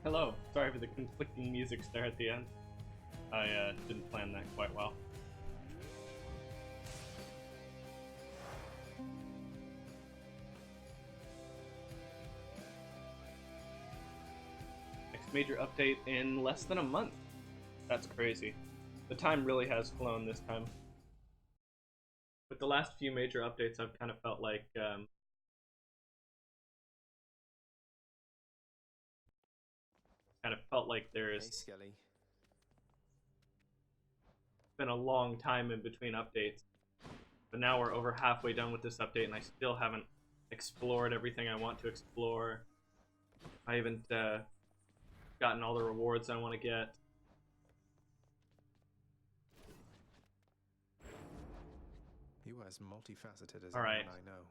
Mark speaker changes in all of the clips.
Speaker 1: Hello. Sorry for the conflicting music there at the end. I didn't plan that quite well. Next major update in less than a month. That's crazy. The time really has flown this time. With the last few major updates, I've kind of felt like there's been a long time in between updates. But now we're over halfway done with this update, and I still haven't explored everything I want to explore. I haven't gotten all the rewards I want to get.
Speaker 2: You are as multifaceted as
Speaker 1: all right.
Speaker 2: anyone I know.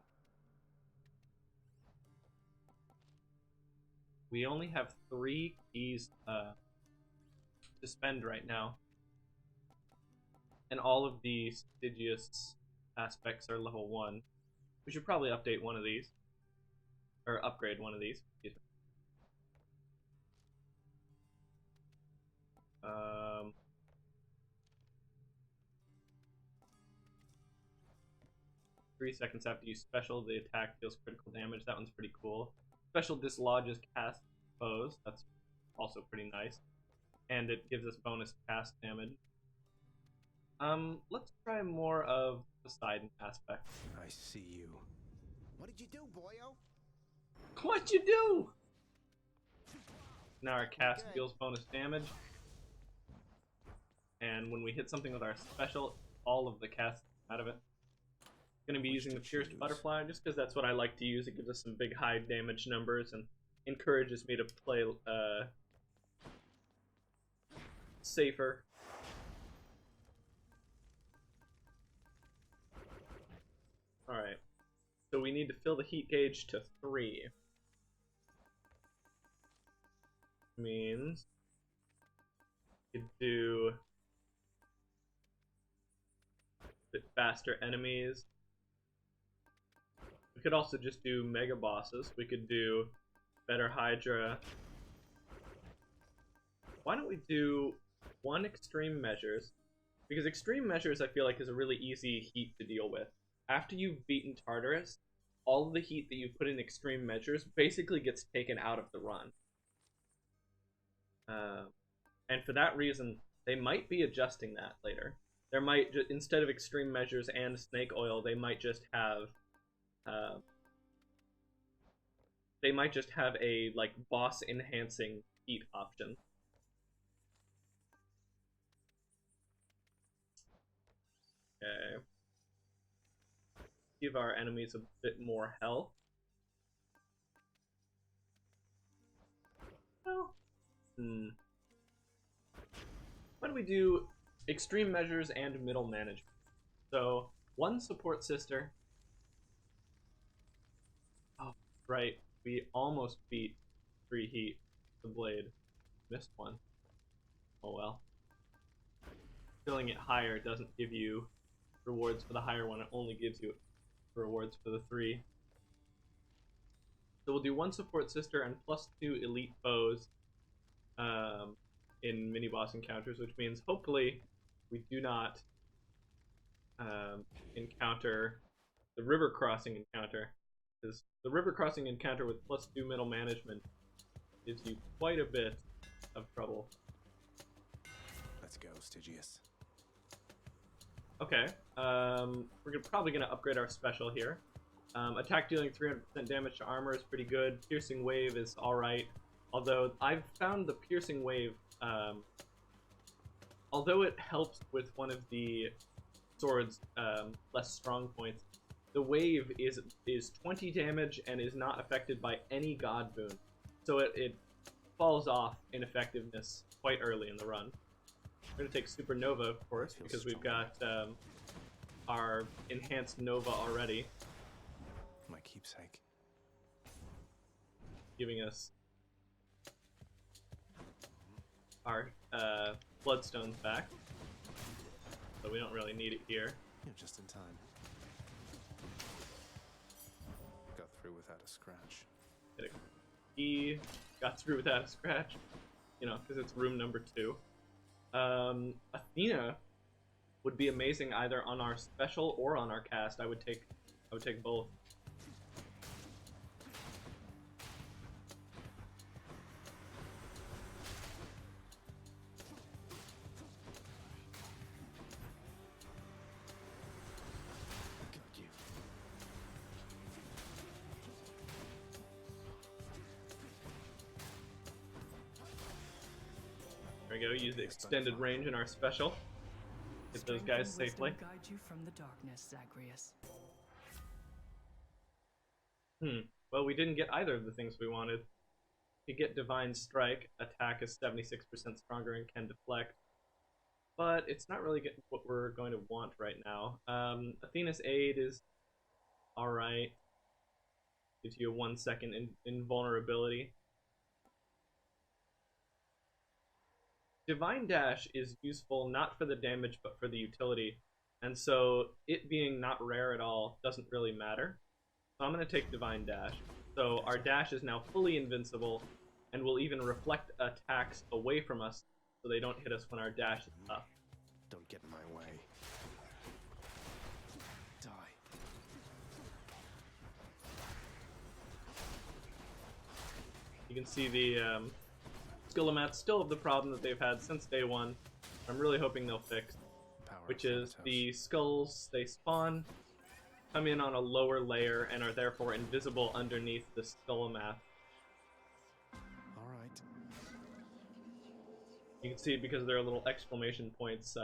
Speaker 1: We only have 3 keys to spend right now. And all of the prestigious aspects are level 1. We should probably update one of these. Or upgrade one of these. Excuse me. 3 seconds after you special, the attack deals critical damage. That one's pretty cool. Special dislodges cast foes. That's also pretty nice. And it gives us bonus cast damage. Let's try more of the Poseidon aspect.
Speaker 2: I see you.
Speaker 3: What did you do, boyo?
Speaker 1: What'd you do? Now our cast deals bonus damage. And when we hit something with our special, all of the cast out of it. Gonna be using the Pierced Butterfly just because that's what I like to use. It gives us some big high damage numbers and encourages me to play safer. Alright, so we need to fill the heat gauge to 3. Means we could do a bit faster enemies. We could also just do mega bosses. We could do better Hydra. Why don't we do 1 extreme measures? Because extreme measures I feel like is a really easy heat to deal with. After you've beaten Tartarus, all of the heat that you put in extreme measures basically gets taken out of the run. And for that reason, they might be adjusting that later. There might, instead of extreme measures and snake oil, they might just have a like boss enhancing heat option. Okay. Give our enemies a bit more health. Well, why do we do extreme measures and middle management? So 1 support sister. Oh, right. We almost beat 3 heat. The blade. Missed 1. Oh well. Filling it higher doesn't give you rewards for the higher one. It only gives you rewards for the 3. So we'll do 1 support sister and +2 elite foes in mini boss encounters, which means hopefully we do not encounter the river crossing encounter, because the river crossing encounter with +2 middle management gives you quite a bit of trouble.
Speaker 2: Let's go, Stygius.
Speaker 1: Okay, we're probably going to upgrade our special here. Attack dealing 300% damage to armor is pretty good. Piercing Wave is alright. Although I've found the Piercing Wave, although it helps with one of the sword's less strong points, the wave is 20 damage and is not affected by any god boon. So it falls off in effectiveness quite early in the run. We're going to take Supernova, of course, because we've got our enhanced Nova already.
Speaker 2: My keepsake.
Speaker 1: Giving us our Bloodstones back. So we don't really need it here.
Speaker 2: You're just in time. Got through without a scratch.
Speaker 1: he got through without a scratch, you know, because it's room number 2. Athena would be amazing either on our special or on our cast. I would take both.
Speaker 3: Got you.
Speaker 1: There we go. Use the extended range in our special. Get those guys safely.
Speaker 4: Guide you from the darkness, Zagreus.
Speaker 1: Well, we didn't get either of the things we wanted. To get Divine Strike, attack is 76% stronger and can deflect. But it's not really what we're going to want right now. Athena's Aid is alright. Gives you a 1 second invulnerability. Divine Dash is useful not for the damage but for the utility, and so it being not rare at all doesn't really matter. So I'm going to take Divine Dash. So our dash is now fully invincible and will even reflect attacks away from us so they don't hit us when our dash is up.
Speaker 2: Don't get in my way. Die.
Speaker 1: You can see the Skillamats still have the problem that they've had since day 1. I'm really hoping they'll fix, which is the skulls, they spawn, come in on a lower layer, and are therefore invisible underneath the Skullamat.
Speaker 2: Alright.
Speaker 1: You can see it because there are little exclamation points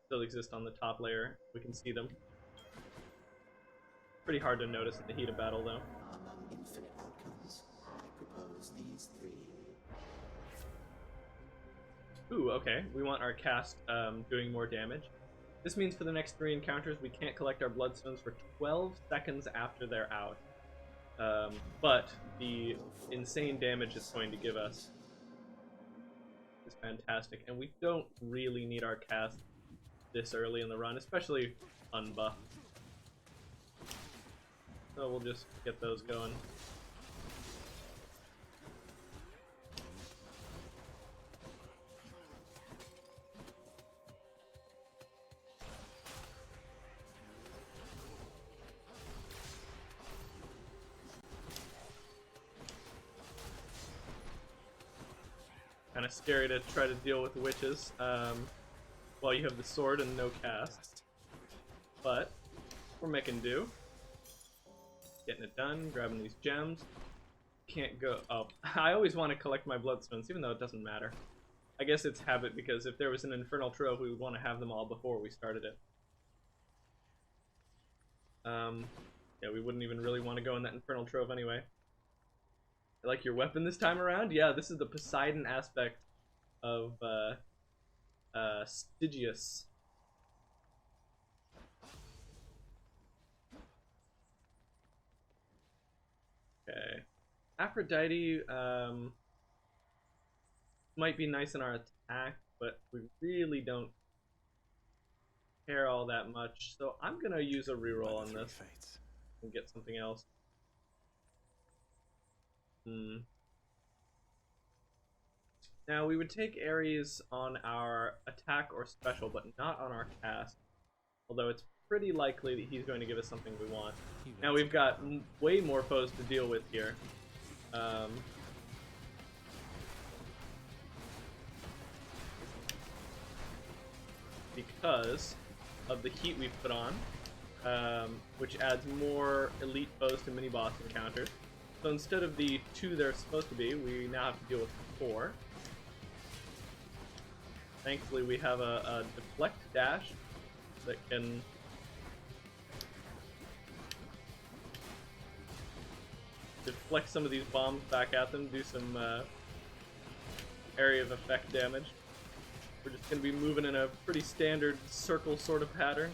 Speaker 1: still exist on the top layer. We can see them. Pretty hard to notice in the heat of battle, though.
Speaker 5: Among infinite outcomes, I propose these 3.
Speaker 1: Ooh, okay. We want our cast doing more damage. This means for the next 3 encounters, we can't collect our bloodstones for 12 seconds after they're out. But the insane damage it's going to give us is fantastic, and we don't really need our cast this early in the run, especially unbuffed. So we'll just get those going. Kind of scary to try to deal with witches while you have the sword and no cast. But we're making do. Getting it done, grabbing these gems. Can't go. Oh, I always want to collect my bloodstones, even though it doesn't matter. I guess it's habit, because if there was an Infernal Trove, we would want to have them all before we started it. Yeah, we wouldn't even really want to go in that Infernal Trove anyway. I like your weapon this time around? Yeah, this is the Poseidon aspect of Stygius. Okay. Aphrodite might be nice in our attack, but we really don't care all that much. So I'm gonna use a reroll on this and get something else. Now we would take Ares on our attack or special, but not on our cast. Although it's pretty likely that he's going to give us something we want. Now we've got way more foes to deal with here. Because of the heat we've put on, which adds more elite foes to mini-boss encounters. So instead of the 2 they're supposed to be, we now have to deal with 4. Thankfully we have a deflect dash that can deflect some of these bombs back at them, do some area of effect damage. We're just going to be moving in a pretty standard circle sort of pattern.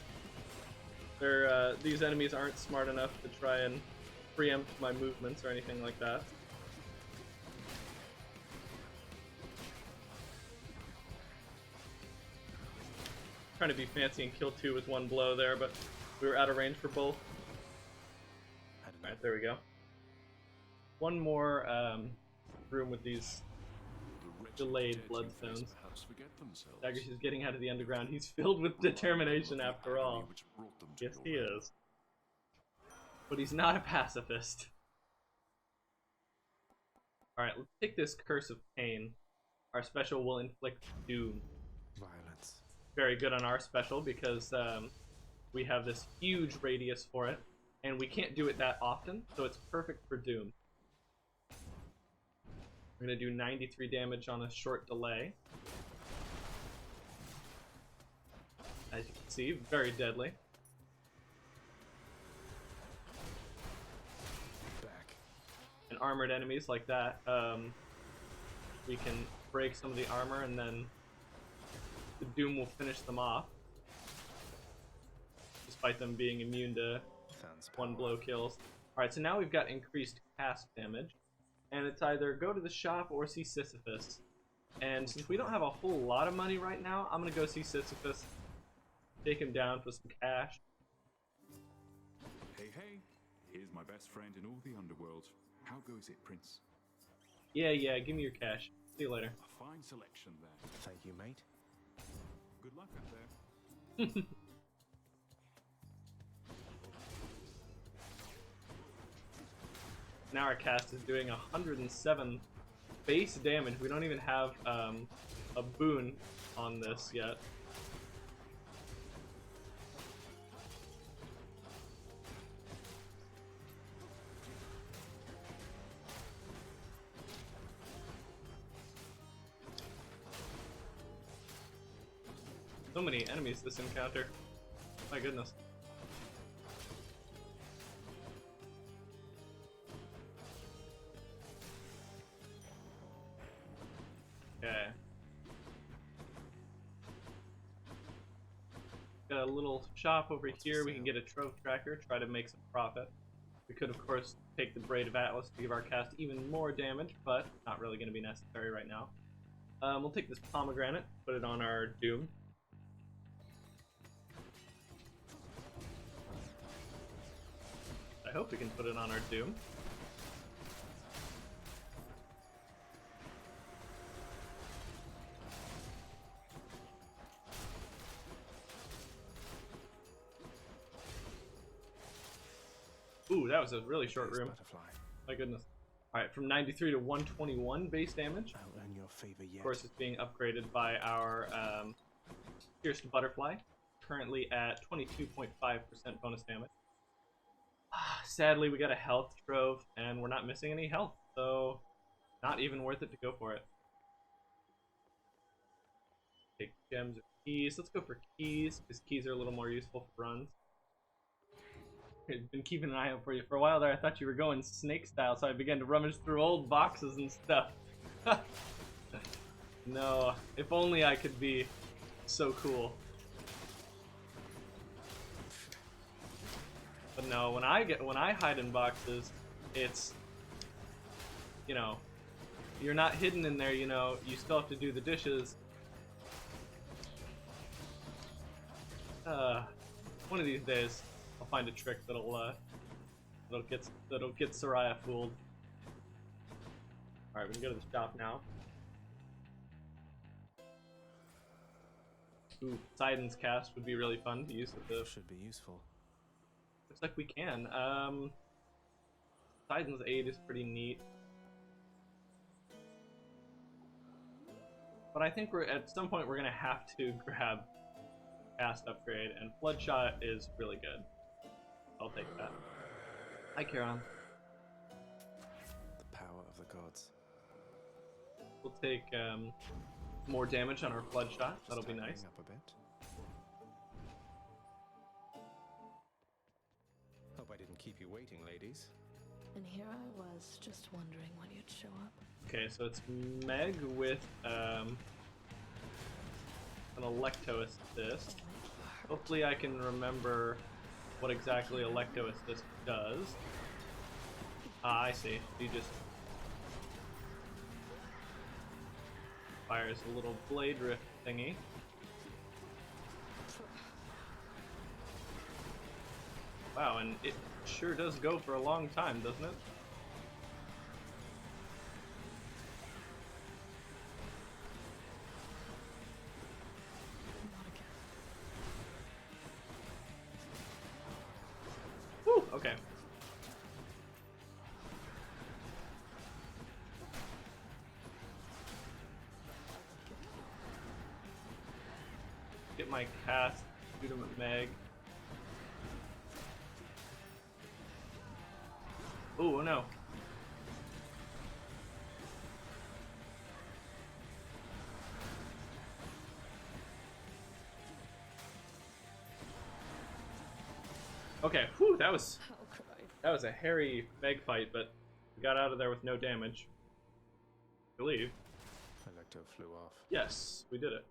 Speaker 1: These enemies aren't smart enough to try and preempt my movements or anything like that. Trying to be fancy and kill 2 with 1 blow there, but we were out of range for both. Alright, there we go. One more through him with these delayed bloodstones. Zagreus is getting out of the underground. He's filled with determination after all. Yes, he is. But he's not a pacifist. Alright, let's take this Curse of Pain. Our special will inflict doom.
Speaker 2: Violence.
Speaker 1: Very good on our special because we have this huge radius for it. And we can't do it that often, so it's perfect for doom. We're going to do 93 damage on a short delay. As you can see, very deadly.
Speaker 2: Back.
Speaker 1: And armored enemies like that, we can break some of the armor and then the doom will finish them off. Despite them being immune to one blow kills. Alright, so now we've got increased cast damage. And it's either go to the shop or see Sisyphus. And since we don't have a whole lot of money right now, I'm gonna go see Sisyphus. Take him down for some cash.
Speaker 6: Hey, hey, here's my best friend in all the Underworld. How goes it, Prince?
Speaker 1: Yeah, give me your cash. See you later.
Speaker 6: A fine selection there.
Speaker 2: Thank you, mate.
Speaker 6: Good luck out there.
Speaker 1: Now our cast is doing 107 base damage. We don't even have a boon on this yet. So many enemies this encounter. My goodness. Okay. Got a little shop over here. We can get a trove tracker, try to make some profit. We could, of course, take the Braid of Atlas to give our cast even more damage, but not really going to be necessary right now. We'll take this pomegranate, put it on our Doom. I hope we can put it on our Doom. Ooh, that was a really short room.
Speaker 2: Butterfly.
Speaker 1: My goodness. Alright, from 93 to 121 base damage.
Speaker 2: I'll earn your favor yet.
Speaker 1: Of course, it's being upgraded by our Pierced Butterfly. Currently at 22.5% bonus damage. Sadly, we got a health trove, and we're not missing any health, so not even worth it to go for it. Take gems or keys. Let's go for keys, because keys are a little more useful for runs. I've been keeping an eye out for you for a while there. I thought you were going snake style, so I began to rummage through old boxes and stuff. No, if only I could be so cool. But no, when I hide in boxes, it's, you know, you're not hidden in there, you know, you still have to do the dishes. One of these days, I'll find a trick that'll get Soraya fooled. Alright, we can go to the shop now. Ooh, Poseidon's cast would be really fun to use with the...
Speaker 2: Should be useful.
Speaker 1: Looks like we can. Poseidon's aid is pretty neat. But I think at some point we're gonna have to grab cast upgrade, and Bloodshot is really good. I'll take that. Hi, Charon.
Speaker 2: The power of the gods.
Speaker 1: We'll take more damage on our Bloodshot. That'll be nice.
Speaker 2: Up a bit. Hope I didn't keep you waiting, ladies.
Speaker 7: And here I was, just wondering when you'd show up.
Speaker 1: Okay, so it's Meg with an Electo Assist. Hopefully I can remember what exactly Electo Assist does. Ah, I see. He just fires a little blade rift thingy. Wow, and it sure does go for a long time, doesn't it? Okay. Get my cast, shoot him at Meg. Oh no. Okay, whew, that was a hairy Meg fight, but we got out of there with no damage. I believe.
Speaker 2: Electo flew off.
Speaker 1: Yes, we did it.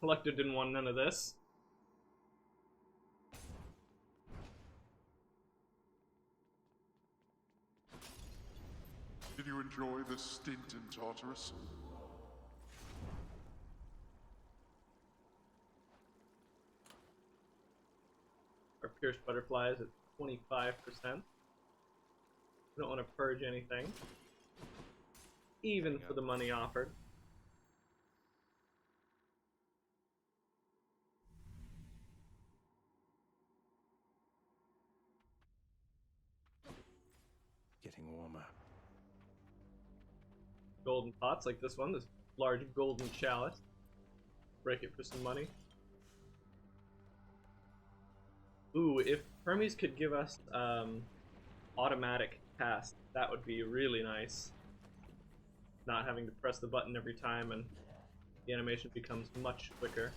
Speaker 1: Electo didn't want none of this.
Speaker 8: Did you enjoy the stint in Tartarus?
Speaker 1: Our pierced butterfly is at 25%. We don't want to purge anything. Even for the money offered.
Speaker 2: Getting warmer.
Speaker 1: Golden pots like this one, this large golden chalice. Break it for some money. Ooh, if Hermes could give us automatic cast, that would be really nice. Not having to press the button every time and the animation becomes much quicker.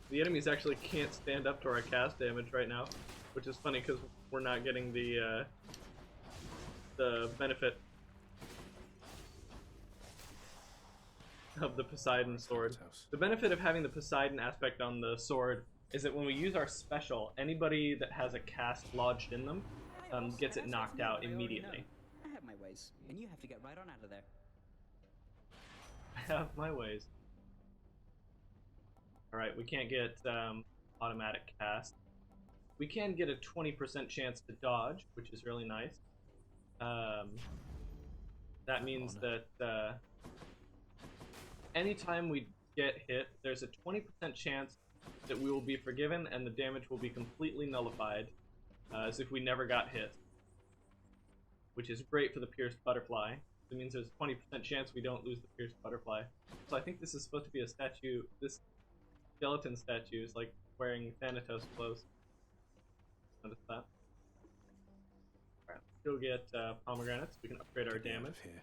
Speaker 1: The enemies actually can't stand up to our cast damage right now, which is funny because we're not getting the benefit of the Poseidon sword. The benefit of having the Poseidon aspect on the sword is that when we use our special, anybody that has a cast lodged in them gets it knocked out immediately.
Speaker 9: I have my ways, and you have to get right on out of there.
Speaker 1: I have my ways. Alright, we can't get automatic cast. We can get a 20% chance to dodge, which is really nice. That means that anytime we get hit, there's a 20% chance that we will be forgiven and the damage will be completely nullified, as if we never got hit. Which is great for the pierced butterfly. It means there's a 20% chance we don't lose the pierced butterfly. So I think this is supposed to be a statue. This skeleton statue is like wearing Thanatos clothes. Notice that. Alright, let's go get pomegranates. We can upgrade our damage.
Speaker 2: Here.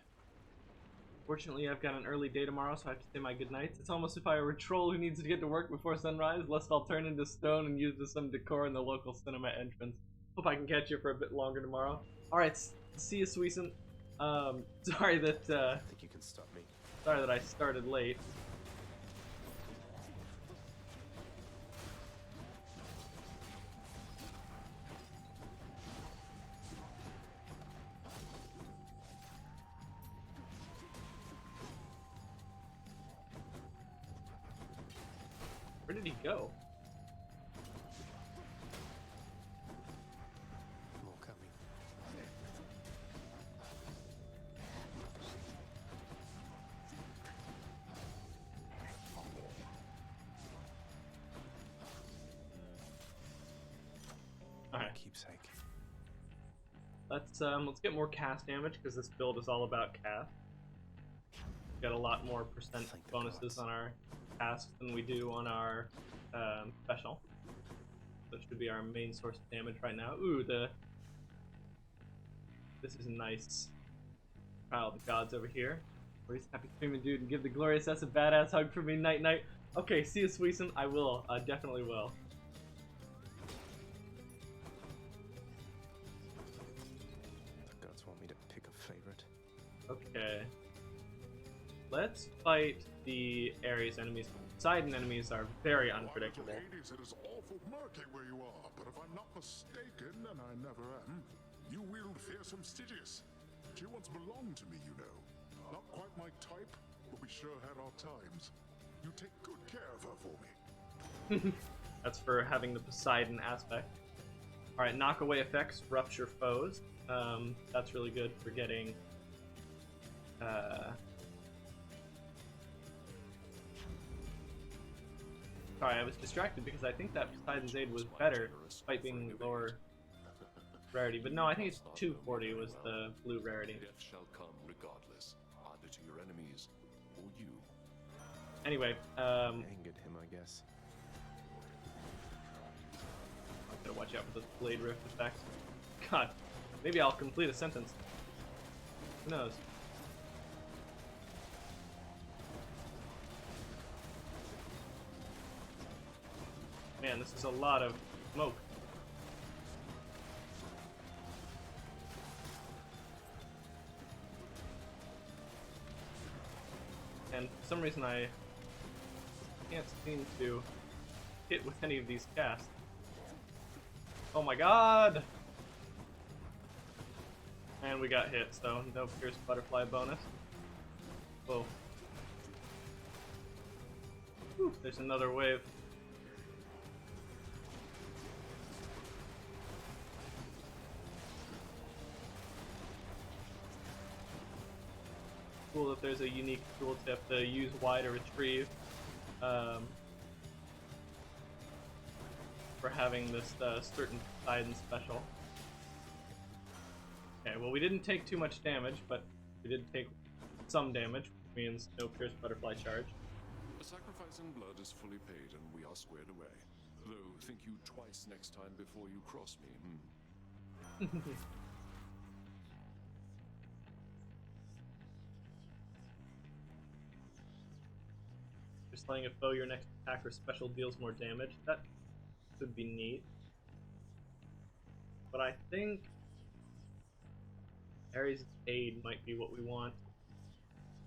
Speaker 1: Fortunately, I've got an early day tomorrow, so I have to say my goodnights. It's almost if I were a troll who needs to get to work before sunrise, lest I'll turn into stone and use some decor in the local cinema entrance. Hope I can catch you for a bit longer tomorrow. Alright, see you, Sweeson. Sorry that,
Speaker 2: I think you can stop me.
Speaker 1: sorry that I started late. Where did he go?
Speaker 2: More coming.
Speaker 1: Alright.
Speaker 2: Keepsake.
Speaker 1: Let's get more cast damage because this build is all about cast. Got a lot more percent
Speaker 2: Thank the
Speaker 1: bonuses
Speaker 2: gods.
Speaker 1: on our cast than we do on our special. That should be our main source of damage right now. Ooh, this is nice. Pile the gods over here. Where's happy streaming dude and give the glorious S a badass hug for me night night. Okay, see you, Sweeson. I will. I definitely will.
Speaker 2: The gods want me to pick a favorite.
Speaker 1: Okay. Let's fight the Ares enemies. Poseidon enemies are very unpredictable.
Speaker 8: Hades, it is awful murky where you are, but if I'm not mistaken, and I never am, you wield fearsome Stygius. She once belonged to me, you know. Not quite my type, but we sure had our times. You take good care of her for me.
Speaker 1: That's for having the Poseidon aspect. Alright, knock away effects, rupture foes. That's really good for getting... Sorry, I was distracted because I think that Poseidon's Aid was better, despite being lower rarity. But no, I think it's 240 was the blue rarity.
Speaker 3: Death shall come regardless, either to your enemies or you.
Speaker 1: Anyway,
Speaker 2: Angered him, I guess.
Speaker 1: I gotta watch out for this Blade Rift effect. God, maybe I'll complete a sentence. Who knows? Man, this is a lot of smoke. And for some reason I can't seem to hit with any of these casts. Oh my god! And we got hit, so no Pierce Butterfly bonus. Whoa. Whew, there's another wave. Cool that there's a unique tooltip to use Y to retrieve for having this certain Poseidon special. Okay, well we didn't take too much damage, but we did take some damage, which means no Pierce Butterfly charge.
Speaker 3: The sacrifice in blood is fully paid and we are squared away. Though, think you twice next time before you cross me,
Speaker 1: Just letting a foe your next attack or special deals more damage. That could be neat. But I think Ares' Aid might be what we want.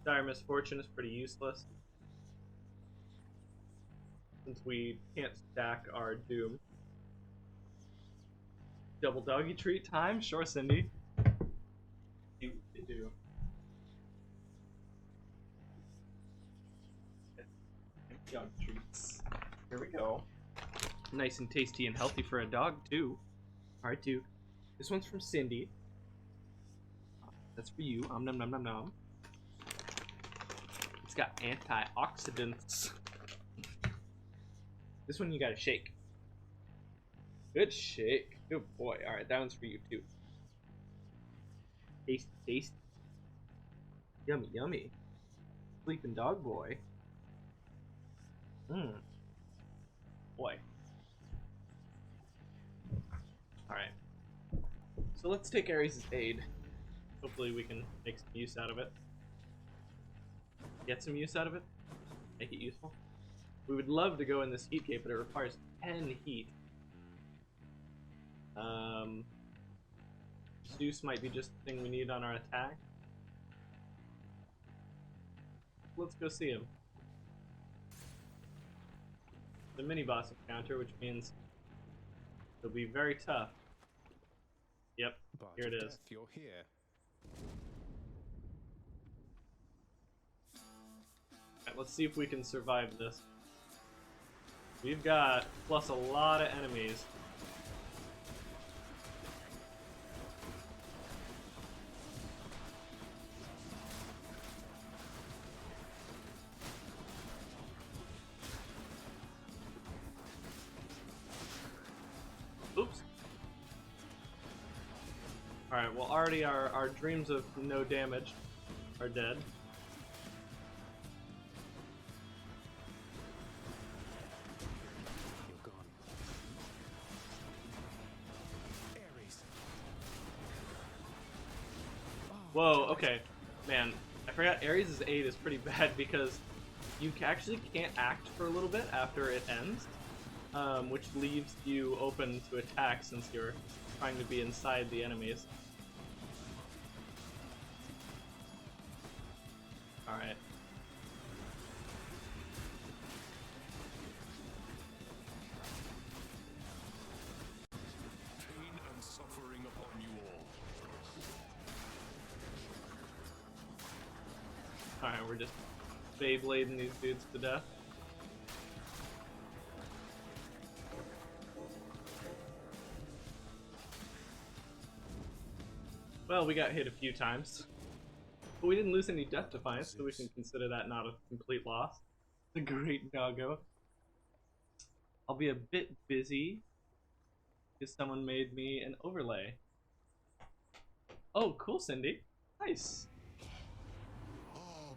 Speaker 1: Dire Misfortune is pretty useless, since we can't stack our Doom. Double doggy treat time? Sure, Cindy. You do. Dog treats. Here we go. Nice and tasty and healthy for a dog, too. Alright, Duke. This one's from Cindy. That's for you. Nom nom nom nom. It's got antioxidants. This one you gotta shake. Good shake. Good boy. Alright, that one's for you, too. Tasty, tasty. Yummy, yummy. Sleeping dog boy. Mmm. Boy. Alright. So let's take Ares' Aid. Hopefully we can make some use out of it. Get some use out of it? Make it useful? We would love to go in this heat gate, but it requires 10 heat. Zeus might be just the thing we need on our attack. Let's go see him. The mini-boss encounter, which means it'll be very tough. Yep,
Speaker 2: Barge
Speaker 1: here it
Speaker 2: of
Speaker 1: is.
Speaker 2: Death, you're here.
Speaker 1: Alright, let's see if we can survive this. We've got plus a lot of enemies. Oops. Alright, well already our dreams of no damage are dead.
Speaker 2: You're gone. Ares.
Speaker 1: Whoa, okay. Man, I forgot Ares' Aid is pretty bad because you actually can't act for a little bit after it ends, which leaves you open to attack since you're trying to be inside the enemies. Alright.
Speaker 3: pain and suffering upon you all.
Speaker 1: Alright, we're just Beyblading these dudes to death. Well, we got hit a few times. But we didn't lose any Death Defiance, so we can consider that not a complete loss. The great doggo. I'll be a bit busy because someone made me an overlay. Oh, cool, Cindy. Nice.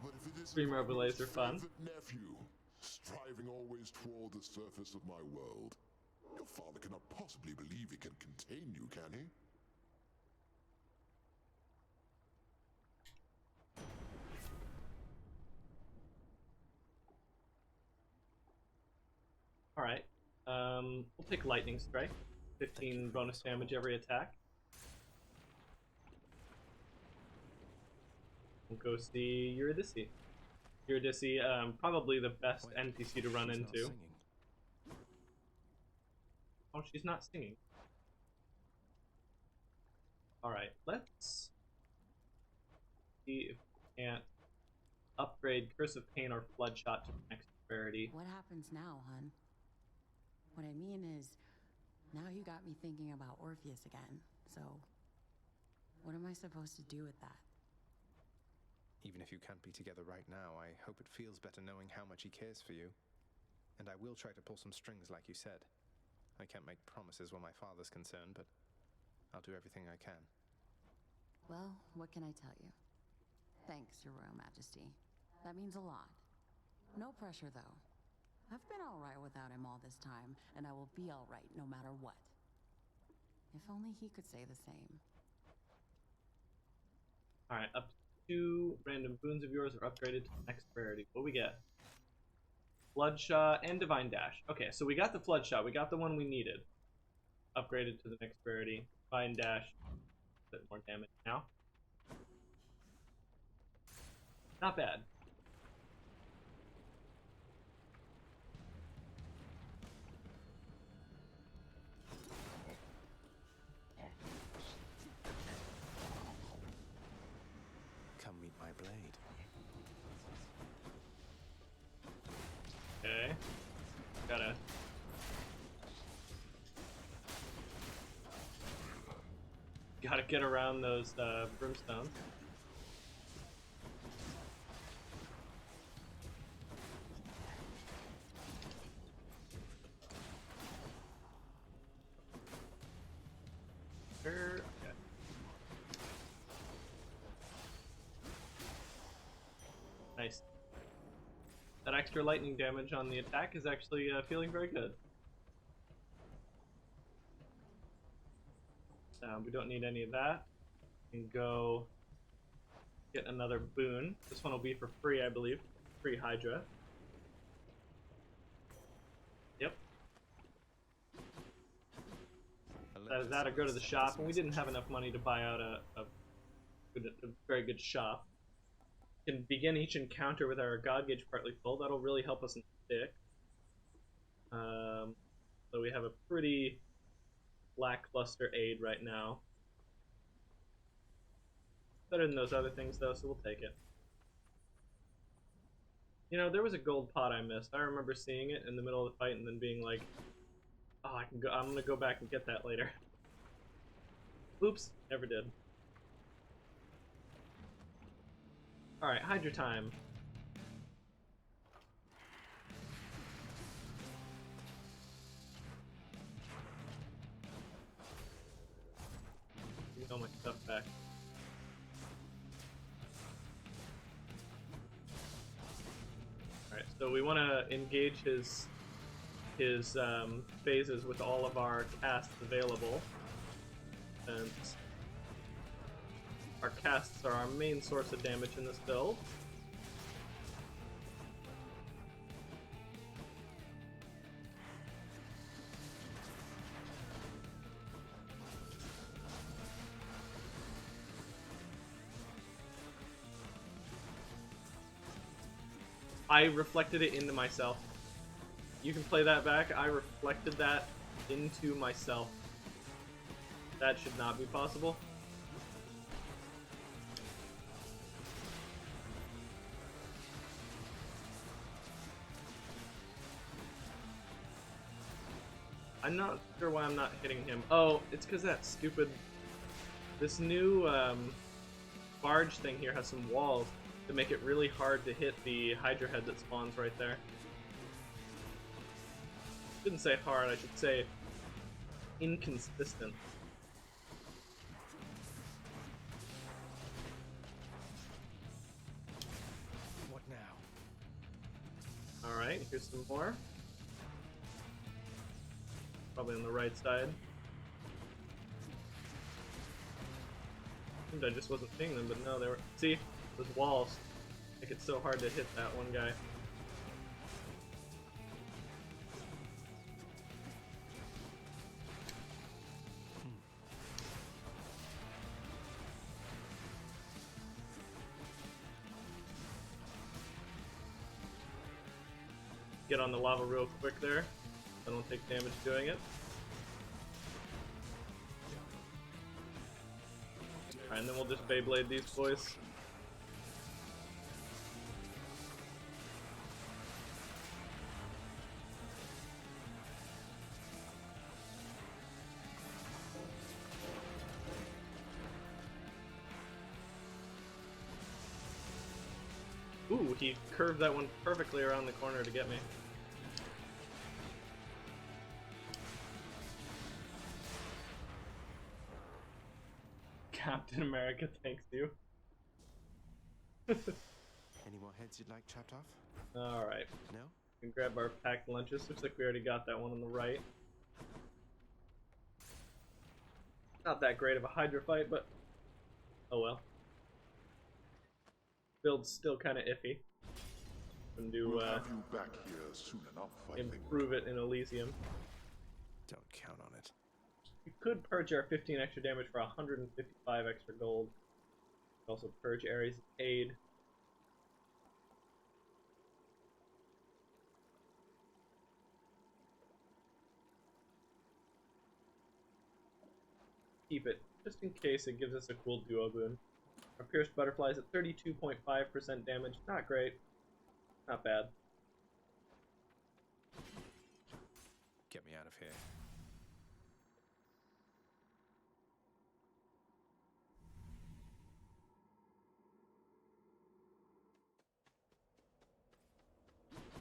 Speaker 8: But if it isn't
Speaker 1: Stream
Speaker 8: for my
Speaker 1: overlays are fun.
Speaker 8: favorite nephew, striving always toward the surface of my world. Your father cannot possibly believe he can contain you, can he?
Speaker 1: Alright. We'll take Lightning Strike. 15 bonus damage every attack. We'll go see Eurydice. Eurydice, probably the best NPC to run into. Oh, she's not singing. Alright, let's see if we can't upgrade Curse of Pain or Bloodshot to the next rarity.
Speaker 10: What happens now, hun? What I mean is, now you got me thinking about Orpheus again, so what am I supposed to do with that?
Speaker 2: Even if you can't be together right now, I hope it feels better knowing how much he cares for you. And I will try to pull some strings like you said. I can't make promises where my father's concerned, but I'll do everything I can.
Speaker 10: Well, what can I tell you? Thanks, Your Royal Majesty. That means a lot. No pressure, though. I've been alright without him all this time, and I will be alright no matter what. If only he could say the same.
Speaker 1: Alright, up to 2 random boons of yours are upgraded to the next rarity. What do we get? Bloodshot and Divine Dash. Okay, so we got the Bloodshot. We got the one we needed. Upgraded to the next rarity. Divine Dash. A bit more damage now. Not bad.
Speaker 2: Come meet my blade.
Speaker 1: Okay. Gotta get around those brimstones. Okay. Nice. That extra lightning damage on the attack is actually feeling very good. We don't need any of that. We can go get another boon. This one will be for free, I believe. Free Hydra. Yep. That'll go to the shop, and we didn't have enough money to buy out a very good shop. We can begin each encounter with our God Gauge partly full. That'll really help us in stick. So we have a pretty lackluster aid right now. Better than those other things though, so we'll take it. You know, there was a gold pot I missed. I remember seeing it in the middle of the fight and then being like, oh, I'm gonna go back and get that later. Oops, never did. Alright, Hydra time. Give me all my stuff back. Alright, so we want to engage his phases with all of our casts available. And our casts are our main source of damage in this build. I reflected it into myself. You can play that back. I reflected that into myself. That should not be possible. I'm not sure why I'm not hitting him. Oh, it's because that stupid... This new barge thing here has some walls that make it really hard to hit the Hydra head that spawns right there. Shouldn't say hard, I should say inconsistent.
Speaker 2: What now?
Speaker 1: Alright, here's some more. Probably on the right side. I just wasn't seeing them, but no, they were. See, those walls make it so hard to hit that one guy. Get on the lava real quick there. I don't take damage doing it. Alright, and then we'll just Beyblade these boys. Ooh, he curved that one perfectly around the corner to get me. Captain America thanks you.
Speaker 2: Any more heads you'd like chopped off?
Speaker 1: Alright.
Speaker 2: No?
Speaker 1: We can grab our packed lunches. Looks like we already got that one on the right. Not that great of a Hydra fight, but oh well. Build's still kind of iffy. Can do
Speaker 8: We'll have you back here soon enough, I think.
Speaker 1: improve it in Elysium.
Speaker 2: Don't count on it.
Speaker 1: You could purge our 15 extra damage for 155 extra gold. Also purge Ares' aid. Keep it, just in case it gives us a cool duo boon. Our pierced butterflies at 32.5% damage. Not great. Not bad.
Speaker 2: Get me out of here.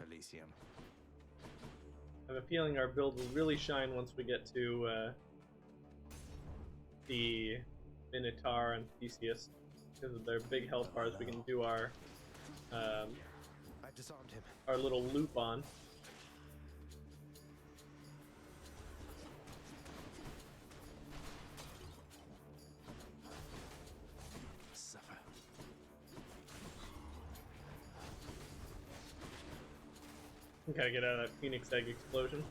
Speaker 2: Elysium.
Speaker 1: I have a feeling our build will really shine once we get to the Minotaur and Theseus. Because of their big health bars, we can do our
Speaker 2: I've disarmed him.
Speaker 1: our little loop on.
Speaker 2: Suffer.
Speaker 1: Gotta get out of that Phoenix Egg explosion.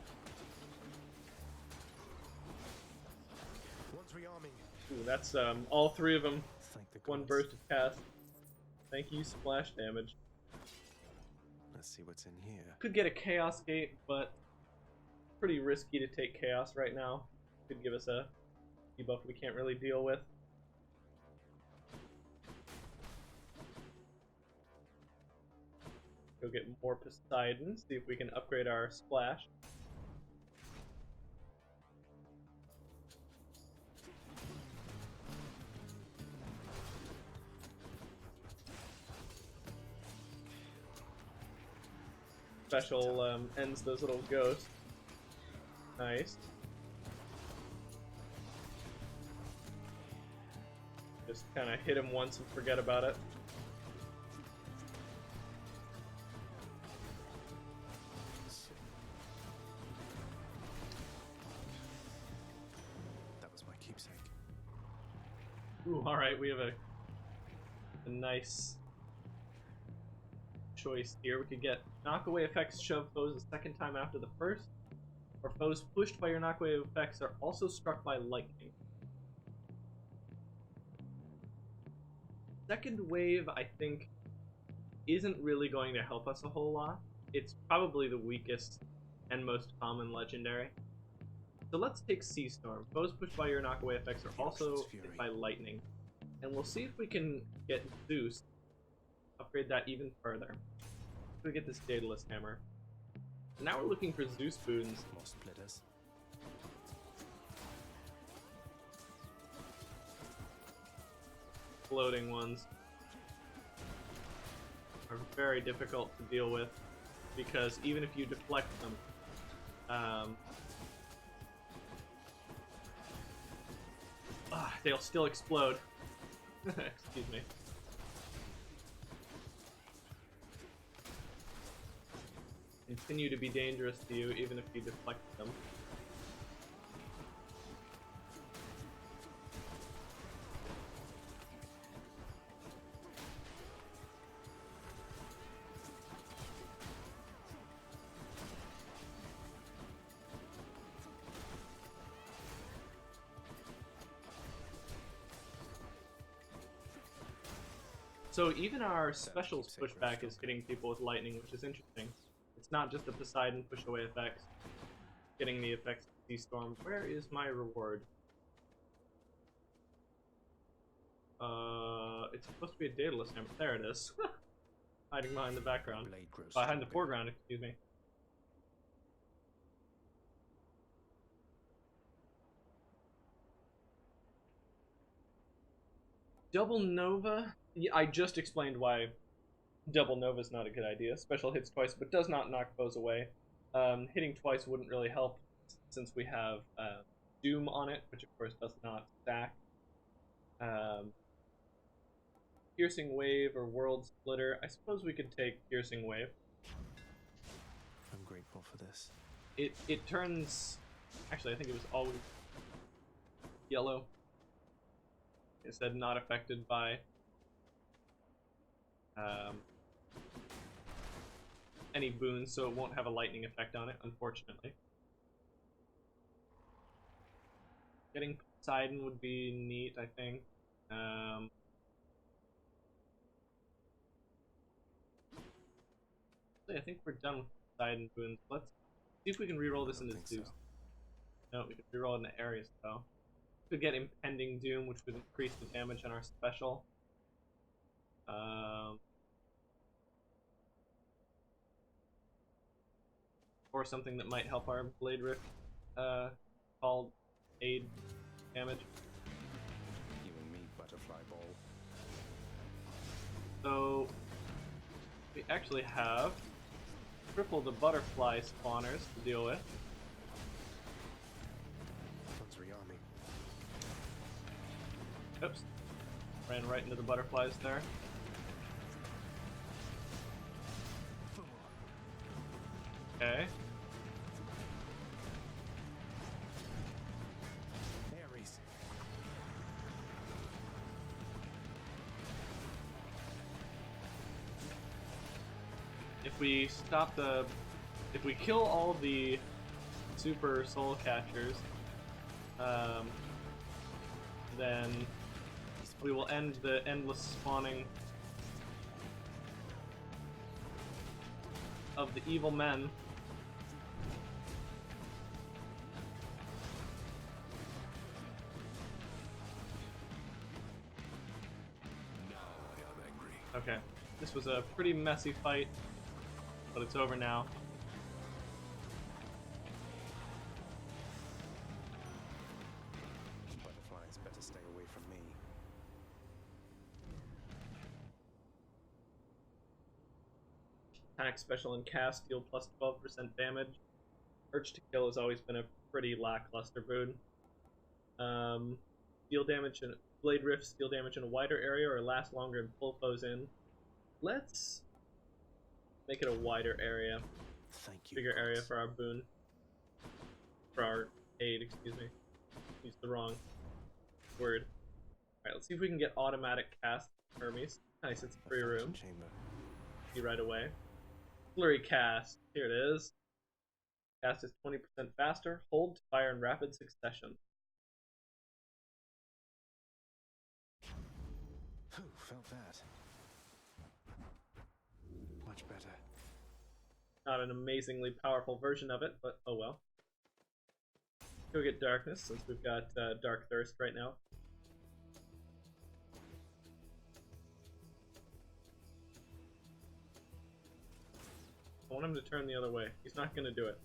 Speaker 2: One's rearming.
Speaker 1: Ooh, that's all three of them.
Speaker 2: Thank the
Speaker 1: One
Speaker 2: gods.
Speaker 1: burst of cast. Thank you, splash damage.
Speaker 2: Let's see what's in here.
Speaker 1: Could get a Chaos Gate, but pretty risky to take Chaos right now. Could give us a debuff we can't really deal with. Go get more Poseidon, see if we can upgrade our splash. Special ends those little ghosts. Nice. Just kind of hit him once and forget about it.
Speaker 2: That was my keepsake.
Speaker 1: Ooh, alright, we have a nice choice here. We could get knockaway effects shove foes a second time after the first, or foes pushed by your knockaway effects are also struck by lightning. Second wave, I think, isn't really going to help us a whole lot. It's probably the weakest and most common legendary. So let's take Sea Storm. Foes pushed by your knockaway effects are also hit by lightning. And we'll see if we can get Zeus, upgrade that even further. We get this Daedalus Hammer. And now we're looking for Zeus boons.
Speaker 2: More splitters.
Speaker 1: exploding ones are very difficult to deal with, because even if you deflect them, they'll still explode. Excuse me. Continue to be dangerous to you even if you deflect them. So even our specials pushback is hitting people with lightning, which is interesting. It's not just the Poseidon push away effects. Getting the effects of Sea Storm. Where is my reward? It's supposed to be a Daedalus hammer. There it is. Hiding behind the background. Behind the foreground, excuse me. Double Nova? Yeah, I just explained why Double Nova is not a good idea. Special hits twice, but does not knock foes away. Hitting twice wouldn't really help, since we have Doom on it, which of course does not stack. Piercing Wave or World Splitter. I suppose we could take Piercing Wave.
Speaker 2: I'm grateful for this.
Speaker 1: It turns... Actually, I think it was always yellow. It said not affected by any boons, so it won't have a lightning effect on it, unfortunately. Getting Poseidon would be neat, I think. I think we're done with Poseidon boons. Let's see if we can reroll this into Zeus. So. No, we can reroll it into Ares, though. We could get Impending Doom, which would increase the damage on our special. Or something that might help our Blade Rift called aid damage.
Speaker 2: You and me, butterfly ball.
Speaker 1: So we actually have triple the butterfly spawners to deal with. Oops. Ran right into the butterflies there. Okay.
Speaker 2: Ares.
Speaker 1: If we kill all the super soul catchers, then we will end the endless spawning of the evil men. Okay, this was a pretty messy fight, but it's over now.
Speaker 2: Butterflies better stay away from me.
Speaker 1: Attack, special, and cast deal plus 12% damage. Urge to Kill has always been a pretty lackluster boon. Deal damage and Blade Rifts deal damage in a wider area or last longer and pull foes in. Let's make it a wider area.
Speaker 2: Thank you.
Speaker 1: Bigger area for our boon. For our aid, excuse me. Used the wrong word. Alright, let's see if we can get automatic cast Hermes. Nice, it's a free room. See right away. Flurry cast. Here it is. Cast is 20% faster. Hold to fire in rapid succession.
Speaker 2: Whew, felt that. Much better.
Speaker 1: Not an amazingly powerful version of it, but oh well. Go get Darkness, since we've got Dark Thirst right now. I want him to turn the other way. He's not going to do it.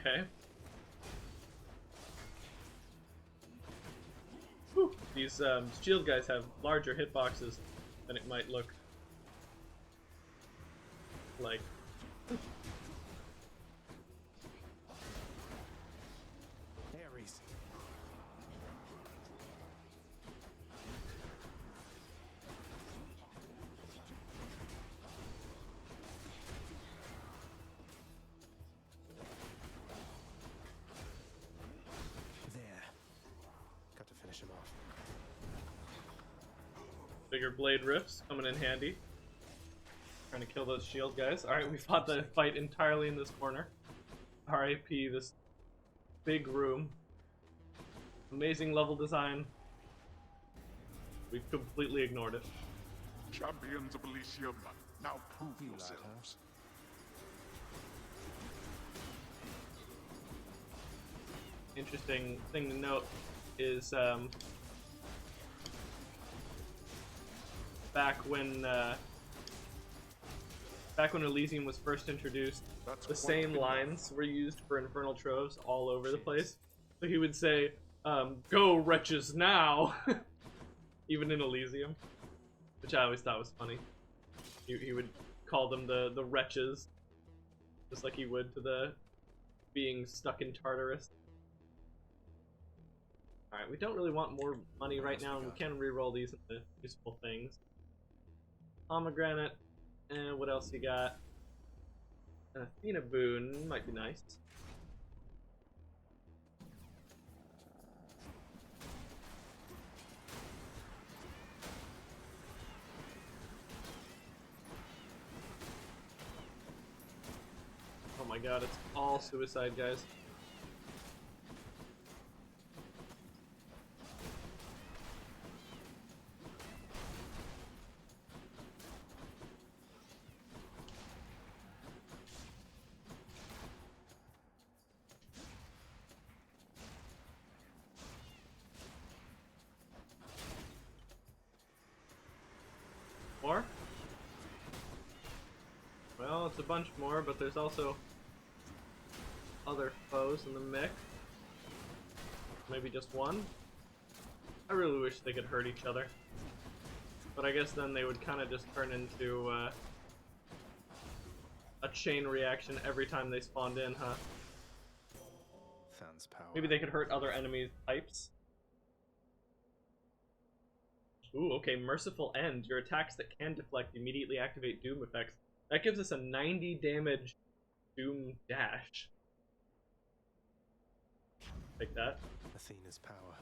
Speaker 1: Okay. Whew. These shield guys have larger hitboxes than it might look like.
Speaker 2: Ares. There. Got to finish him off.
Speaker 1: Bigger blade rifts coming in handy. Trying to kill those shield guys. Alright, we fought the fight entirely in this corner. RIP, this big room. Amazing level design. We've completely ignored it.
Speaker 8: Champions of Elysium, now prove yourselves.
Speaker 1: Interesting thing to note is back when Elysium was first introduced, the same lines were used for Infernal Troves all over the place. So he would say, "Go wretches now," even in Elysium, which I always thought was funny. He would call them the wretches, just like he would to the beings stuck in Tartarus. Alright, we don't really want more money right now, and we can reroll these into useful things. Pomegranate, and what else you got? An Athena boon might be nice. Oh my god, it's all suicide, guys. More? Well, it's a bunch more, but there's also other foes in the mix. Maybe just one? I really wish they could hurt each other. But I guess then they would kind of just turn into a chain reaction every time they spawned in, huh?
Speaker 2: Fans power.
Speaker 1: Maybe they could hurt other enemies' types. Ooh, okay, Merciful End. Your attacks that can deflect immediately activate Doom effects. That gives us a 90 damage Doom dash. Take that.
Speaker 2: Athena's power.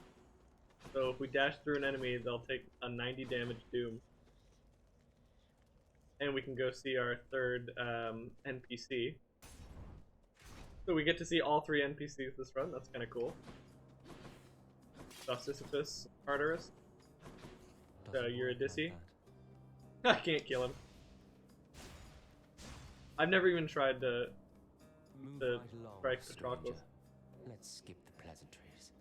Speaker 1: So if we dash through an enemy, they'll take a 90 damage Doom. And we can go see our third NPC. So we get to see all 3 NPCs this run. That's kind of cool. Sisyphus, Tartarus. Eurydice. I can't kill him. I've never even tried to strike Patroclus.
Speaker 5: Let's skip the pleasantries.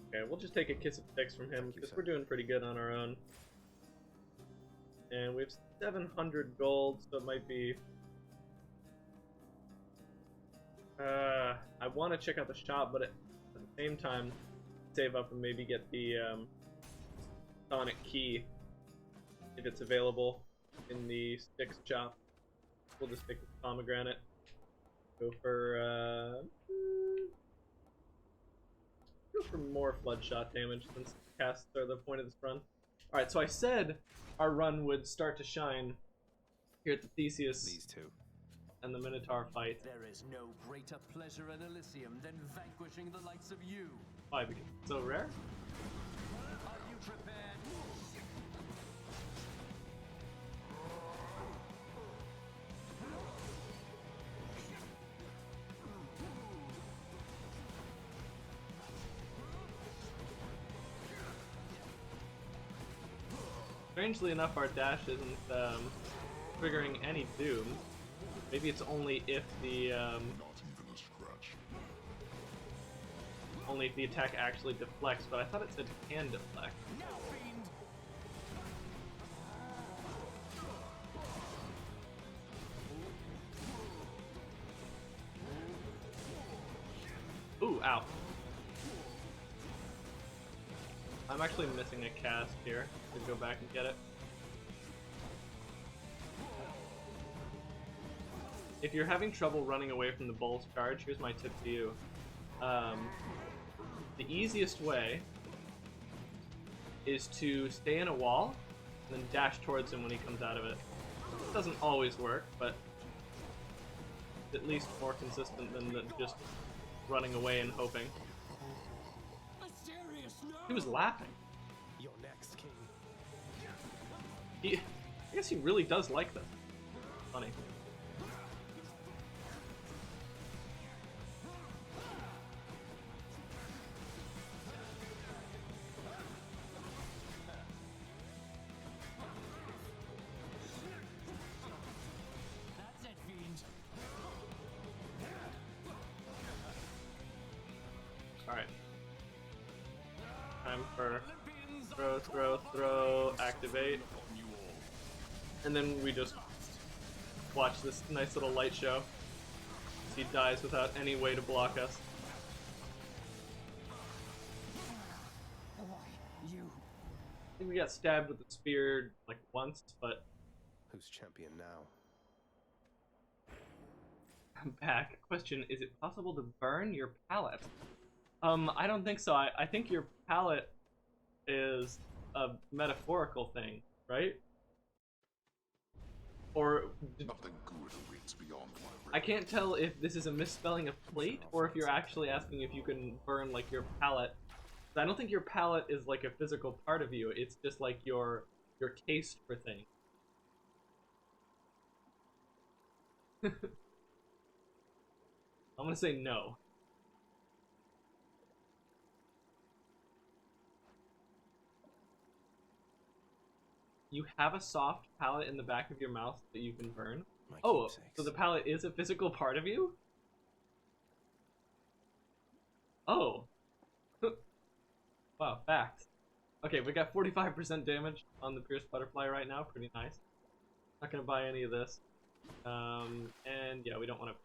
Speaker 1: Okay, we'll just take a kiss of sticks from him because we're doing pretty good on our own. And we have 700 gold, so it might be. I want to check out the shop, but at the same time, save up and maybe get the Sonic Key if it's available in the Sticks shop. We'll just pick the Pomegranate. Go for more Floodshot damage since casts are the point of this run. Alright, so I said our run would start to shine here at the Theseus
Speaker 2: These two.
Speaker 1: and the Minotaur fight.
Speaker 11: There is no greater pleasure in Elysium than vanquishing the likes of you.
Speaker 1: Why? Because it's so rare?
Speaker 11: Are you prepared?
Speaker 1: Strangely enough, our dash isn't triggering any doom. Maybe it's only if the
Speaker 8: Not even a scratch.
Speaker 1: only if the attack actually deflects, but I thought it said can deflect.
Speaker 11: Now, fiend!
Speaker 1: ow. I'm actually missing a cast here. To go back and get it. If you're having trouble running away from the bull's charge, here's my tip to you. The easiest way is to stay in a wall and then dash towards him when he comes out of it. It doesn't always work, but at least more consistent than just running away and hoping. He was laughing.
Speaker 2: You're next, King.
Speaker 1: I guess he really does like this. Funny.
Speaker 11: That's it, fiend.
Speaker 1: Alright. Time for throw, activate. And then we just watch this nice little light show. He dies without any way to block us.
Speaker 11: You.
Speaker 1: I think we got stabbed with the spear like once, but
Speaker 2: Who's champion now?
Speaker 1: I'm back. Question, is it possible to burn your palate? I don't think so. I think your palate is a metaphorical thing, right? Or
Speaker 8: Nothing good awaits beyond my
Speaker 1: I can't tell if this is a misspelling of plate or if you're actually asking if you can burn like your palate. I don't think your palate is like a physical part of you. It's just like your taste for things. I'm gonna say no. You have a soft palate in the back of your mouth that you can burn? Oh, so the palate is a physical part of you? Oh. Wow, facts. Okay, we got 45% damage on the Pierced Butterfly right now. Pretty nice. Not gonna buy any of this. And yeah, we don't want to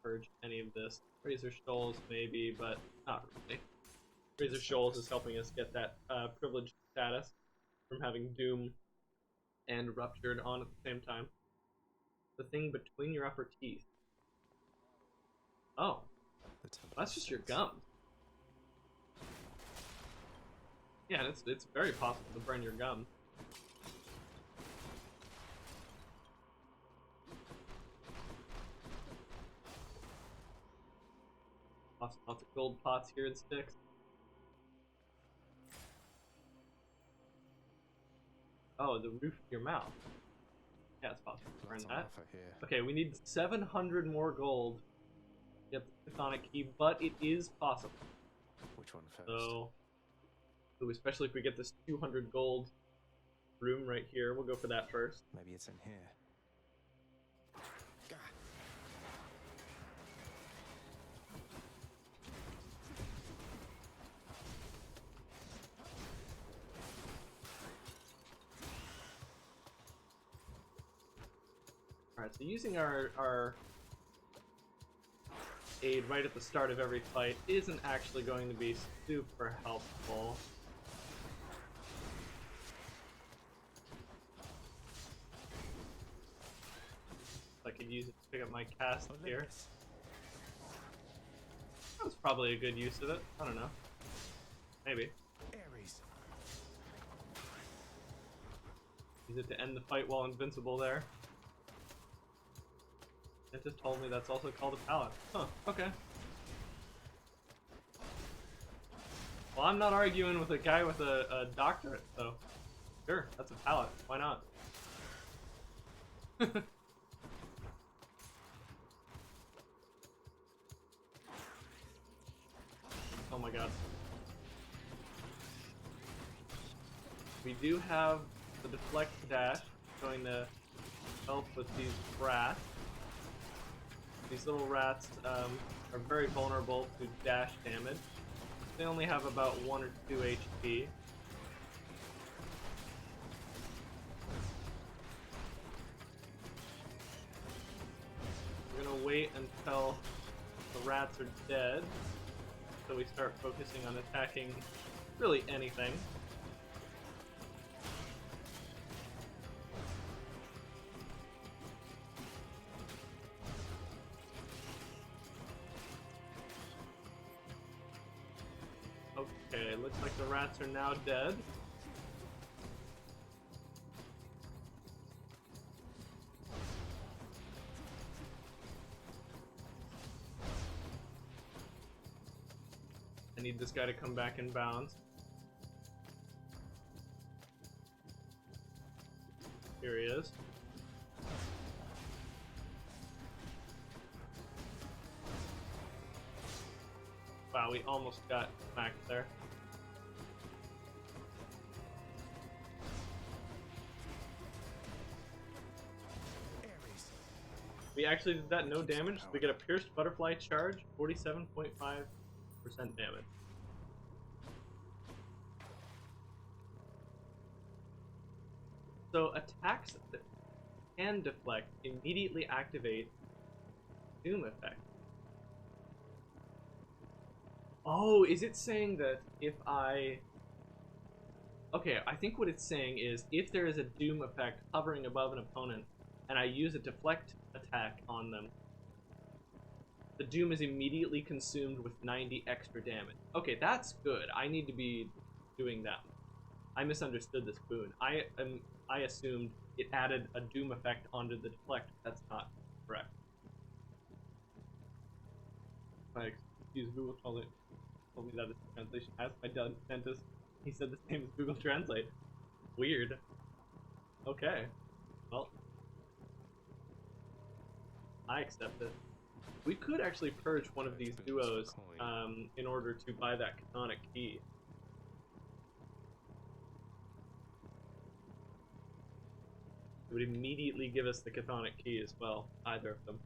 Speaker 1: purge any of this. Razor Shoals maybe, but not really. Razor Shoals is helping us get that privileged status from having Doom and Ruptured on at the same time. The thing between your upper teeth. Oh. That's just your gums. Yeah, it's very possible to burn your gums. Lots of gold pots here and sticks. Oh, the roof of your mouth. Yeah, it's possible to burn that. Okay, we need 700 more gold to get the Chthonic Key, but it is possible.
Speaker 2: Which one first?
Speaker 1: So, ooh, especially if we get this 200 gold room right here, we'll go for that first.
Speaker 2: Maybe it's in here.
Speaker 1: Alright, so using our aid right at the start of every fight isn't actually going to be super helpful. I could use it to pick up my cast here. That was probably a good use of it. I don't know. Maybe.
Speaker 2: Ares.
Speaker 1: Use it to end the fight while invincible there. It just told me that's also called a pallet. Huh, okay. Well, I'm not arguing with a guy with a doctorate, so sure, that's a pallet. Why not? Oh my god. We do have the deflect dash going to help with these rats. These little rats are very vulnerable to dash damage. They only have about 1 or 2 HP. We're gonna wait until the rats are dead. so we start focusing on attacking really anything. Okay, looks like the rats are now dead. I need this guy to come back in bounds. Here he is. Wow, we almost got smacked there. We actually did that no damage. We get a pierced butterfly charge, 47.5% damage. So attacks that can deflect immediately activate Doom effect. Oh, is it saying that if I... Okay, I think what it's saying is if there is a Doom effect hovering above an opponent and I use a deflect attack on them, the Doom is immediately consumed with 90 extra damage. Okay, that's good. I need to be doing that. I misunderstood this boon. I assumed it added a Doom effect onto the deflect. That's not correct. I excuse Google told me that it's translation. Asked my dentist. He said the same as Google Translate. Weird. Okay. Well, I accept it. We could actually purge one of these duos in order to buy that canonic key. It would immediately give us the chthonic key as well, either of them.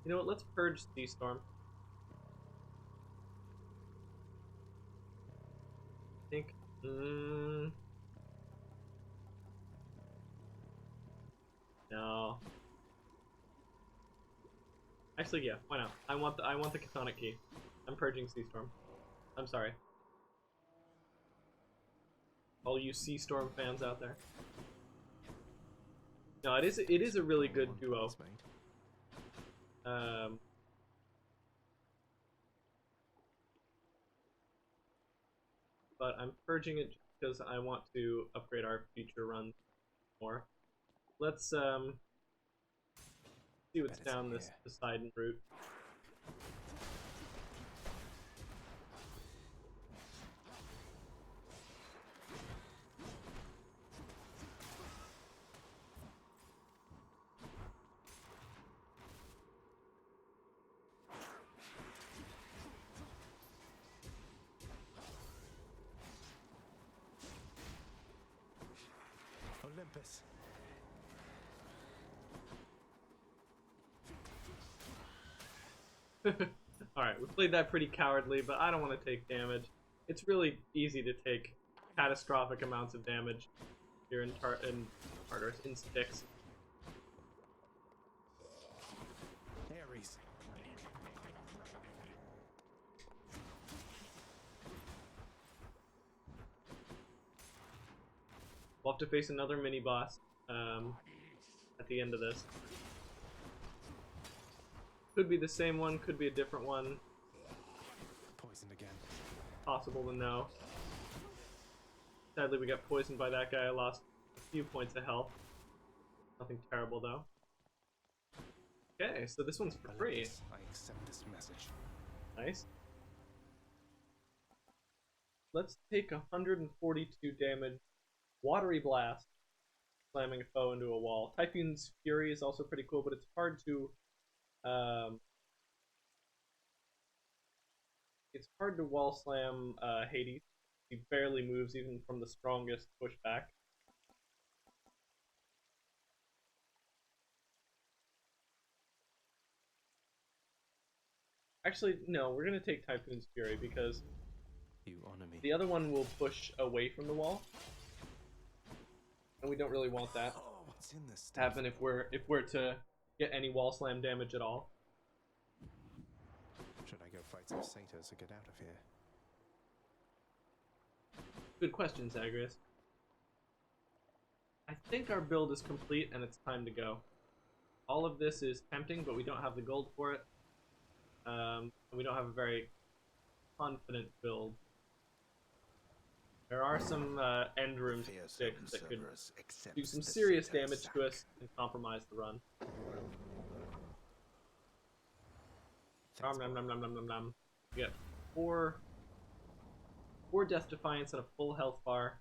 Speaker 1: You know what, let's purge Seastorm. I think, no. Actually, yeah, why not? I want the chthonic key. I'm purging Seastorm. I'm sorry. All you Seastorm fans out there. No, it is a really good duo. But I'm purging it because I want to upgrade our future runs more. Let's see what's down this Poseidon route.
Speaker 2: Olympus.
Speaker 1: Alright, we played that pretty cowardly, but I don't want to take damage. It's really easy to take catastrophic amounts of damage here in Tartarus, in Styx.
Speaker 2: Ares.
Speaker 1: We'll have to face another mini-boss at the end of this. Could be the same one, could be a different one.
Speaker 2: Poisoned again.
Speaker 1: Possible to know. Sadly, we got poisoned by that guy. I lost a few points of health. Nothing terrible, though. Okay, so this one's for free.
Speaker 2: I accept this message.
Speaker 1: Nice. Let's take 142 damage. Watery Blast. Slamming a foe into a wall. Typhoon's Fury is also pretty cool, but it's hard to... it's hard to wall slam Hades. He barely moves even from the strongest pushback. Actually, no, we're gonna take Typhoon's Fury because
Speaker 2: you honor me.
Speaker 1: The other one will push away from the wall. and we don't really want that
Speaker 2: What's in this
Speaker 1: to happen if we're to get any wall slam damage at all.
Speaker 2: Should I go fight some satyrs or get out of here?
Speaker 1: Good question, Zagreus. I think our build is complete and it's time to go. All of this is tempting, but we don't have the gold for it. We don't have a very confident build. There are some end rooms sticks that could do some serious damage to us and compromise the run. Nom, nom, nom, nom, nom, nom, nom. We get four Death Defiance and a full health bar.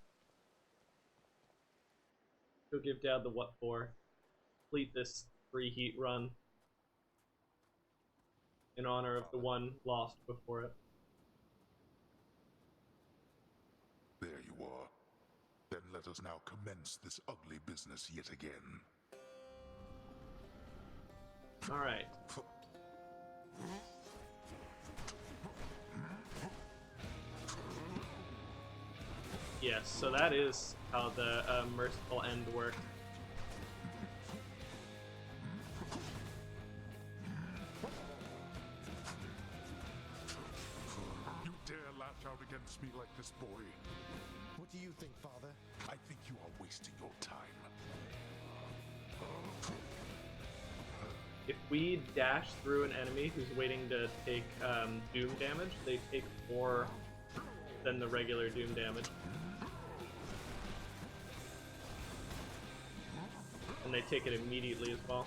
Speaker 1: Go give Dad the what for. Complete this free heat run in honor of the one lost before it.
Speaker 8: There you are. Then let us now commence this ugly business yet again.
Speaker 1: Alright. Yes, so that is how the merciful end worked.
Speaker 8: You dare lash out against me like this, boy?
Speaker 2: What do you think, Father?
Speaker 8: I think you are wasting your time.
Speaker 1: If we dash through an enemy who's waiting to take Doom damage, they take more than the regular Doom damage. And they take it immediately as well.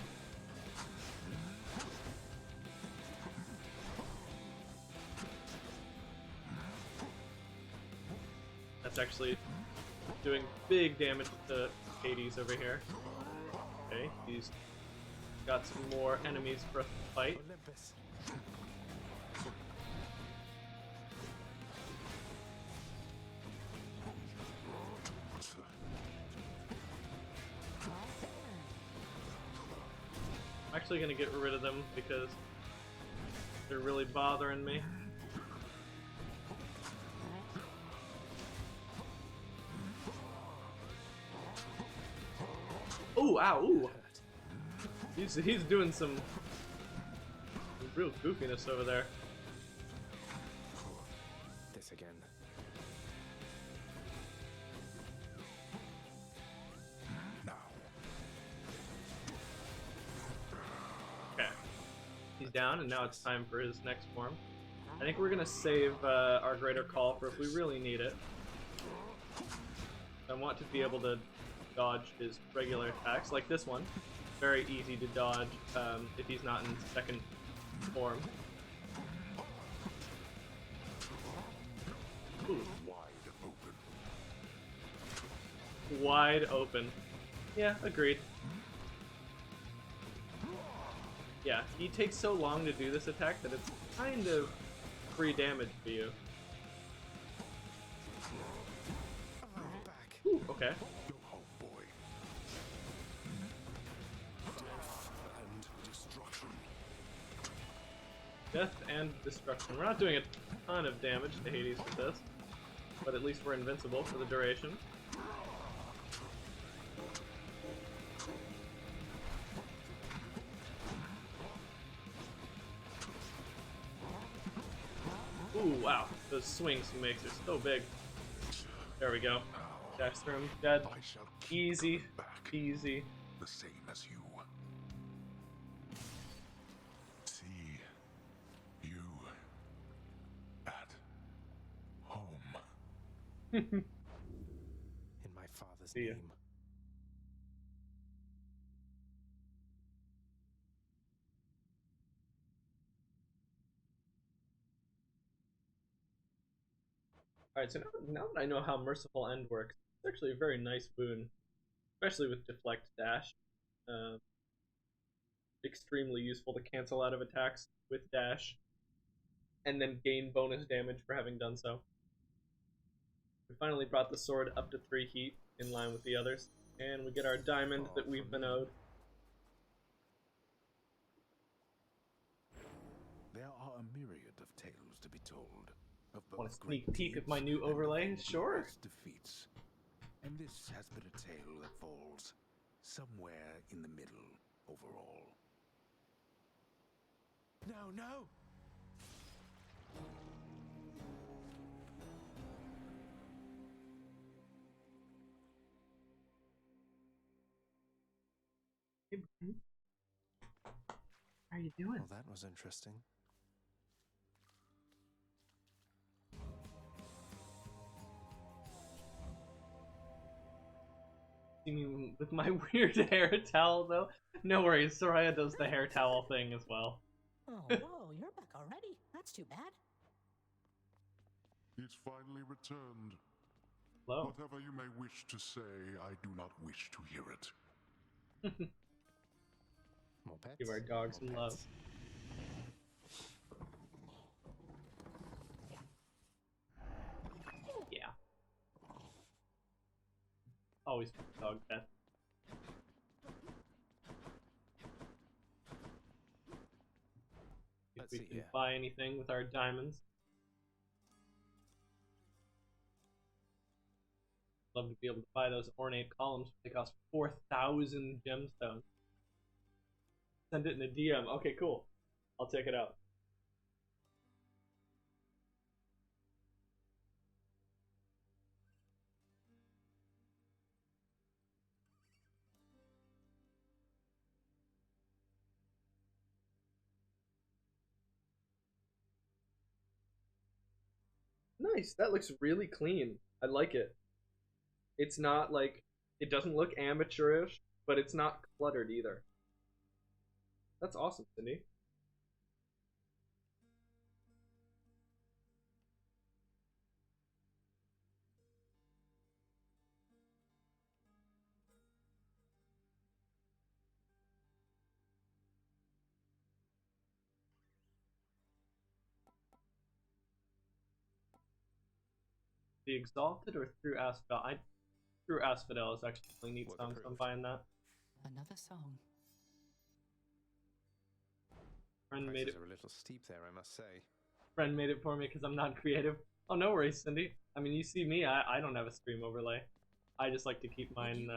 Speaker 1: That's actually doing big damage to Hades over here. Okay, he's got some more enemies for us to fight.
Speaker 2: Olympus.
Speaker 1: I'm actually gonna get rid of them because they're really bothering me. Ooh, ow, ooh. He's doing some real goofiness over there.
Speaker 2: This again.
Speaker 1: Okay. He's down, and now it's time for his next form. I think we're gonna save our Greater Call for if we really need it. I want to be able to dodge his regular attacks, like this one. Very easy to dodge if he's not in second form. Ooh. Wide open. Yeah, agreed. Yeah, he takes so long to do this attack that it's kind of free damage for you. Ooh, okay.
Speaker 8: Go home, boy.
Speaker 1: Death and destruction. We're not doing a ton of damage to Hades with this, but at least we're invincible for the duration. Ooh, wow. Those swings he makes are so big. There we go. Dash through him. Dead. Easy. Easy.
Speaker 8: The same as you. See you at home.
Speaker 2: In my father's
Speaker 1: See ya.
Speaker 2: name.
Speaker 1: Alright, so now that I know how Merciful End works, it's actually a very nice boon. Especially with Deflect Dash. Extremely useful to cancel out of attacks with Dash. And then gain bonus damage for having done so. We finally brought the sword up to 3 heat, in line with the others. And we get our diamond that we've been owed.
Speaker 3: There are a myriad of tales to be told. Of both
Speaker 1: Want a sneak
Speaker 3: great
Speaker 1: peek of
Speaker 3: deeds
Speaker 1: my new
Speaker 3: and
Speaker 1: overlay?
Speaker 3: of
Speaker 1: Sure.
Speaker 3: defeats.
Speaker 12: And this has been a tale that falls somewhere in the middle overall. No, no!
Speaker 1: Hey, buddy. How are you doing?
Speaker 2: Well, that was interesting.
Speaker 1: You mean with my weird hair towel, though? No worries, Soraya does the hair towel thing as well.
Speaker 13: Oh, whoa, you're back already? That's too bad.
Speaker 8: It's finally returned.
Speaker 1: Hello.
Speaker 8: Whatever you may wish to say, I do not wish to hear it.
Speaker 2: More pets.
Speaker 1: Give our dogs some love. Yeah. Always dog pet. If we can buy anything with our diamonds. Love to be able to buy those ornate columns. They cost 4,000 gemstones. Send it in a DM. Okay, cool. I'll check it out. Nice. That looks really clean. I like it. It's not like, it doesn't look amateurish, but it's not cluttered either. That's awesome, Cindy. The Exalted or through Asphodel? Through Asphodel is actually a really neat song, so I'm buying that.
Speaker 4: Another song.
Speaker 1: Friend made it.
Speaker 2: Prices are a little steep there, I must say.
Speaker 1: Friend made it for me because I'm not creative. Oh, no worries, Cindy. I mean, you see me. I don't have a stream overlay. I just like to keep mine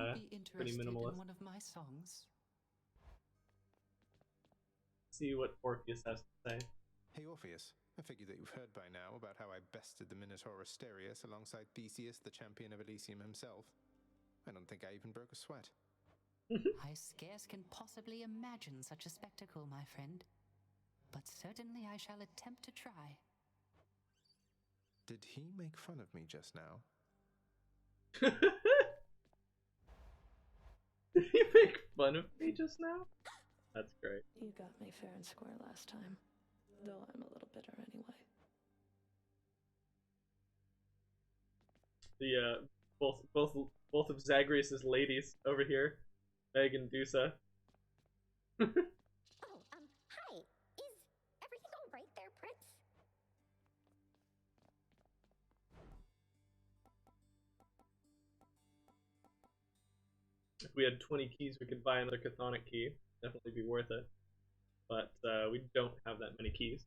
Speaker 1: pretty minimalist.
Speaker 4: In one of my songs?
Speaker 1: See what Orpheus has to say.
Speaker 2: Hey, Orpheus. I figure that you've heard by now about how I bested the Minotaur Asterius alongside Theseus, the champion of Elysium himself. I don't think I even broke a sweat.
Speaker 4: I scarce can possibly imagine such a spectacle, my friend. But certainly I shall attempt to try.
Speaker 2: Did he make fun of me just now?
Speaker 1: Did he make fun of me just now? That's great.
Speaker 7: You got me fair and square last time, though I'm a little bitter anyway.
Speaker 1: The both of Zagreus's ladies over here, Meg and Dusa.
Speaker 14: Hi. Is everything all right there, Prince?
Speaker 1: If we had 20 keys, we could buy another Chthonic key. Definitely be worth it. But we don't have that many keys.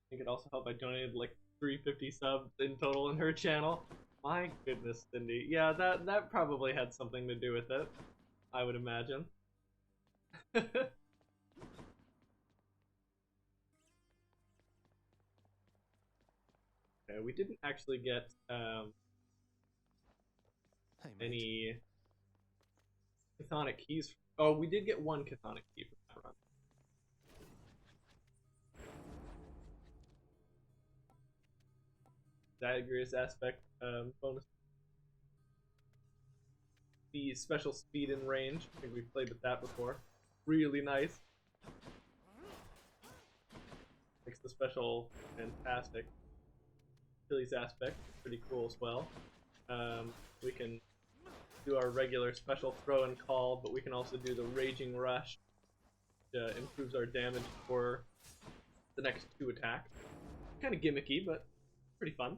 Speaker 1: I think it also helped I donated like 350 subs in total in her channel. My goodness, Cindy. Yeah, that probably had something to do with it, I would imagine. Okay, we didn't actually get any Chthonic keys. Oh, we did get one Chthonic key from that run. Zagreus aspect bonus. The special speed and range. I think we've played with that before. Really nice. Makes the special fantastic. Achilles aspect, pretty cool as well. We can do our regular special throw and call, but we can also do the Raging Rush, which improves our damage for the next 2 attacks. Kind of gimmicky, but pretty fun.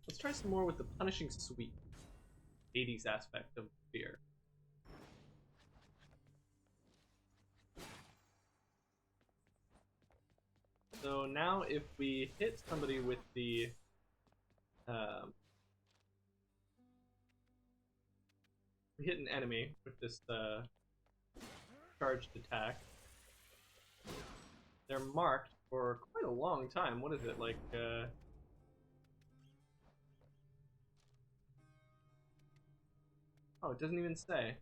Speaker 1: Let's try some more with the Punishing Sweep. 80s aspect of fear. So now if we hit somebody with the we hit an enemy with this charged attack, they're marked for quite a long time. What is it, like oh, it doesn't even say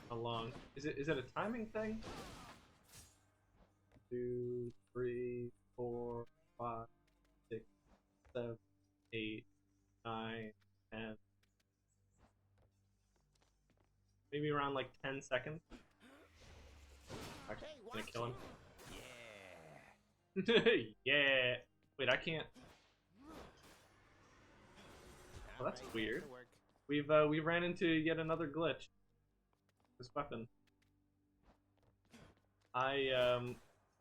Speaker 1: how long. Is it a timing thing? 2, 3, 4, 5, 6, 7, 8, 9, 10. Maybe around like 10 seconds. Actually, I'm gonna kill him. Yeah. Yeah. Wait, I can't. Oh, that's weird. We ran into yet another glitch. This weapon.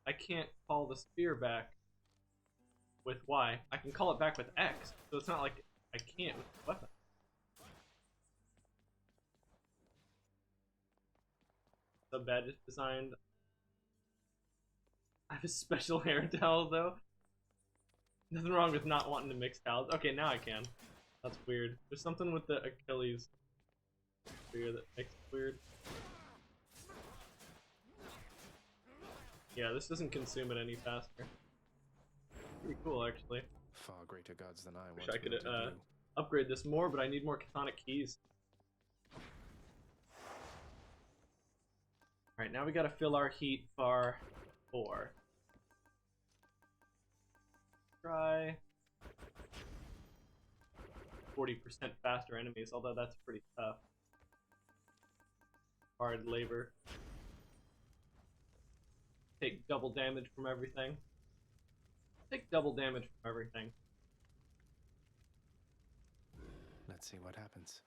Speaker 1: I can't call the spear back with Y. I can call it back with X, so it's not like I can't with the weapon. The badge is designed. I have a special hair towel though. Nothing wrong with not wanting to mix towels. Okay, now I can. That's weird. There's something with the Achilles spear that makes it weird. Yeah, this doesn't consume it any faster. Pretty cool, actually.
Speaker 2: Far greater gods than I
Speaker 1: wish I could upgrade this more, but I need more chthonic keys. Alright, now we gotta fill our heat for 4. Try 40% faster enemies, although that's pretty tough. Hard labor. Take double damage from everything. Take double damage from everything.
Speaker 2: Let's see what happens.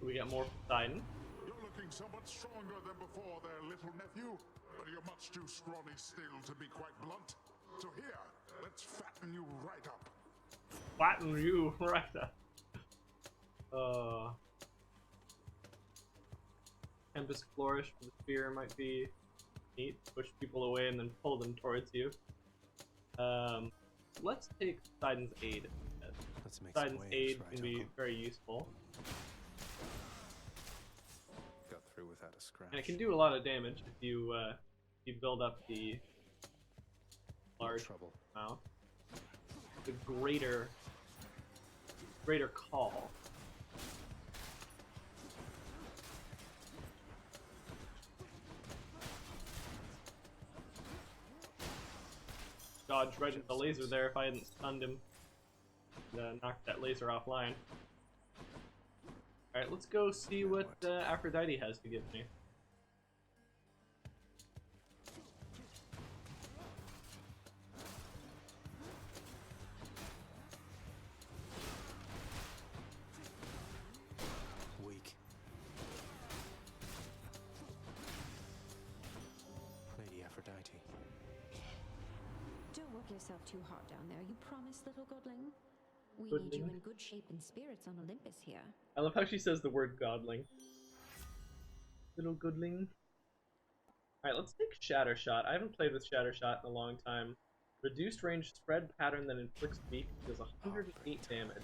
Speaker 1: We got more Poseidon.
Speaker 8: You're looking somewhat stronger than before there, little nephew. But you're much too scrawny still to be quite blunt. So here, let's fatten you right up.
Speaker 1: Fatten you right up. Tempest Flourish from the spear might be neat. Push people away and then pull them towards you. Let's take Poseidon's Aid instead. Poseidon's Aid can be very useful.
Speaker 2: Got through without a scratch.
Speaker 1: And it can do a lot of damage if you build up the large amount. The greater call. Dodged right into the laser there. If I hadn't stunned him, knocked that laser offline. Alright, let's go see what Aphrodite has to give me.
Speaker 2: Weak. Lady Aphrodite.
Speaker 14: Don't work yourself too hard down there, you promise, little godling? We
Speaker 1: Godling.
Speaker 14: need you in good shape and spirits on Olympus here.
Speaker 1: I love how she says the word godling. Little goodling. Alright, let's take Shatter Shot. I haven't played with Shatter Shot in a long time. Reduced range spread pattern that inflicts weak does 108 damage.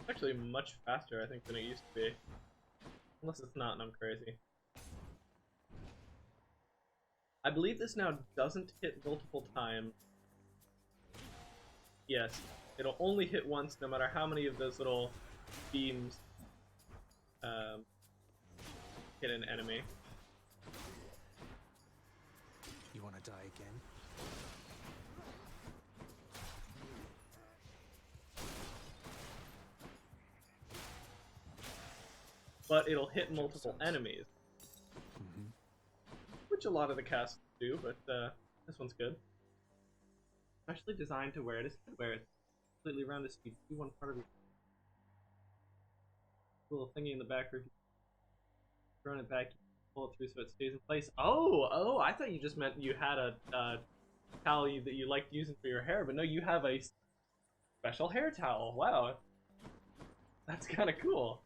Speaker 1: Actually much faster, I think, than it used to be. Unless it's not and I'm crazy. I believe this now doesn't hit multiple times. Yes, it'll only hit once no matter how many of those little beams hit an enemy.
Speaker 2: You want to die again?
Speaker 1: But it'll hit multiple enemies. Which a lot of the casts do, but this one's good. Especially designed to wear it. It's good wear it. Completely around this speed. See one part of your little thingy in the back where if you run it back, you pull it through so it stays in place. Oh, I thought you just meant you had a towel that you liked using for your hair, but no, you have a Special hair towel. Wow. That's kind of cool.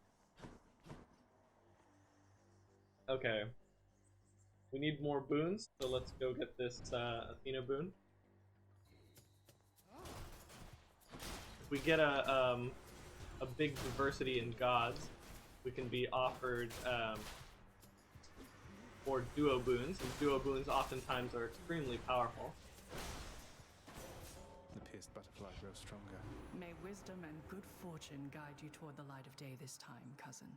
Speaker 1: Okay. We need more boons, so let's go get this Athena boon. If we get a big diversity in gods, we can be offered or duo boons, and duo boons oftentimes are extremely powerful.
Speaker 2: The pierced butterfly grows stronger.
Speaker 15: May wisdom and good fortune guide you toward the light of day this time, cousin.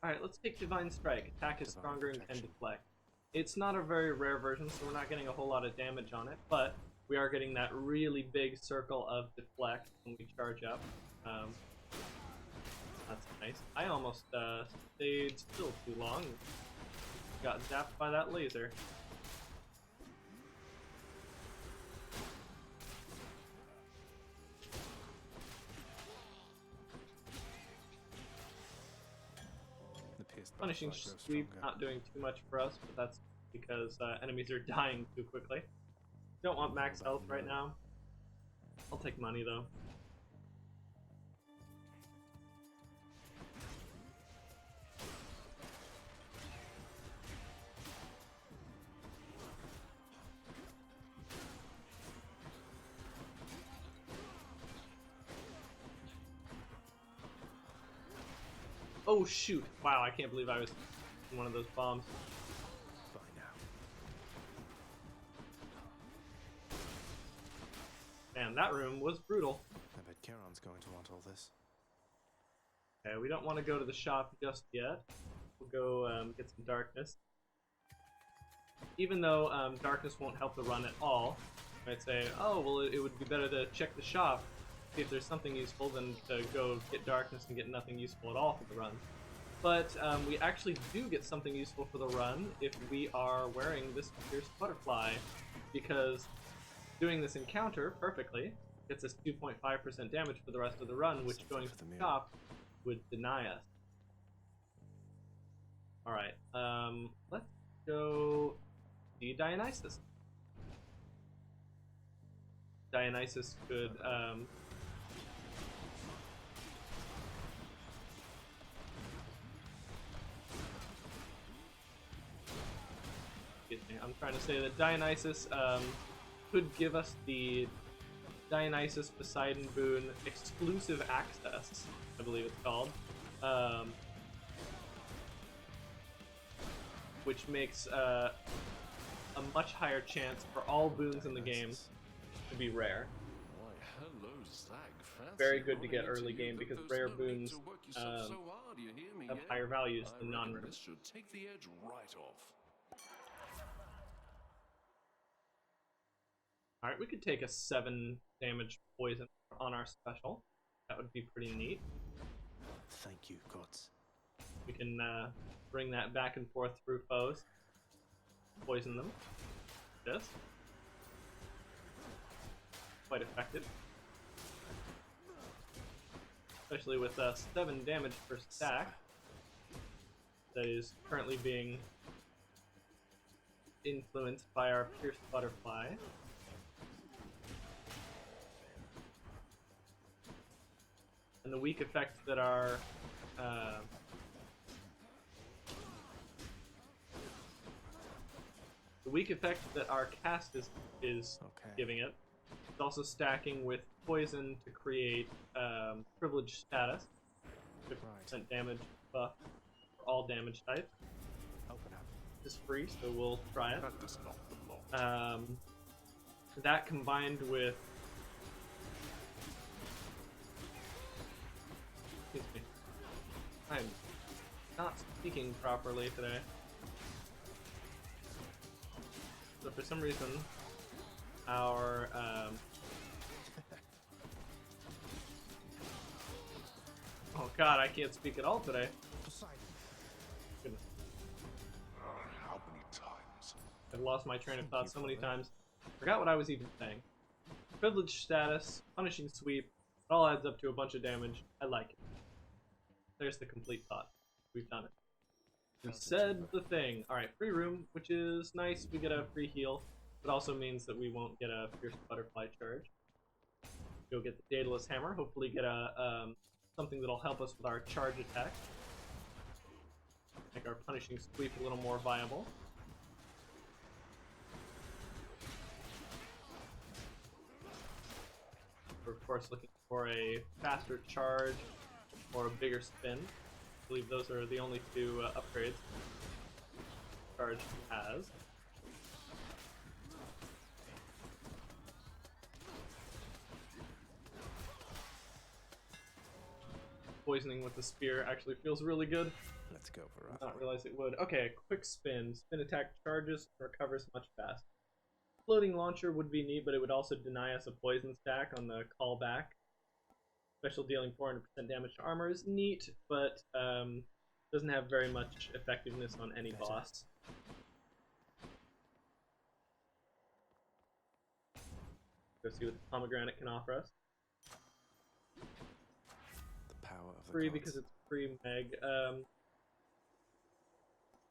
Speaker 1: Alright, let's take Divine Strike. Attack is stronger and can deflect. It's not a very rare version, so we're not getting a whole lot of damage on it, but we are getting that really big circle of deflect when we charge up. That's nice. I almost stayed still too long. Got zapped by that laser. Punishing Sweep not doing too much for us, but that's because enemies are dying too quickly. Don't want max health right now. I'll take money though. Oh shoot! Wow, I can't believe I was in one of those bombs.
Speaker 2: Bye now.
Speaker 1: Man, that room was brutal.
Speaker 2: I bet Charon's going to want all this.
Speaker 1: Okay, we don't want to go to the shop just yet. We'll go get some darkness. Even though darkness won't help the run at all, I might say, oh, well, it would be better to check the shop, see if there's something useful than to go get darkness and get nothing useful at all for the run. But we actually do get something useful for the run if we are wearing this pierced butterfly, because doing this encounter perfectly gets us 2.5% damage for the rest of the run, which going to the shop would deny us. Alright, let's go see Dionysus. Dionysus could I'm trying to say that Dionysus could give us the Dionysus Poseidon boon exclusive access, I believe it's called, which makes a much higher chance for all boons in the game to be rare.
Speaker 3: Why, hello, Zag. Fancy
Speaker 1: Very good to get
Speaker 3: running
Speaker 1: early
Speaker 3: into you,
Speaker 1: game
Speaker 3: but
Speaker 1: because
Speaker 3: there's
Speaker 1: rare
Speaker 3: no need
Speaker 1: boons
Speaker 3: to work yourself so hard, you hear me,
Speaker 1: have
Speaker 3: yeah?
Speaker 1: higher values than
Speaker 3: I reckon
Speaker 1: non-rare.
Speaker 3: this should take the edge right off.
Speaker 1: Alright, we could take a 7 damage poison on our special. That would be pretty neat.
Speaker 12: Thank you, gods.
Speaker 1: We can bring that back and forth through foes. Poison them. This. Quite effective. Especially with 7 damage per stack. That is currently being influenced by our pierced butterfly. And the weak effects that are cast is giving it. It's also stacking with poison to create privileged status. 50% damage buff for all damage types. It's free, so we'll try it.
Speaker 3: That does not belong.
Speaker 1: That combined with excuse me. I'm not speaking properly today. So for some reason, our oh god, I can't speak at all today. Goodness.
Speaker 8: How many times?
Speaker 1: I've lost my train of thought so many times. Forgot what I was even saying. Privileged status, punishing sweep, it all adds up to a bunch of damage. I like it. There's the complete thought. We've done it. We said the thing. Alright, free room, which is nice. We get a free heal. It also means that we won't get a fierce butterfly charge. Go get the Daedalus hammer. Hopefully get a something that'll help us with our charge attack. Make our punishing sweep a little more viable. We're of course looking for a faster charge or a bigger spin. I believe those are the only two upgrades charge has. Poisoning with the spear actually feels really good.
Speaker 2: Let's go for
Speaker 1: I did not realize it would. Okay, quick spin. Spin attack charges and recovers much faster. Floating launcher would be neat, but it would also deny us a poison stack on the callback. Special dealing 400% damage to armor is neat, but doesn't have very much effectiveness on any boss. Go see what the pomegranate can offer us.
Speaker 2: The power of the
Speaker 1: free
Speaker 2: gods.
Speaker 1: because it's free meg.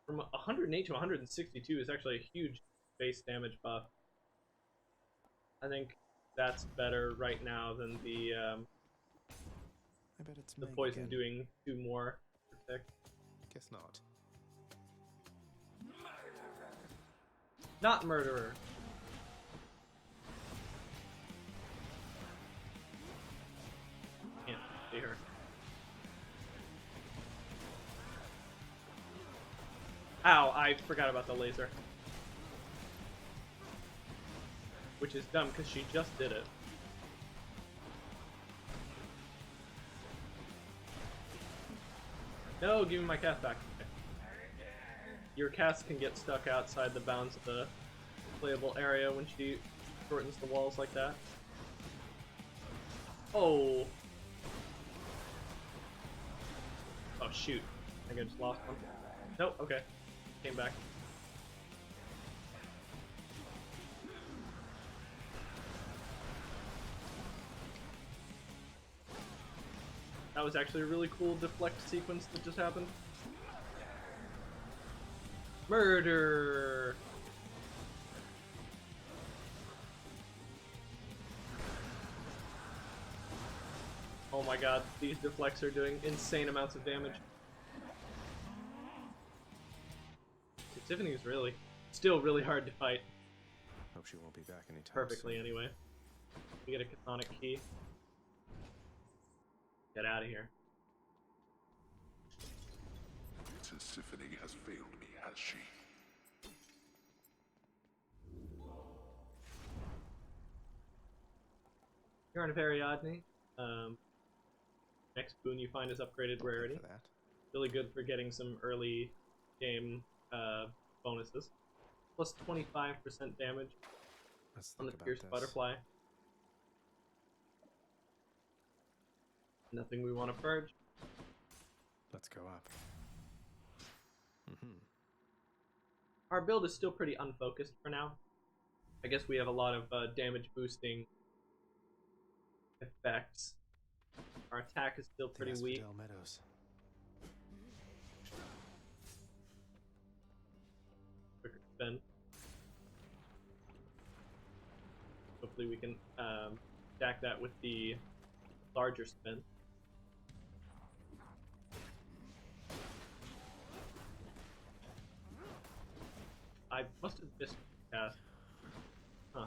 Speaker 1: From 108 to 162 is actually a huge base damage buff. I think that's better right now than the
Speaker 2: I bet it's
Speaker 1: the
Speaker 2: Meg
Speaker 1: poison
Speaker 2: again.
Speaker 1: doing 2 more protect.
Speaker 2: Guess not.
Speaker 1: Not murderer. Can't see her. Ow, I forgot about the laser. Which is dumb because she just did it. No, give me my cast back. Okay. Your cast can get stuck outside the bounds of the playable area when she shortens the walls like that. Oh. Oh shoot. I think I just lost one. Nope, okay. Came back. That was actually a really cool deflect sequence that just happened. Murder! Oh my god, these deflects are doing insane amounts of damage. Tiffany's really, still really hard to fight.
Speaker 2: Hope she won't be back anytime
Speaker 1: Perfectly,
Speaker 2: soon.
Speaker 1: anyway. We get a chthonic key. Get out of here.
Speaker 8: Tisiphone has failed me, has she?
Speaker 1: You're on a Ariadne. Next boon you find is upgraded rarity. Really good for getting some early game bonuses. Plus 25% damage on the Fierce Butterfly. Nothing we want to purge.
Speaker 2: Let's go up.
Speaker 1: Our build is still pretty unfocused for now. I guess we have a lot of damage boosting effects. Our attack is still pretty weak.
Speaker 2: Meadows.
Speaker 1: Quicker spin. Hopefully we can stack that with the larger spin. I must have missed the cast. Huh.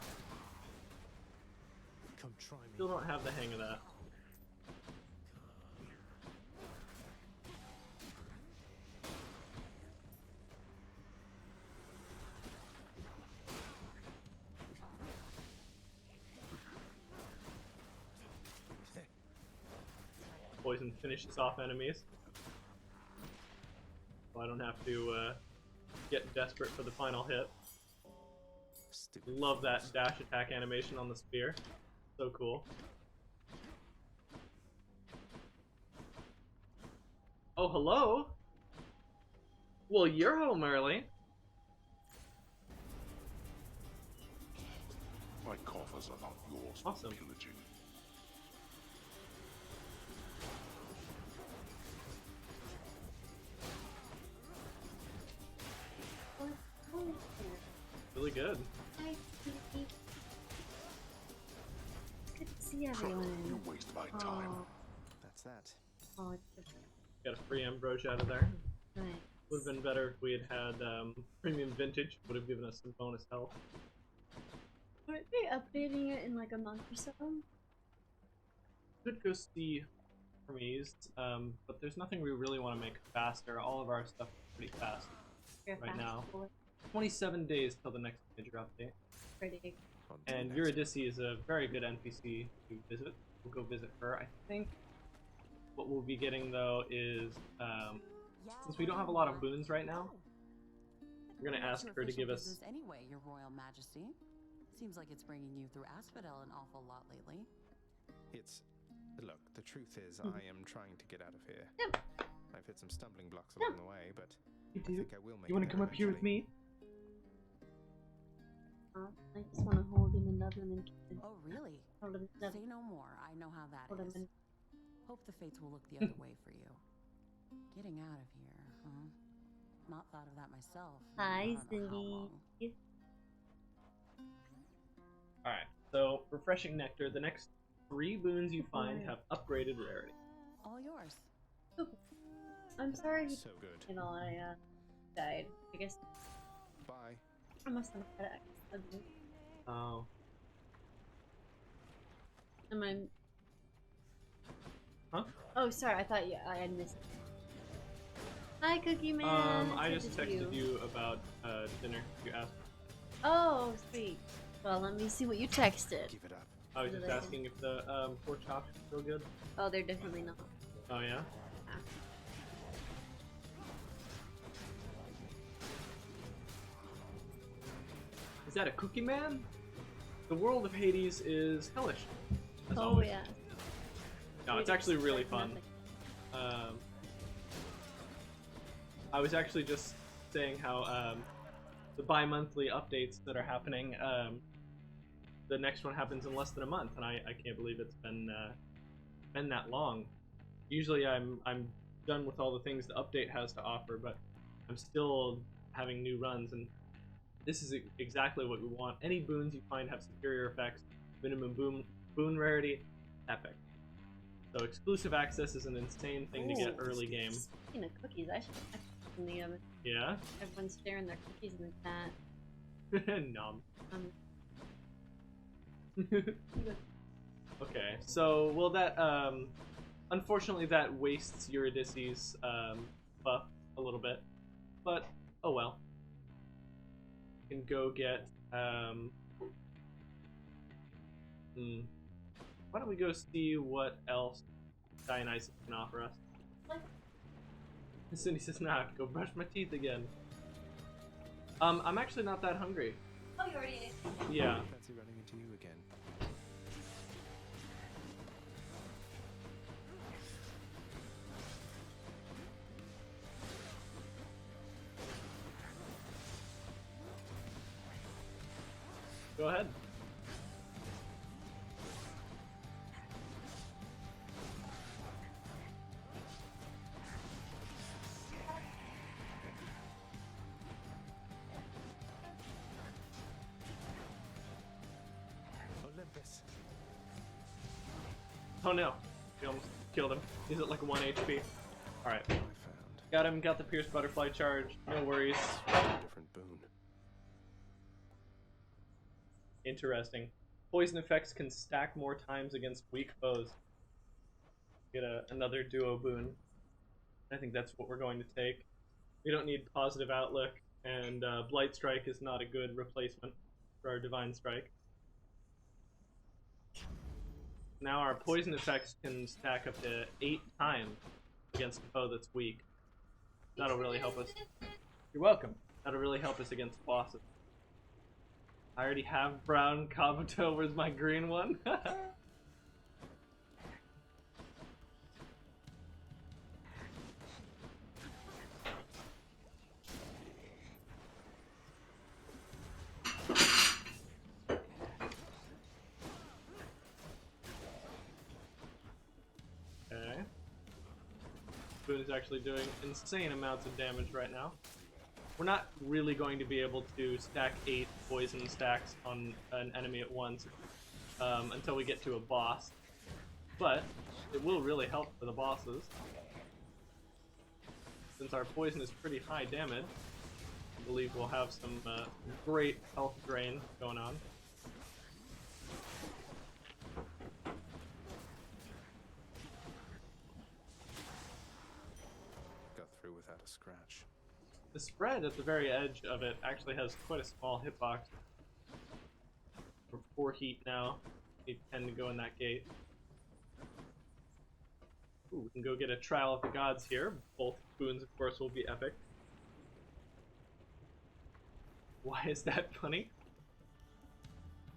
Speaker 2: Come try me.
Speaker 1: Still don't have the hang of that. Poison finishes off enemies. So I don't have to get desperate for the final hit. Love that dash attack animation on the spear. So cool. Oh, hello? Well, you're home early.
Speaker 8: My coffers are not yours for
Speaker 1: Awesome.
Speaker 8: pillaging.
Speaker 1: really good.
Speaker 16: Hi, Kiki. Good to see everyone.
Speaker 8: You waste my time.
Speaker 2: That's that.
Speaker 16: Oh, it's just
Speaker 1: Got a free Ambrosia out of there.
Speaker 16: nice.
Speaker 1: Would have been better if we had had premium vintage. Would have given us some bonus health.
Speaker 16: Aren't they updating it in like a month or so?
Speaker 1: Could go see Hermes, but there's nothing we really want to make faster. All of our stuff is pretty fast right now. 27 days till the next major update.
Speaker 16: Pretty.
Speaker 1: And Eurydice is a very good NPC to visit. We'll go visit her. I think what we'll be getting though is, since we don't have a lot of boons right now, we're gonna ask her to give us.
Speaker 10: Anyway, Your Royal Majesty. Seems like it's bringing you through Asphodel an awful lot lately.
Speaker 2: It's... Look, the truth is, I am trying to get out of here.
Speaker 16: Yep.
Speaker 2: I've hit some stumbling blocks along the way, but
Speaker 1: You
Speaker 2: I
Speaker 1: do?
Speaker 2: think I will make
Speaker 1: You want to
Speaker 2: it
Speaker 1: come up here with
Speaker 2: eventually.
Speaker 1: me?
Speaker 16: I just want to hold him and love him and kiss him.
Speaker 10: Oh, really?
Speaker 16: Hold him and love
Speaker 10: Say
Speaker 16: him.
Speaker 10: no more. I know how that
Speaker 16: Hold him
Speaker 10: is.
Speaker 16: and...
Speaker 10: Hope the fates will look the other way for you. Getting out of here, huh? Not thought of that myself.
Speaker 16: Hi,
Speaker 10: I don't know how
Speaker 16: Cindy.
Speaker 10: long.
Speaker 1: Alright, so refreshing nectar. The next 3 boons you find have upgraded rarity.
Speaker 10: All yours.
Speaker 16: I'm sorry.
Speaker 2: So good.
Speaker 16: You know, I died. I guess
Speaker 2: Bye.
Speaker 16: I must have had it.
Speaker 1: Oh.
Speaker 16: Am I?
Speaker 1: Huh?
Speaker 16: Oh, sorry. I thought I had missed. Hi, Cookie Man.
Speaker 1: I
Speaker 16: Good
Speaker 1: just
Speaker 16: to see
Speaker 1: texted you about dinner. You asked.
Speaker 16: Oh, sweet. Well, let me see what you texted.
Speaker 2: Give it up.
Speaker 1: I was just asking if the pork chops are still good.
Speaker 16: Oh, they're definitely not.
Speaker 1: Oh yeah. Is that a Cookie Man? The world of Hades is hellish. As
Speaker 16: Oh
Speaker 1: always.
Speaker 16: yeah.
Speaker 1: No, it's actually really fun. I was actually just saying how the bi-monthly updates that are happening, the next one happens in less than a month, and I can't believe it's been that long. Usually I'm done with all the things the update has to offer, but I'm still having new runs, and this is exactly what we want. Any boons you find have superior effects, minimum boon rarity, epic. So exclusive access is an insane thing to get early game.
Speaker 16: Speaking of cookies, I should check in the oven.
Speaker 1: Yeah?
Speaker 16: Everyone's sharing their cookies in the chat.
Speaker 1: Nom. Okay, so well that unfortunately that wastes Eurydice's buff a little bit, but oh well. You can go get why don't we go see what else Dionysus can offer us? Cindy says, "Now I have to go brush my teeth again." I'm actually not that hungry.
Speaker 16: Oh, you already ate.
Speaker 1: Yeah.
Speaker 2: Fancy running into you again.
Speaker 1: Go ahead.
Speaker 2: Olympus.
Speaker 1: Oh no. We almost killed him. He's at like 1 HP. Alright. Got him, got the Pierce Butterfly charge. No worries.
Speaker 2: Different boon.
Speaker 1: Interesting. Poison effects can stack more times against weak foes. Get another duo boon. I think that's what we're going to take. We don't need positive outlook, and Blight Strike is not a good replacement for our Divine Strike. Now our poison effects can stack up to 8 times against a foe that's weak. That'll really help us. You're welcome. That'll really help us against bosses. I already have brown Kabuto. Where's my green one? Okay. Boon is actually doing insane amounts of damage right now. we're not really going to be able to stack 8 poison stacks on an enemy at once until we get to a boss. But it will really help for the bosses, since our poison is pretty high damage. I believe we'll have some great health drain going on.
Speaker 2: Got through without a scratch.
Speaker 1: The spread at the very edge of it actually has quite a small hitbox. We're 4 heat now. We tend to go in that gate. Ooh, we can go get a Trial of the Gods here. Both boons, of course, will be epic. Why is that funny?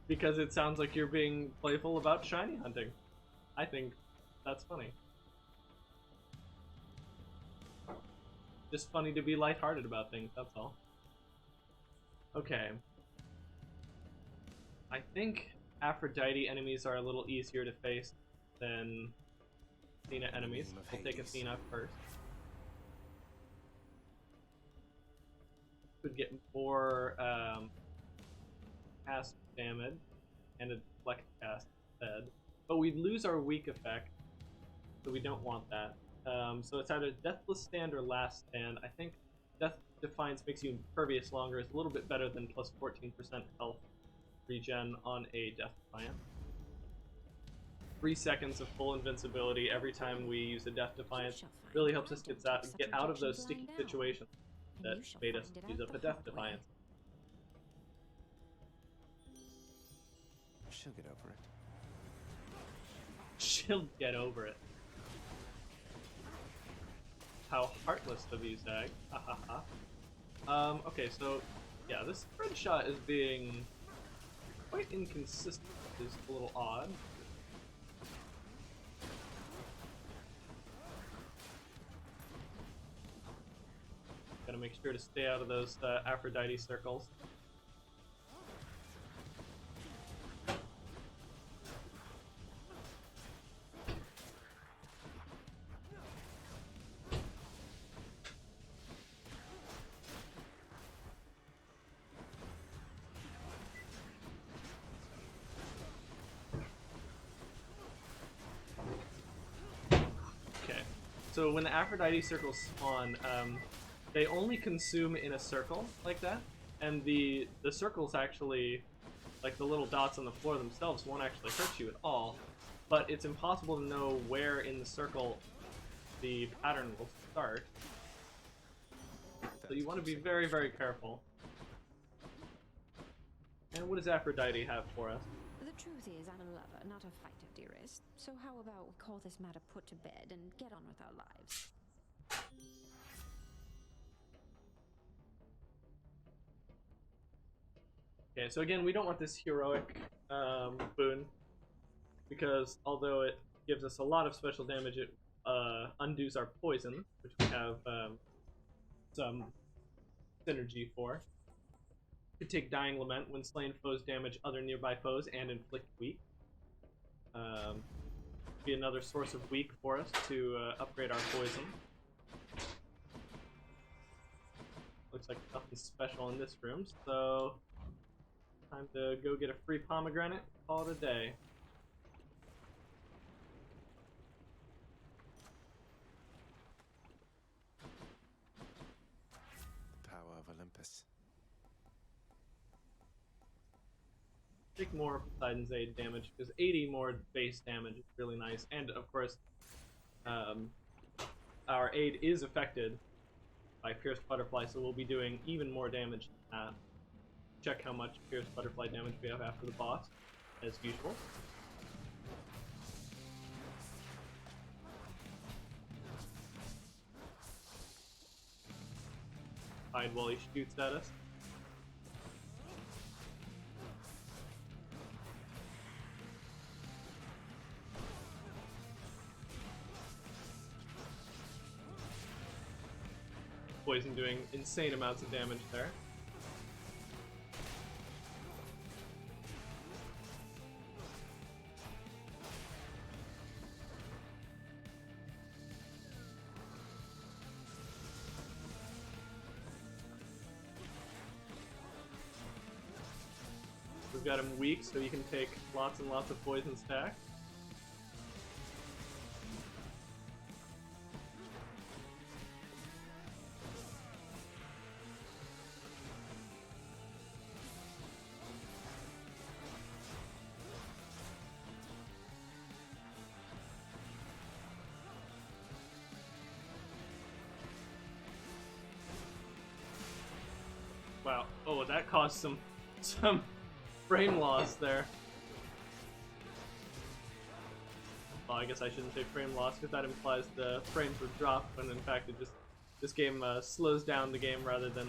Speaker 1: Because it sounds like you're being playful about shiny hunting. I think that's funny. Just funny to be lighthearted about things, that's all. Okay. I think Aphrodite enemies are a little easier to face than Athena enemies. We'll take Athena first. Could get more cast damage and a deflect cast instead. But we'd lose our weak effect, so we don't want that. So it's either Deathless Stand or Last Stand. I think Death Defiance makes you impervious longer. It's a little bit better than plus 14% health regen on a Death Defiance. 3 seconds of full invincibility every time we use a Death Defiance really helps us get out of those sticky situations that made us use up a Death Defiance.
Speaker 2: She'll get over it.
Speaker 1: She'll get over it. How heartless of you, Zag. Ha ha ha. Okay, so yeah, this spread shot is being quite inconsistent. It's a little odd. Gotta make sure to stay out of those Aphrodite circles. So when the Aphrodite circles spawn, they only consume in a circle like that, and the circles actually, like the little dots on the floor themselves, won't actually hurt you at all, but it's impossible to know where in the circle the pattern will start. So you want to be very, very careful. And what does Aphrodite have for us?
Speaker 14: The truth is, I'm a lover, not a fighter, dearest. So how about we call this matter put to bed and get on with our lives?
Speaker 1: Okay, so again, we don't want this heroic boon, because although it gives us a lot of special damage, it undoes our poison, which we have some synergy for. Could take Dying Lament when slain foes damage other nearby foes and inflict weak. Be another source of weak for us to upgrade our poison. Looks like nothing special in this room, so time to go get a free pomegranate, call it a day.
Speaker 2: The power of Olympus.
Speaker 1: Take more Poseidon's Aid damage, because 80 more base damage is really nice, and of course, our aid is affected by Pierced Butterfly, so we'll be doing even more damage than that. Check how much Pierced Butterfly damage we have after the boss, as usual. Hide while he shoots at us. Poison doing insane amounts of damage there. We've got him weak, so he can take lots and lots of poison stack. Wow. Oh, that caused some frame loss there. Well, I guess I shouldn't say frame loss because that implies the frames would drop, when in fact it just this game slows down the game rather than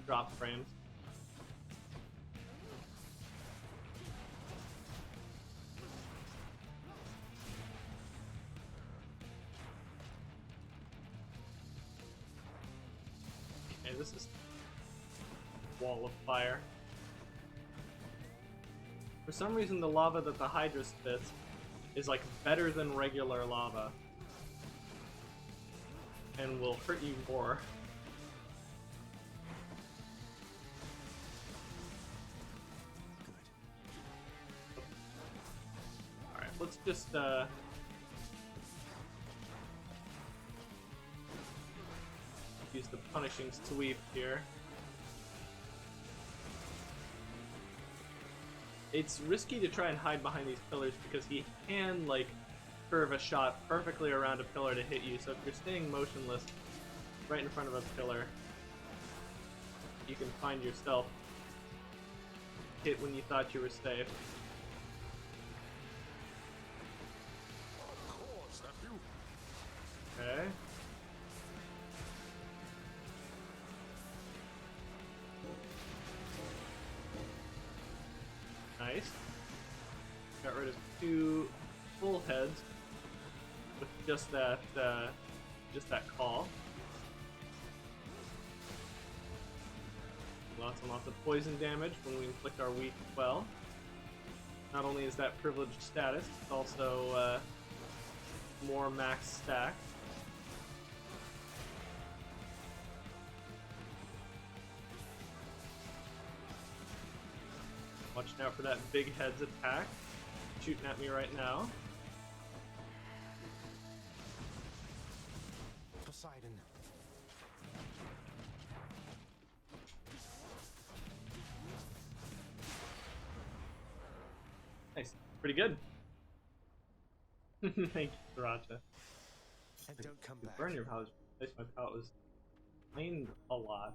Speaker 1: drop frames. Okay, this is wall of fire. For some reason, the lava that the Hydra spits is like better than regular lava and will hurt you more. Alright, let's just use the punishing sweep here. It's risky to try and hide behind these pillars because he can, like, curve a shot perfectly around a pillar to hit you. So if you're staying motionless right in front of a pillar, you can find yourself hit when you thought you were safe. Okay. Nice. Got rid of 2 full heads with just that call. Lots and lots of poison damage when we inflict our weak spell. Not only is that privileged status, it's also more max stack. Watching out for that big head's attack. Shooting at me right now.
Speaker 2: Poseidon.
Speaker 1: Nice. Pretty good. Thank you, Sriracha.
Speaker 2: And don't come back.
Speaker 1: Burn your palate. My palate was cleaned a lot.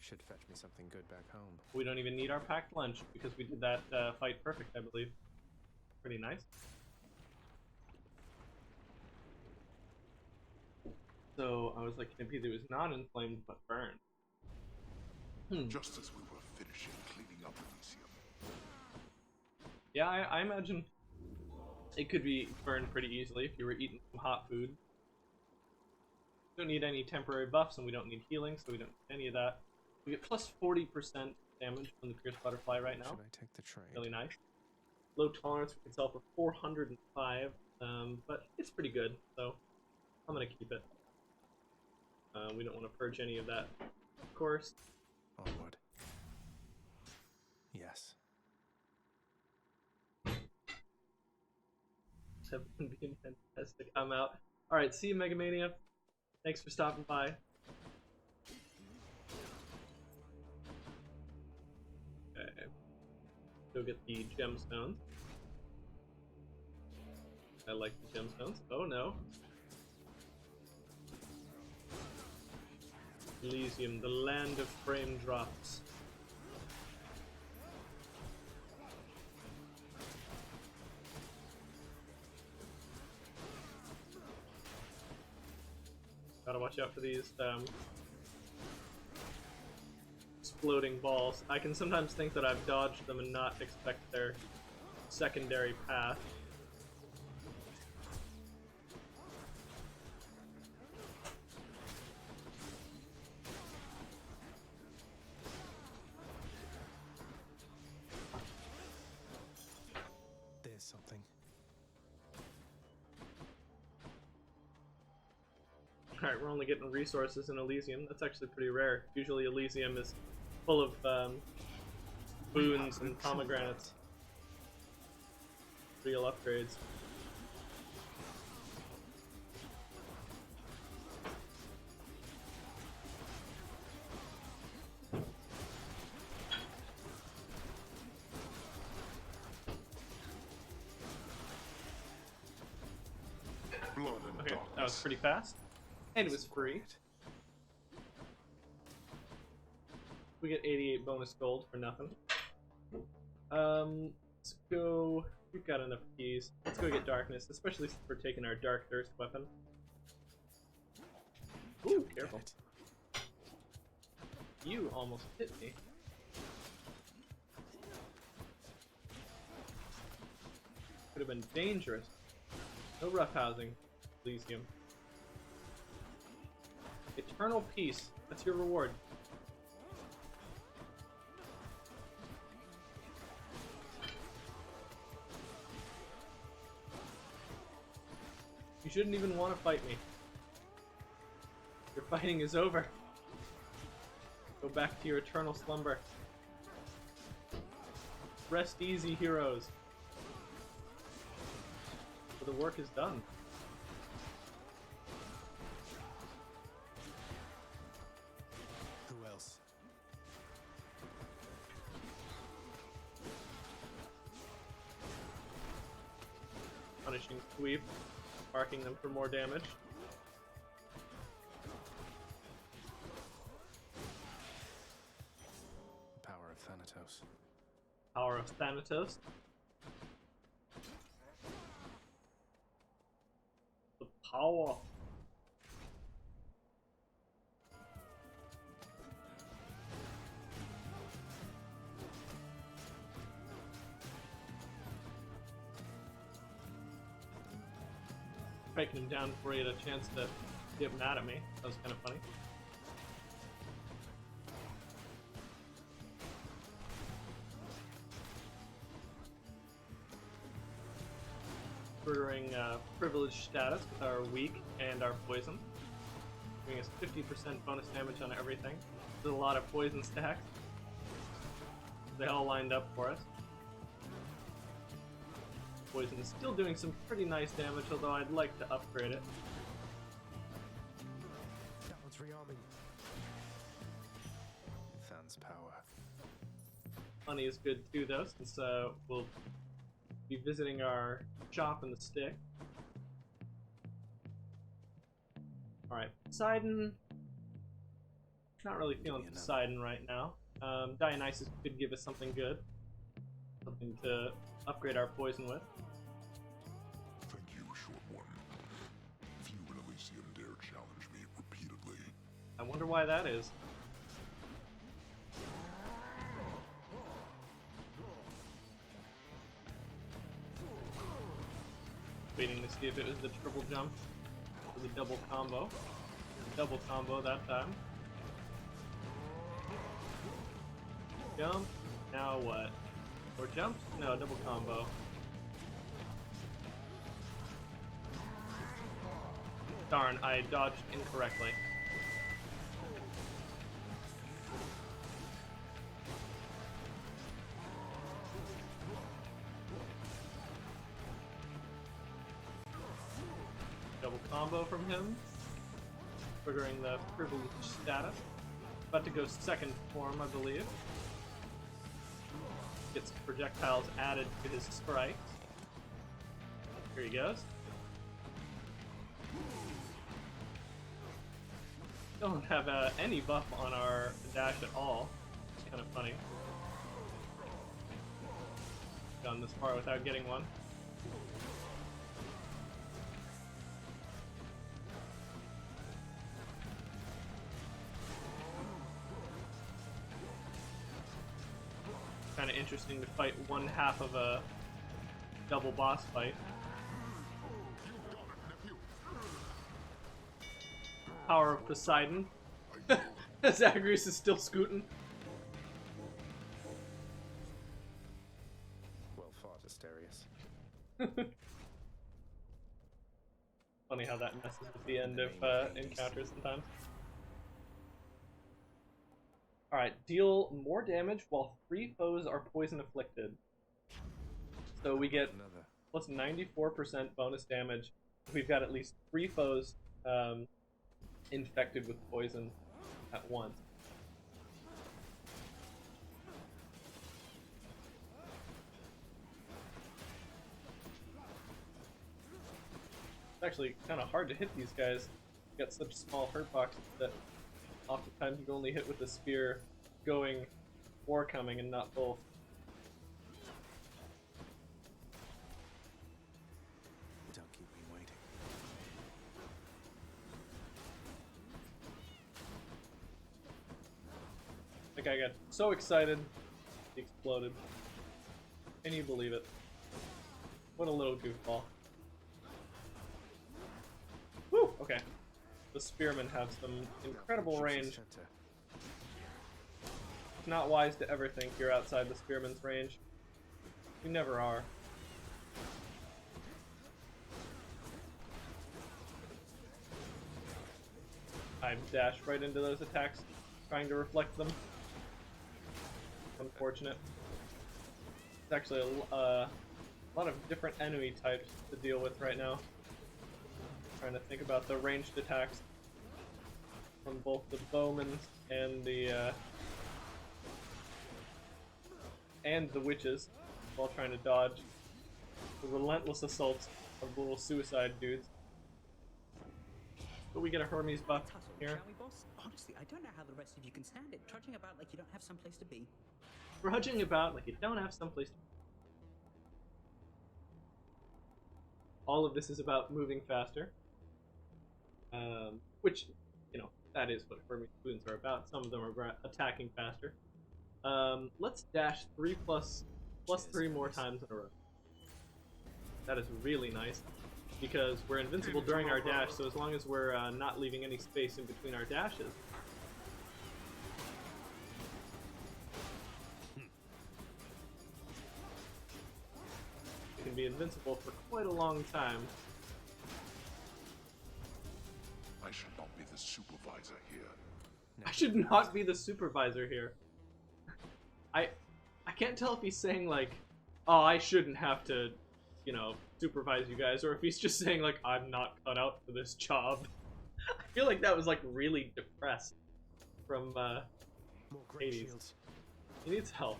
Speaker 2: Should fetch me something good back home.
Speaker 1: We don't even need our packed lunch because we did that fight perfect, I believe. Pretty nice. So I was like, can it be that it was not inflamed but burned?
Speaker 8: Just as we were finishing cleaning up Elysium.
Speaker 1: Yeah, I imagine it could be burned pretty easily if you were eating some hot food. We don't need any temporary buffs, and we don't need healing, so we don't need any of that. We get plus 40% damage from the Pierce Butterfly right now.
Speaker 2: Should I take the trade?
Speaker 1: Really nice. Low tolerance, we can sell for 405, but it's pretty good, so I'm gonna keep it. We don't want to purge any of that, of course.
Speaker 2: Onward. Yes.
Speaker 1: 7 being fantastic. I'm out. Alright, see you, Megamania. Thanks for stopping by. Okay. Go get the gemstones. I like the gemstones. Oh no. Elysium, the land of frame drops. Gotta watch out for these exploding balls. I can sometimes think that I've dodged them and not expect their secondary path.
Speaker 2: There's something.
Speaker 1: Alright, we're only getting resources in Elysium. That's actually pretty rare. Usually Elysium is full of boons and pomegranates. Real upgrades. Okay, that was pretty fast. And it was free. We get 88 bonus gold for nothing. Let's go. We've got enough keys. Let's go get darkness, especially since we're taking our dark thirst weapon. Ooh, careful. You almost hit me. Could have been dangerous. No roughhousing, Elysium. Eternal peace. That's your reward. You shouldn't even want to fight me. Your fighting is over. Go back to your eternal slumber. Rest easy, heroes. For the work is done.
Speaker 2: Who else?
Speaker 1: Punishing sweep. Marking them for more damage.
Speaker 2: Power of Thanatos.
Speaker 1: Power of Thanatos. The power. Striking him down before he had a chance to get mad at me. That was kind of funny. Triggering privileged status with our weak and our poison. Giving us 50% bonus damage on everything. There's a lot of poison stacks. They all lined up for us. Poison is still doing some pretty nice damage, although I'd like to upgrade it.
Speaker 2: That one's rearming. Than's power.
Speaker 1: Honey is good too, though, since we'll be visiting our shop in the stick. Alright, Poseidon. Not really feeling Poseidon right now. Dionysus could give us something good. Something to upgrade our poison with.
Speaker 8: Thank you, Short One. Few in Elysium dare challenge me repeatedly.
Speaker 1: I wonder why that is. Waiting to see if it was the triple jump or the double combo. Double combo that time. Jump. Now what? Or jump? No, double combo. Darn, I dodged incorrectly. Double combo from him. Triggering the privileged status. About to go second form, I believe. Gets projectiles added to his strikes. Here he goes. Don't have any buff on our dash at all. It's kind of funny. Gone this far without getting one. Kind of interesting to fight one half of a double boss fight. Power of Poseidon. Zagreus is still scooting.
Speaker 2: Well fought, Asterius.
Speaker 1: Funny how that messes with the end of encounters sometimes. Alright, deal more damage while 3 foes are poison afflicted. So we get plus 94% bonus damage if we've got at least 3 foes infected with poison at once. It's actually kind of hard to hit these guys. You've got such small hurt boxes that oftentimes you only hit with the spear going or coming and not both.
Speaker 2: Don't keep me waiting.
Speaker 1: That guy got so excited, he exploded. Can you believe it? What a little goofball. Woo! Okay. The spearmen have some incredible range. It's not wise to ever think you're outside the spearman's range. You never are. I dashed right into those attacks, trying to reflect them. Unfortunate. It's actually a lot of different enemy types to deal with right now. Trying to think about the ranged attacks from both the bowmen and the witches, while trying to dodge the relentless assaults of the little suicide dudes. But we get a Hermes buff here.
Speaker 9: Shall we, boss? Honestly, I don't know how the rest of you can stand it, trudging about like you don't have someplace to be.
Speaker 1: Trudging about like you don't have someplace to be. All of this is about moving faster. Which, you know, that is what Hermes boons are about. Some of them are about attacking faster. Let's dash 3 plus 3 more times in a row. That is really nice, because we're invincible during our dash, so as long as we're not leaving any space in between our dashes. We can be invincible for quite a long time.
Speaker 8: I should not be the supervisor here.
Speaker 1: I should not be the supervisor here. I can't tell if he's saying like, oh, I shouldn't have to, you know, supervise you guys, or if he's just saying like, I'm not cut out for this job. I feel like that was like really depressed from Hades. He needs help.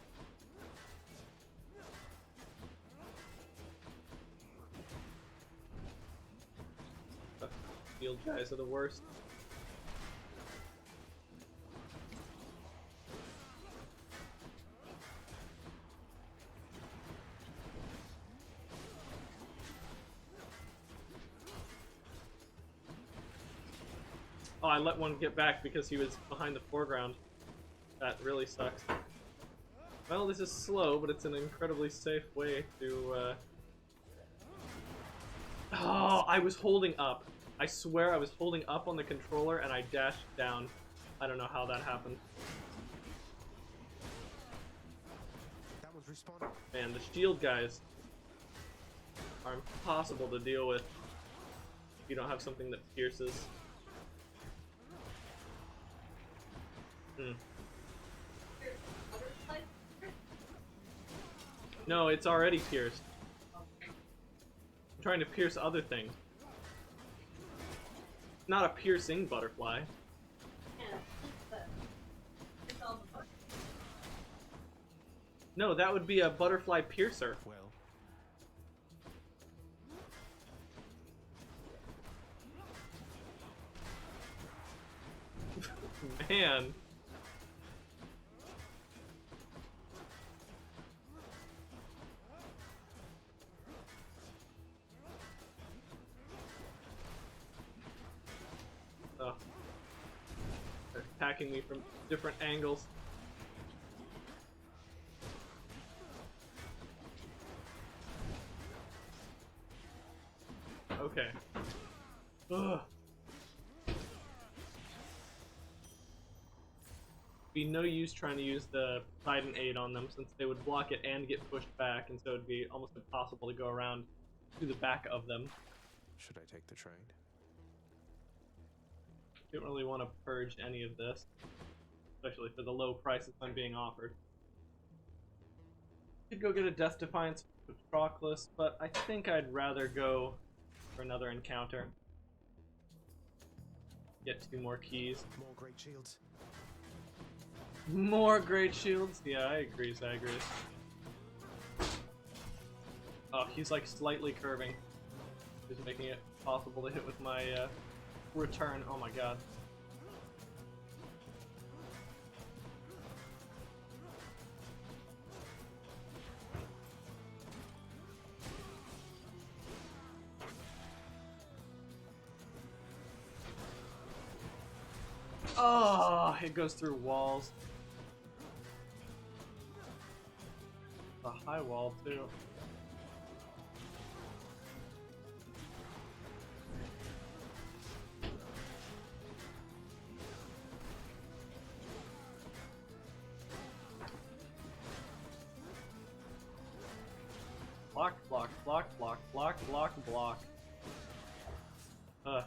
Speaker 1: Field guys are the worst. Oh, I let one get back because he was behind the foreground. That really sucks. Well, this is slow, but it's an incredibly safe way to, Oh, I was holding up. I swear I was holding up on the controller and I dashed down. I don't know how that happened.
Speaker 2: That was respawning.
Speaker 1: Man, the shield guys are impossible to deal with if you don't have something that pierces. No, it's already pierced. I'm trying to pierce other things. Not a piercing butterfly. No, that would be a butterfly piercer.
Speaker 2: Well.
Speaker 1: Man. Oh. They're attacking me from different angles. Okay. Ugh. Be no use trying to use the Poseidon aid on them, since they would block it and get pushed back, and so it'd be almost impossible to go around to the back of them.
Speaker 2: Should I take the trade?
Speaker 1: Don't really want to purge any of this, especially for the low prices I'm being offered. Could go get a Death Defiance with Patroclus, but I think I'd rather go for another encounter. Get 2 more keys.
Speaker 2: More great shields.
Speaker 1: More great shields? Yeah, I agree, Zagreus. Oh, he's like slightly curving. Just making it possible to hit with my return. Oh my god. Oh, it goes through walls. A high wall too. Block, block, block, block, block, block, block. Ugh.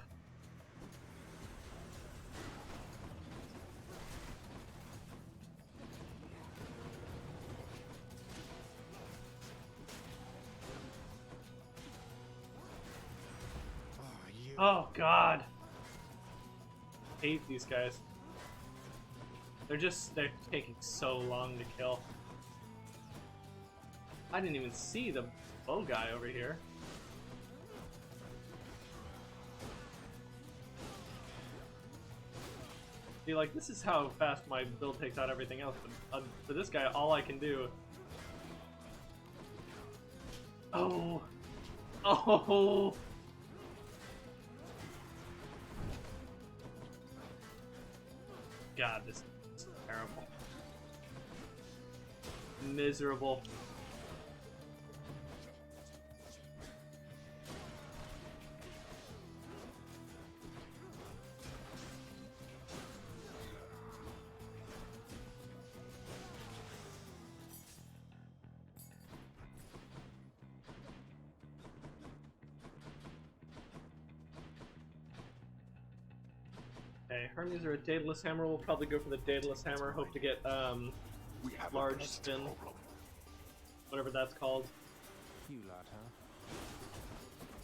Speaker 1: Oh god. Hate these guys. They're taking so long to kill. I didn't even see the bow guy over here. See, like, this is how fast my build takes out everything else, but for this guy, all I can do... Oh! Oh! God, this is terrible. Miserable. Okay, Hermes or a Daedalus Hammer. We'll probably go for the Daedalus Hammer. Hope to get large spin, whatever that's called.
Speaker 2: You lot,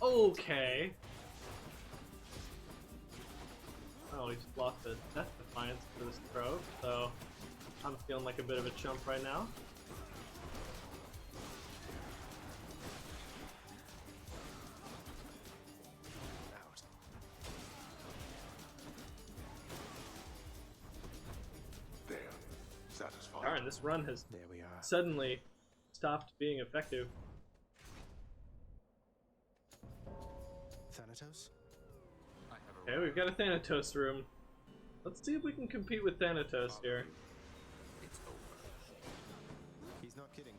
Speaker 2: huh?
Speaker 1: Okay. Oh, we just lost the Death Defiance for this Trove, so I'm feeling like a bit of a chump right now. Darn, this run has suddenly stopped being effective.
Speaker 2: Thanatos?
Speaker 1: Okay, we've got a Thanatos room. Let's see if we can compete with Thanatos here.
Speaker 2: It's over. He's not kidding.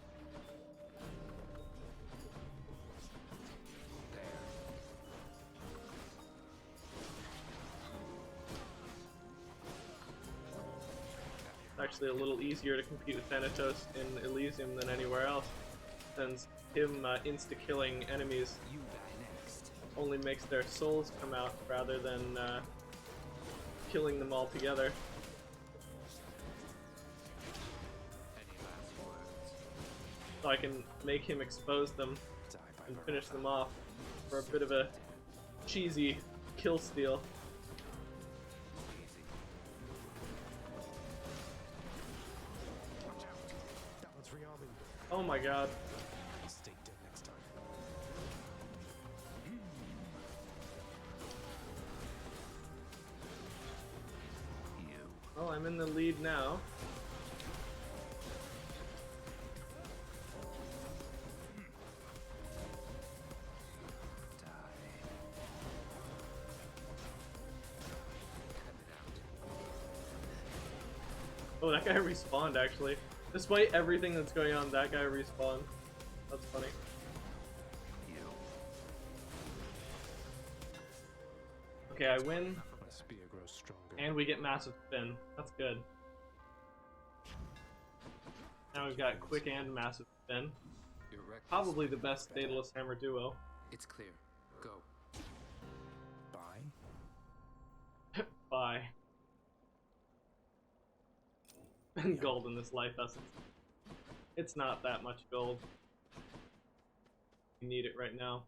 Speaker 1: Actually a little easier to compete with Thanatos in Elysium than anywhere else, since him insta-killing enemies only makes their souls come out rather than killing them all together. So I can make him expose them and finish them off for a bit of a cheesy kill steal. Oh my god.
Speaker 2: Stay dead next time.
Speaker 1: Well, I'm in the lead now. Oh, that guy respawned actually. Despite everything that's going on, that guy respawned. That's funny. Okay, I win. And we get massive spin. That's good. Now we've got quick and massive spin. Probably the best Daedalus Hammer duo.
Speaker 11: It's clear. Go.
Speaker 2: Bye.
Speaker 1: Bye. and gold in this life essence. It's not that much gold. You need it right now.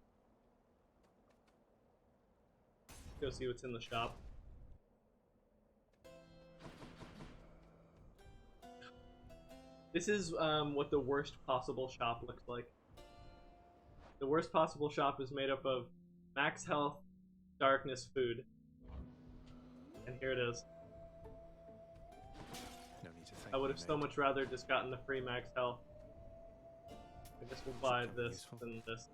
Speaker 1: Go see what's in the shop. This is what the worst possible shop looks like. The worst possible shop is made up of max health, darkness, food. And here it is.
Speaker 2: No need to thank
Speaker 1: I would have
Speaker 2: me,
Speaker 1: so
Speaker 2: mate.
Speaker 1: much rather just gotten the free max health. I guess we'll buy this than this.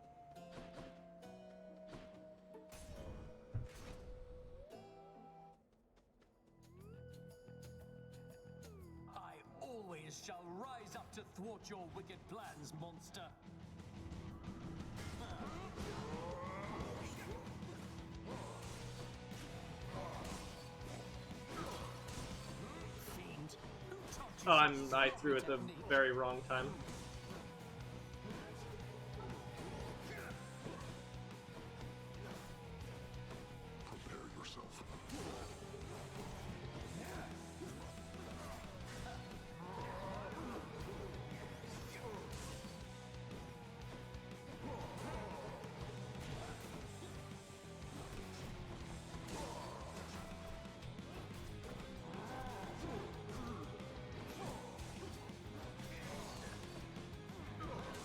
Speaker 11: I always shall rise up to thwart your wicked plans, monster. Fiend, who taught you
Speaker 1: Oh, I threw at the very wrong time.
Speaker 8: Prepare yourself.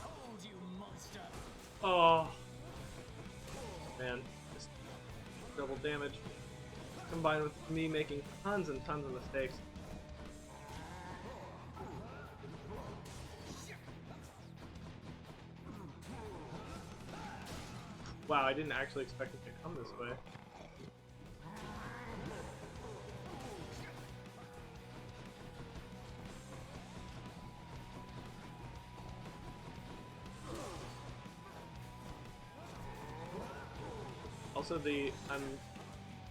Speaker 11: Hold, you monster!
Speaker 1: Oh. Man. Just double damage. Combined with me making tons and tons of mistakes. Wow, I didn't actually expect it to come this way. Also, I'm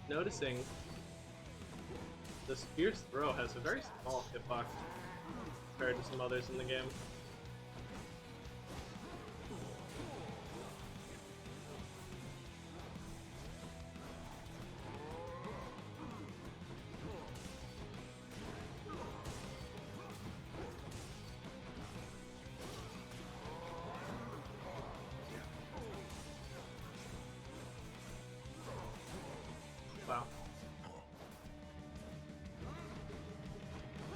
Speaker 1: noticing the Spear's Throw has a very small hitbox compared to some others in the game. Wow.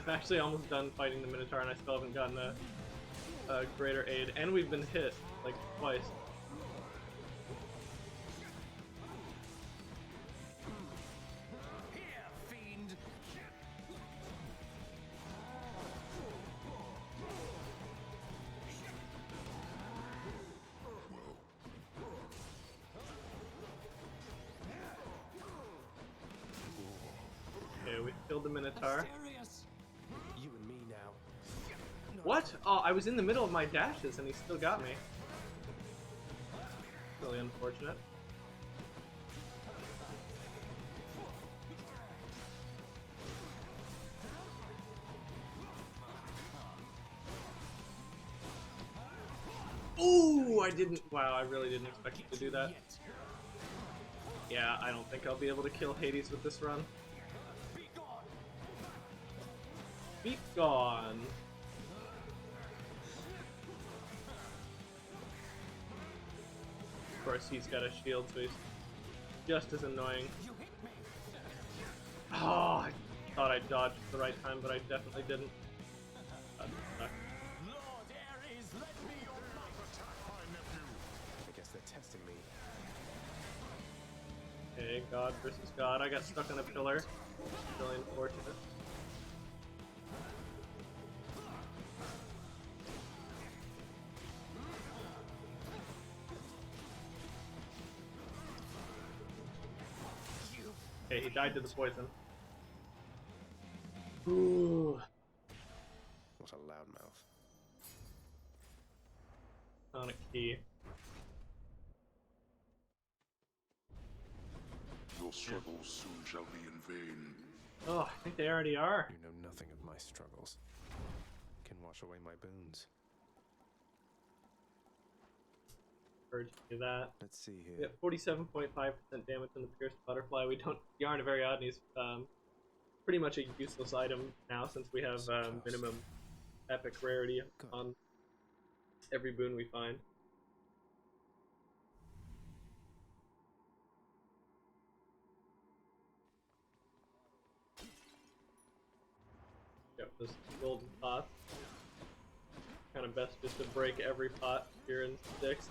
Speaker 1: I'm actually almost done fighting the Minotaur and I still haven't gotten a greater aid. And we've been hit, like, twice.
Speaker 11: Here, fiend!
Speaker 1: Okay, we killed the Minotaur.
Speaker 11: Serious?
Speaker 17: You and me now.
Speaker 1: What? Oh, I was in the middle of my dashes and he still got me. Really unfortunate. Ooh, I didn't. Wow, I really didn't expect it to do that. Yeah, I don't think I'll be able to kill Hades with this run. Be gone. Of course, he's got a shield, so he's just as annoying. Oh, I thought I dodged at the right time, but I definitely didn't. That sucked.
Speaker 2: I guess they're testing me.
Speaker 1: Okay, God versus God. I got stuck on a pillar. Really unfortunate. Okay, he died to the poison. Ooh.
Speaker 2: What a loudmouth.
Speaker 1: Sonic key.
Speaker 8: Your struggles soon shall be in vain.
Speaker 1: Oh, I think they already are.
Speaker 2: You know nothing of my struggles. Can wash away my boons.
Speaker 1: Urge to do that.
Speaker 2: Let's see here.
Speaker 1: We got 47.5% damage on the Pierced Butterfly. We aren't a very Odnies pretty much a useless item now since we have minimum epic rarity on every boon we find. Got this golden pot. Kind of best just to break every pot here in Styx.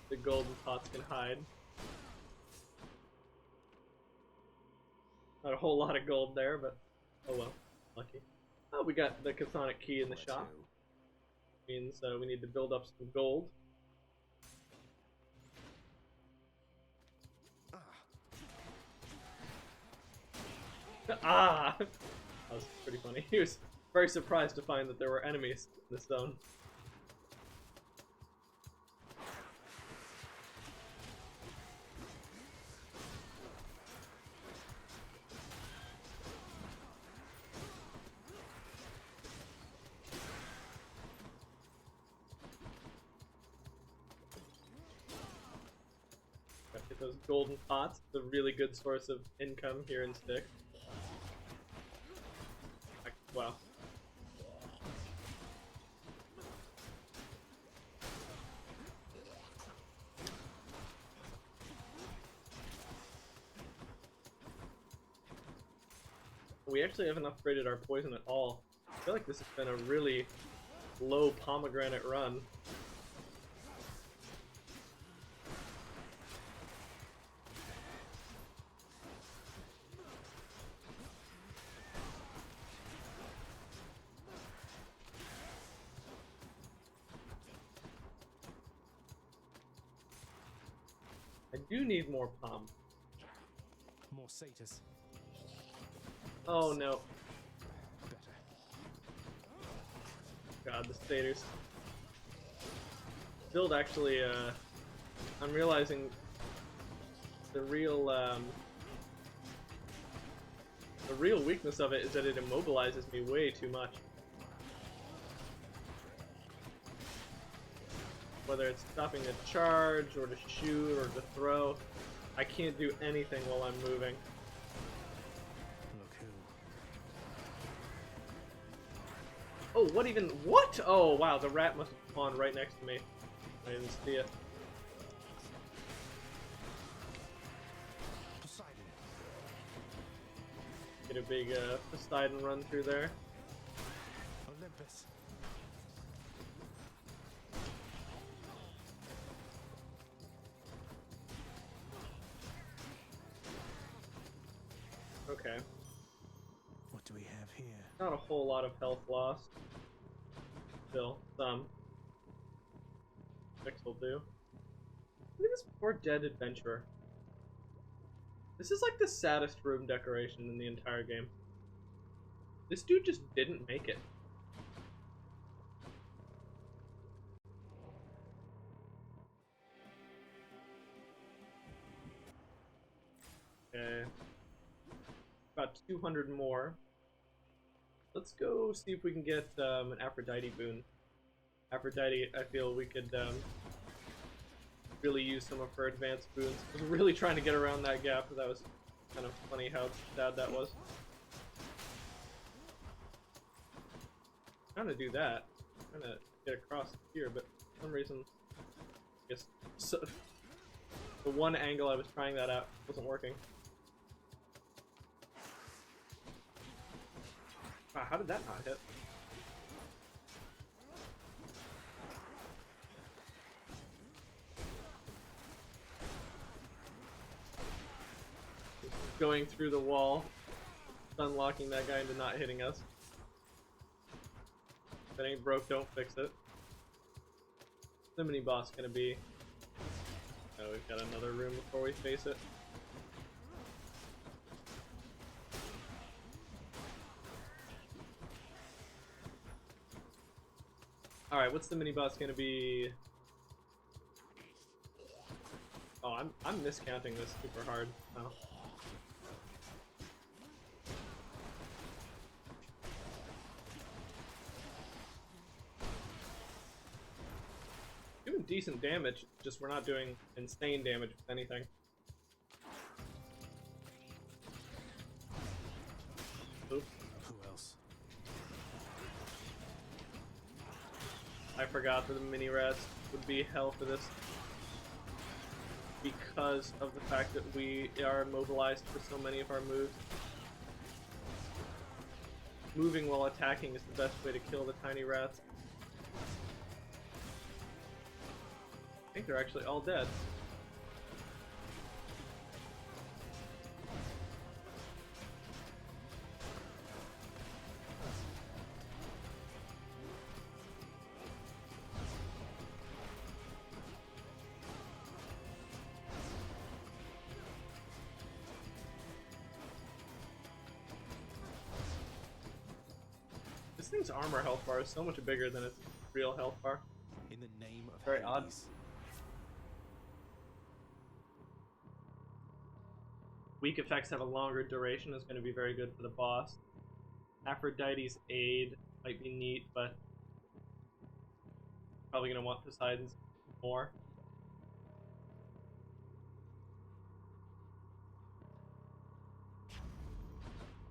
Speaker 1: The golden pots can hide. Not a whole lot of gold there, but oh well, lucky. Oh, we got the Chthonic key in the shop. Means we need to build up some gold. Ah! That was pretty funny. He was very surprised to find that there were enemies in this zone. Gotta get those golden pots. It's a really good source of income here in Styx. Wow. We actually haven't upgraded our poison at all. I feel like this has been a really low pomegranate run. I do need more pom.
Speaker 17: More satyrs.
Speaker 1: Oh no. God, the satyrs. Build actually, I'm realizing the real weakness of it is that it immobilizes me way too much. Whether it's stopping to charge, or to shoot, or to throw, I can't do anything while I'm moving.
Speaker 17: Look who.
Speaker 1: Oh, what even? What? Oh, wow, the rat must have spawned right next to me. I didn't see it.
Speaker 17: Poseidon.
Speaker 1: Get a big Poseidon run through there.
Speaker 17: Olympus.
Speaker 1: Okay.
Speaker 17: What do we have here?
Speaker 1: Not a whole lot of health loss. Still, some. Six will do. Look at this poor dead adventurer. This is like the saddest room decoration in the entire game. This dude just didn't make it. Okay. About 200 more. Let's go see if we can get an Aphrodite boon. Aphrodite, I feel we could really use some of her advanced boons. I was really trying to get around that gap, but that was kind of funny how sad that was. I'm trying to do that. I'm trying to get across here, but for some reason, I guess so, the one angle I was trying that out wasn't working. Wow, how did that not hit? Going through the wall, unlocking that guy into not hitting us. If it ain't broke, don't fix it. The mini boss gonna be. Oh, we've got another room before we face it. Alright, what's the mini boss gonna be? Oh, I'm miscounting this super hard. Oh. Doing decent damage, just we're not doing insane damage with anything. I forgot that the mini rats would be hell for this because of the fact that we are immobilized for so many of our moves. Moving while attacking is the best way to kill the tiny rats. I think they're actually all dead. This thing's armor health bar is so much bigger than its real health bar.
Speaker 2: In the name of
Speaker 1: Very odd.
Speaker 2: Hades.
Speaker 1: Weak effects have a longer duration, is going to be very good for the boss. Aphrodite's aid might be neat, but probably going to want Poseidon's more.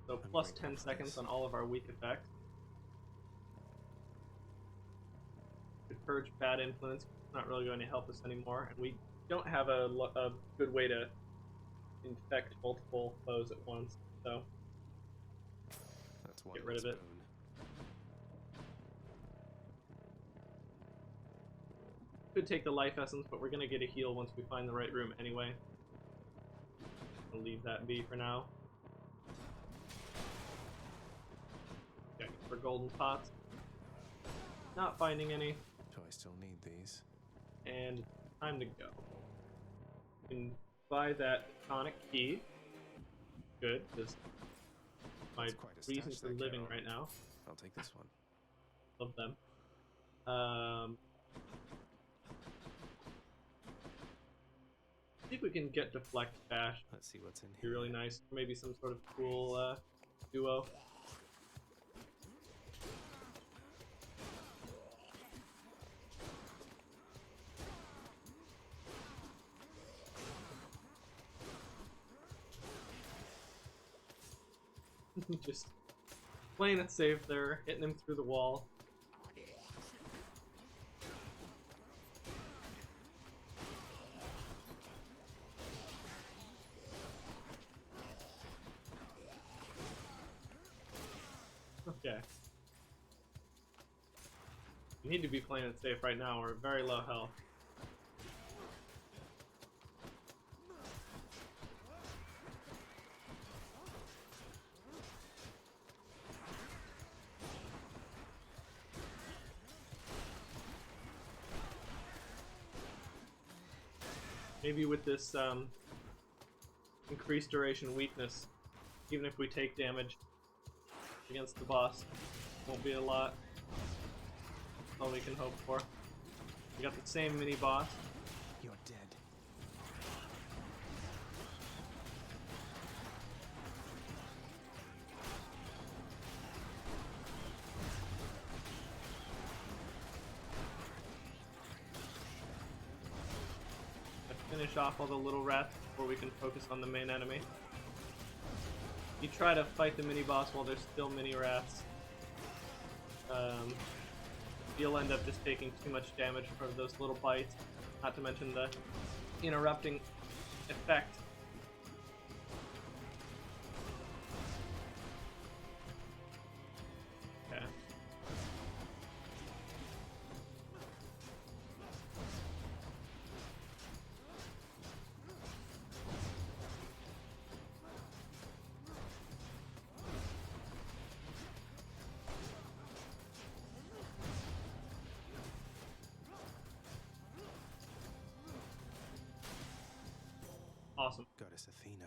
Speaker 1: So plus 10 seconds on all of our weak effects. Could purge bad influence, it's not really going to help us anymore, and we don't have a good way to infect multiple foes at once, so
Speaker 2: That's one
Speaker 1: get rid of it.
Speaker 2: spoon.
Speaker 1: Could take the life essence, but we're gonna get a heal once we find the right room anyway. I'll leave that be for now. Okay, for golden pots. Not finding any.
Speaker 2: Do I still need these?
Speaker 1: And time to go. You can buy that tonic key. Good, because my
Speaker 2: That's quite a
Speaker 1: reasons
Speaker 2: stash
Speaker 1: for
Speaker 2: there,
Speaker 1: living
Speaker 2: Carol.
Speaker 1: right now.
Speaker 2: I'll take this one.
Speaker 1: Love them. See if we can get deflect dash.
Speaker 2: Let's see what's in
Speaker 1: Be
Speaker 2: here.
Speaker 1: really nice. Maybe some sort of cool duo. Just playing it safe there, hitting him through the wall. Okay. We need to be playing it safe right now. We're at very low health. Maybe with this increased duration weakness, even if we take damage against the boss, won't be a lot. That's all we can hope for. We got the same mini boss.
Speaker 17: You're dead.
Speaker 1: Finish off all the little rats before we can focus on the main enemy. You try to fight the mini boss while there's still mini rats. You'll end up just taking too much damage from those little bites, not to mention the interrupting effect. Okay. Awesome.
Speaker 2: Goddess Athena.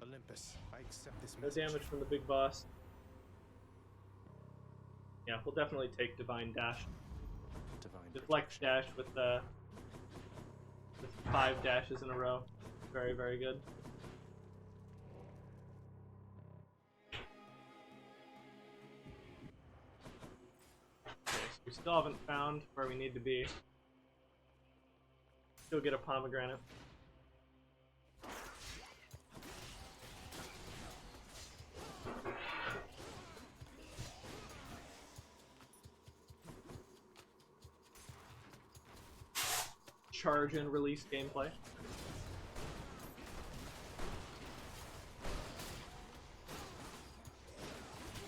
Speaker 2: Olympus, I accept this
Speaker 1: No
Speaker 2: message.
Speaker 1: damage from the big boss. Yeah, we'll definitely take Divine Dash.
Speaker 2: Divine
Speaker 1: Deflect Dash with 5 dashes in a row. Very, very good. Okay, so we still haven't found where we need to be. Still get a pomegranate. charge and release gameplay.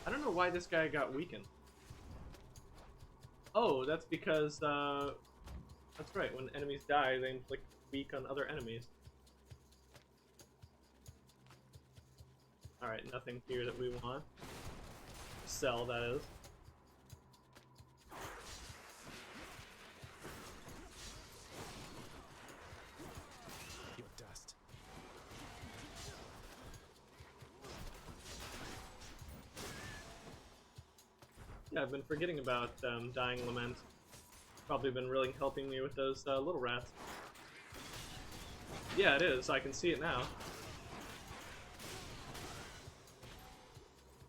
Speaker 1: I don't know why this guy got weakened. Oh, that's because, that's right, when enemies die, they inflict weak on other enemies. Alright, nothing here that we want. Sell, that is.
Speaker 2: Your dust.
Speaker 1: Yeah, I've been forgetting about Dying Lament. Probably been really helping me with those little rats. Yeah, it is. I can see it now.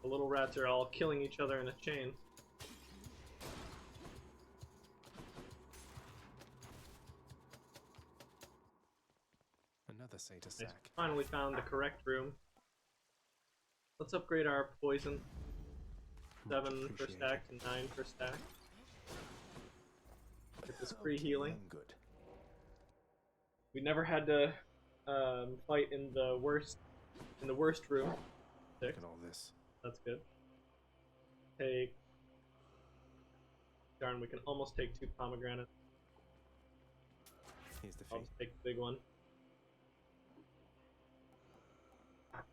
Speaker 1: The little rats are all killing each other in a chain.
Speaker 2: Another Satyr
Speaker 1: I
Speaker 2: sack.
Speaker 1: finally found the correct room. Let's upgrade our poison. 7 per stack to 9 per stack. Get this free healing.
Speaker 2: Good.
Speaker 1: We never had to fight in the worst room.
Speaker 2: Look at all this.
Speaker 1: That's good. Take. Darn, we can almost take 2 pomegranates.
Speaker 2: Here's the fee.
Speaker 1: I'll just take the big one.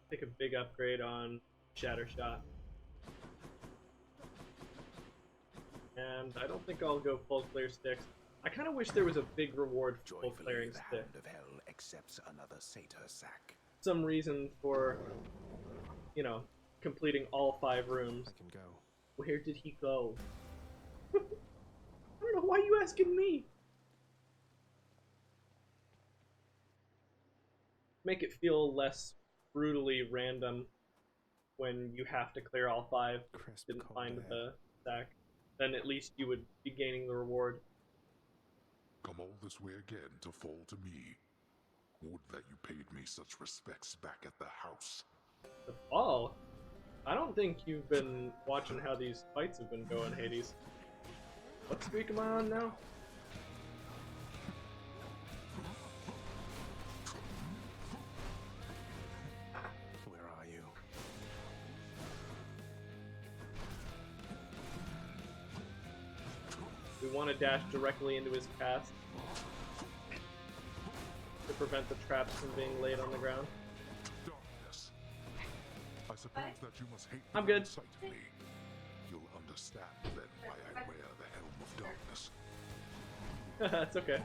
Speaker 1: Take a big upgrade on Shatter Shot. And I don't think I'll go full clear sticks. I kind of wish there was a big reward for full clearing
Speaker 12: the
Speaker 1: stick.
Speaker 12: Hound of Hell accepts another Satyr sack.
Speaker 1: Some reason for, you know, completing all 5 rooms.
Speaker 2: I can go.
Speaker 1: Where did he go? I don't know, why are you asking me? Make it feel less brutally random when you have to clear all 5. Didn't find the stack. Then at least you would be gaining the reward.
Speaker 8: Come all this way again to fall to me. Would that you paid me such respects back at the house.
Speaker 1: The fall? I don't think you've been watching how these fights have been going, Hades. What streak am I on now?
Speaker 2: Where are you?
Speaker 1: We want to dash directly into his path to prevent the traps from being laid on the ground.
Speaker 8: Darkness. I suppose that you must hate
Speaker 1: I'm
Speaker 8: the
Speaker 1: good.
Speaker 8: sight of me. You'll understand then why I wear the helm of darkness.
Speaker 1: That's okay.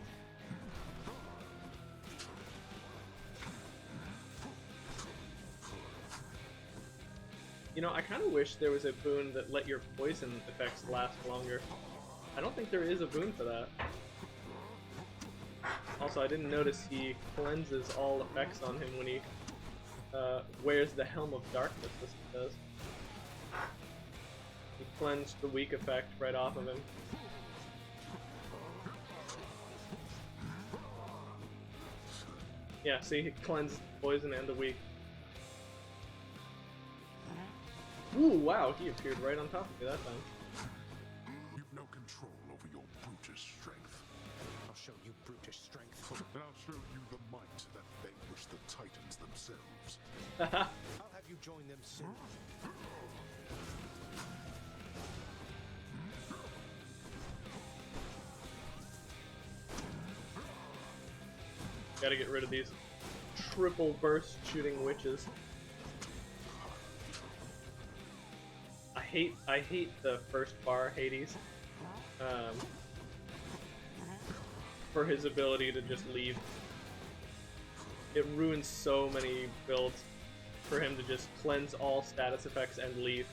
Speaker 1: You know, I kind of wish there was a boon that let your poison effects last longer. I don't think there is a boon for that. Also, I didn't notice he cleanses all effects on him when he wears the Helm of Darkness, this does. He cleansed the weak effect right off of him. Yeah, see, he cleansed the poison and the weak. Ooh, wow, he appeared right on top of me that time.
Speaker 8: You've no control over your brutish strength.
Speaker 2: I'll show you brutish strength.
Speaker 8: And I'll show you the might that vanquish the Titans themselves.
Speaker 2: I'll have you join them soon.
Speaker 1: Gotta get rid of these triple burst shooting witches. I hate the first bar, Hades, for his ability to just leave. It ruins so many builds for him to just cleanse all status effects and leave.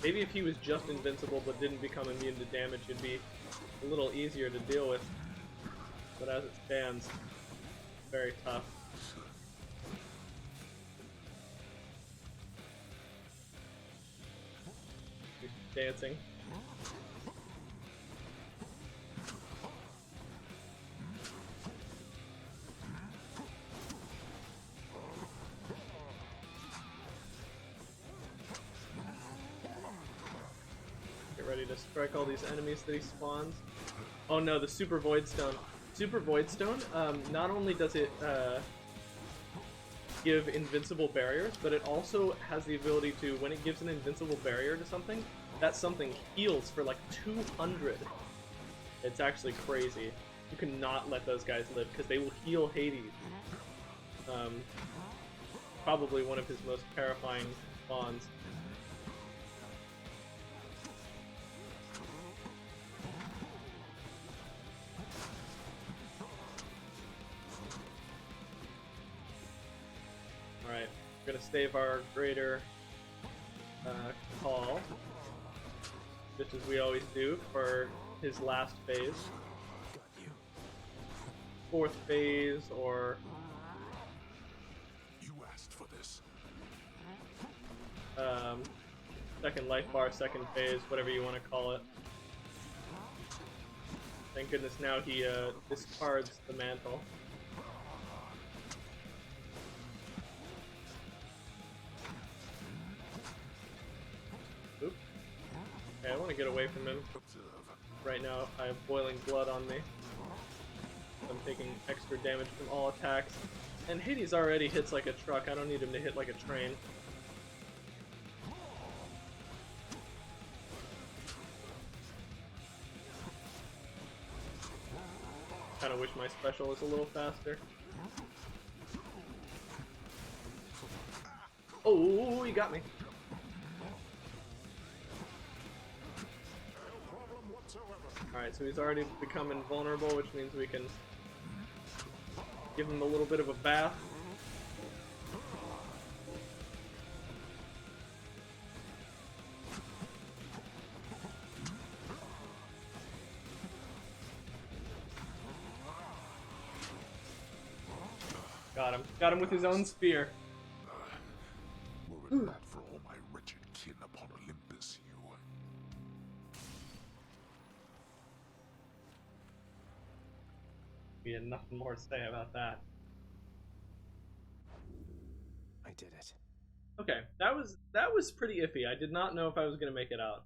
Speaker 1: Maybe if he was just invincible but didn't become immune to damage, it'd be a little easier to deal with. But as it stands, very tough. Dancing. Get ready to strike all these enemies that he spawns. Oh no, the Super Void Stone. Super Void Stone, not only does it give invincible barriers, but it also has the ability to, when it gives an invincible barrier to something, that something heals for like 200. It's actually crazy. You cannot let those guys live, because they will heal Hades. Probably one of his most terrifying spawns. Alright, we're gonna save our greater call, just as we always do, for his last phase. Fourth phase, or
Speaker 8: You asked for this.
Speaker 1: Second life bar, second phase, whatever you want to call it. Thank goodness now he discards the mantle. Oop. Okay, I want to get away from him. Right now I have boiling blood on me. I'm taking extra damage from all attacks. And Hades already hits like a truck. I don't need him to hit like a train. Kind of wish my special was a little faster. Oh, he got me. Alright, so he's already become invulnerable, which means we can give him a little bit of a bath. Got him. Got him with his own spear.
Speaker 8: Were it not for all my wretched kin upon Olympus, you...
Speaker 1: We had nothing more to say about that.
Speaker 2: I did it.
Speaker 1: Okay, that was pretty iffy. I did not know if I was gonna make it out,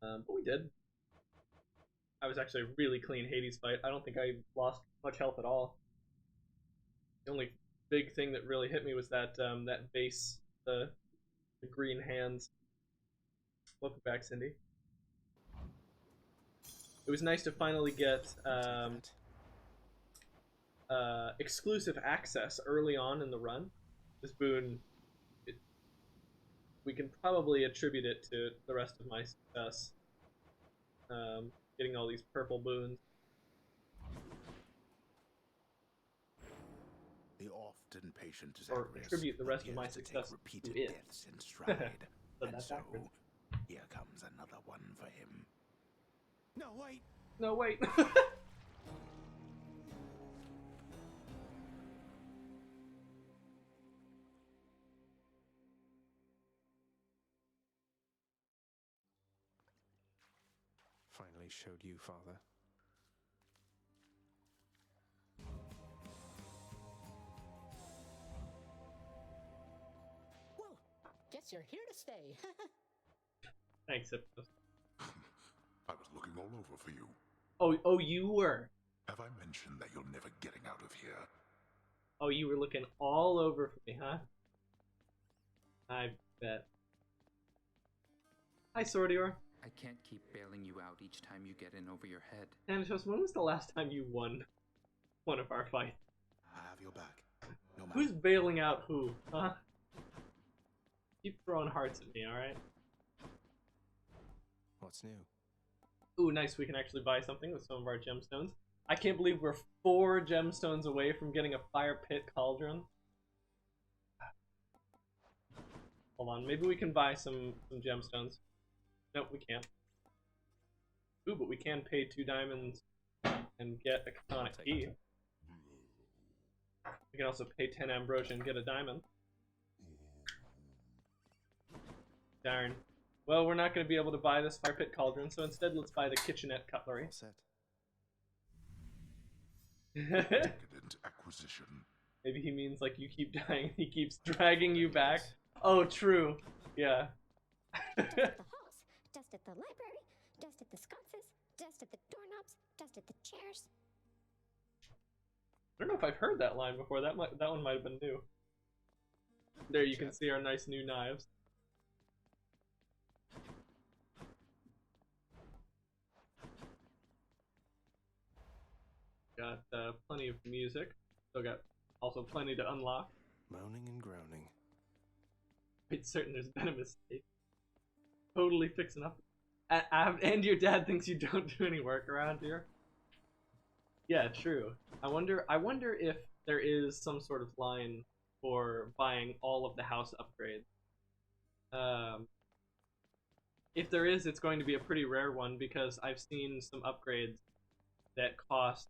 Speaker 1: but we did. I was actually a really clean Hades fight. I don't think I lost much health at all. The only big thing that really hit me was that that base, the green hands. Welcome back, Cindy. It was nice to finally get exclusive access early on in the run. This boon, we can probably attribute it to the rest of my success. Getting all these purple boons.
Speaker 12: The often patient is
Speaker 1: Or attribute the rest of my success
Speaker 12: repeated
Speaker 1: to it.
Speaker 12: deaths in stride.
Speaker 1: But
Speaker 12: And
Speaker 1: that's
Speaker 12: so,
Speaker 1: accurate.
Speaker 12: here comes another one for him.
Speaker 2: No, wait!
Speaker 1: No, wait!
Speaker 2: Finally showed you, Father.
Speaker 13: Well, guess you're here to stay.
Speaker 1: Thanks, Ipsos.
Speaker 8: I was looking all over for you.
Speaker 1: Oh, you were.
Speaker 8: Have I mentioned that you're never getting out of here?
Speaker 1: Oh, you were looking all over for me, huh? I bet. Hi, Sordior.
Speaker 18: I can't keep bailing you out each time you get in over your head.
Speaker 1: Thanatos, when was the last time you won one of our fights?
Speaker 12: I have your back. No matter.
Speaker 1: Who's bailing out who, huh? Keep throwing hearts at me, alright?
Speaker 2: What's new?
Speaker 1: Ooh, nice, we can actually buy something with some of our gemstones. I can't believe we're 4 gemstones away from getting a fire pit cauldron. Hold on, maybe we can buy some gemstones. Nope, we can't. Ooh, but we can pay 2 diamonds and get a katana key. We can also pay 10 ambrosia and get a diamond. Darn. Well, we're not going to be able to buy this fire pit cauldron, so instead let's buy the kitchenette cutlery.
Speaker 2: All set.
Speaker 8: Decadent acquisition.
Speaker 1: Maybe he means like you keep dying, he keeps dragging you back. Oh, true. Yeah.
Speaker 14: The horse. Does
Speaker 19: Dust at the library, dust at the sconces, dust at the doorknobs, dust at the chairs.
Speaker 1: I don't know if I've heard that line before. That one might have been new. There you can see our nice new knives. Got plenty of music. Still got also plenty to unlock.
Speaker 17: Moaning and groaning.
Speaker 1: It's certain there's been a mistake. Totally fixing up. And your dad thinks you don't do any work around here. Yeah, true. I wonder if there is some sort of line for buying all of the house upgrades. If there is, it's going to be a pretty rare one because I've seen some upgrades that cost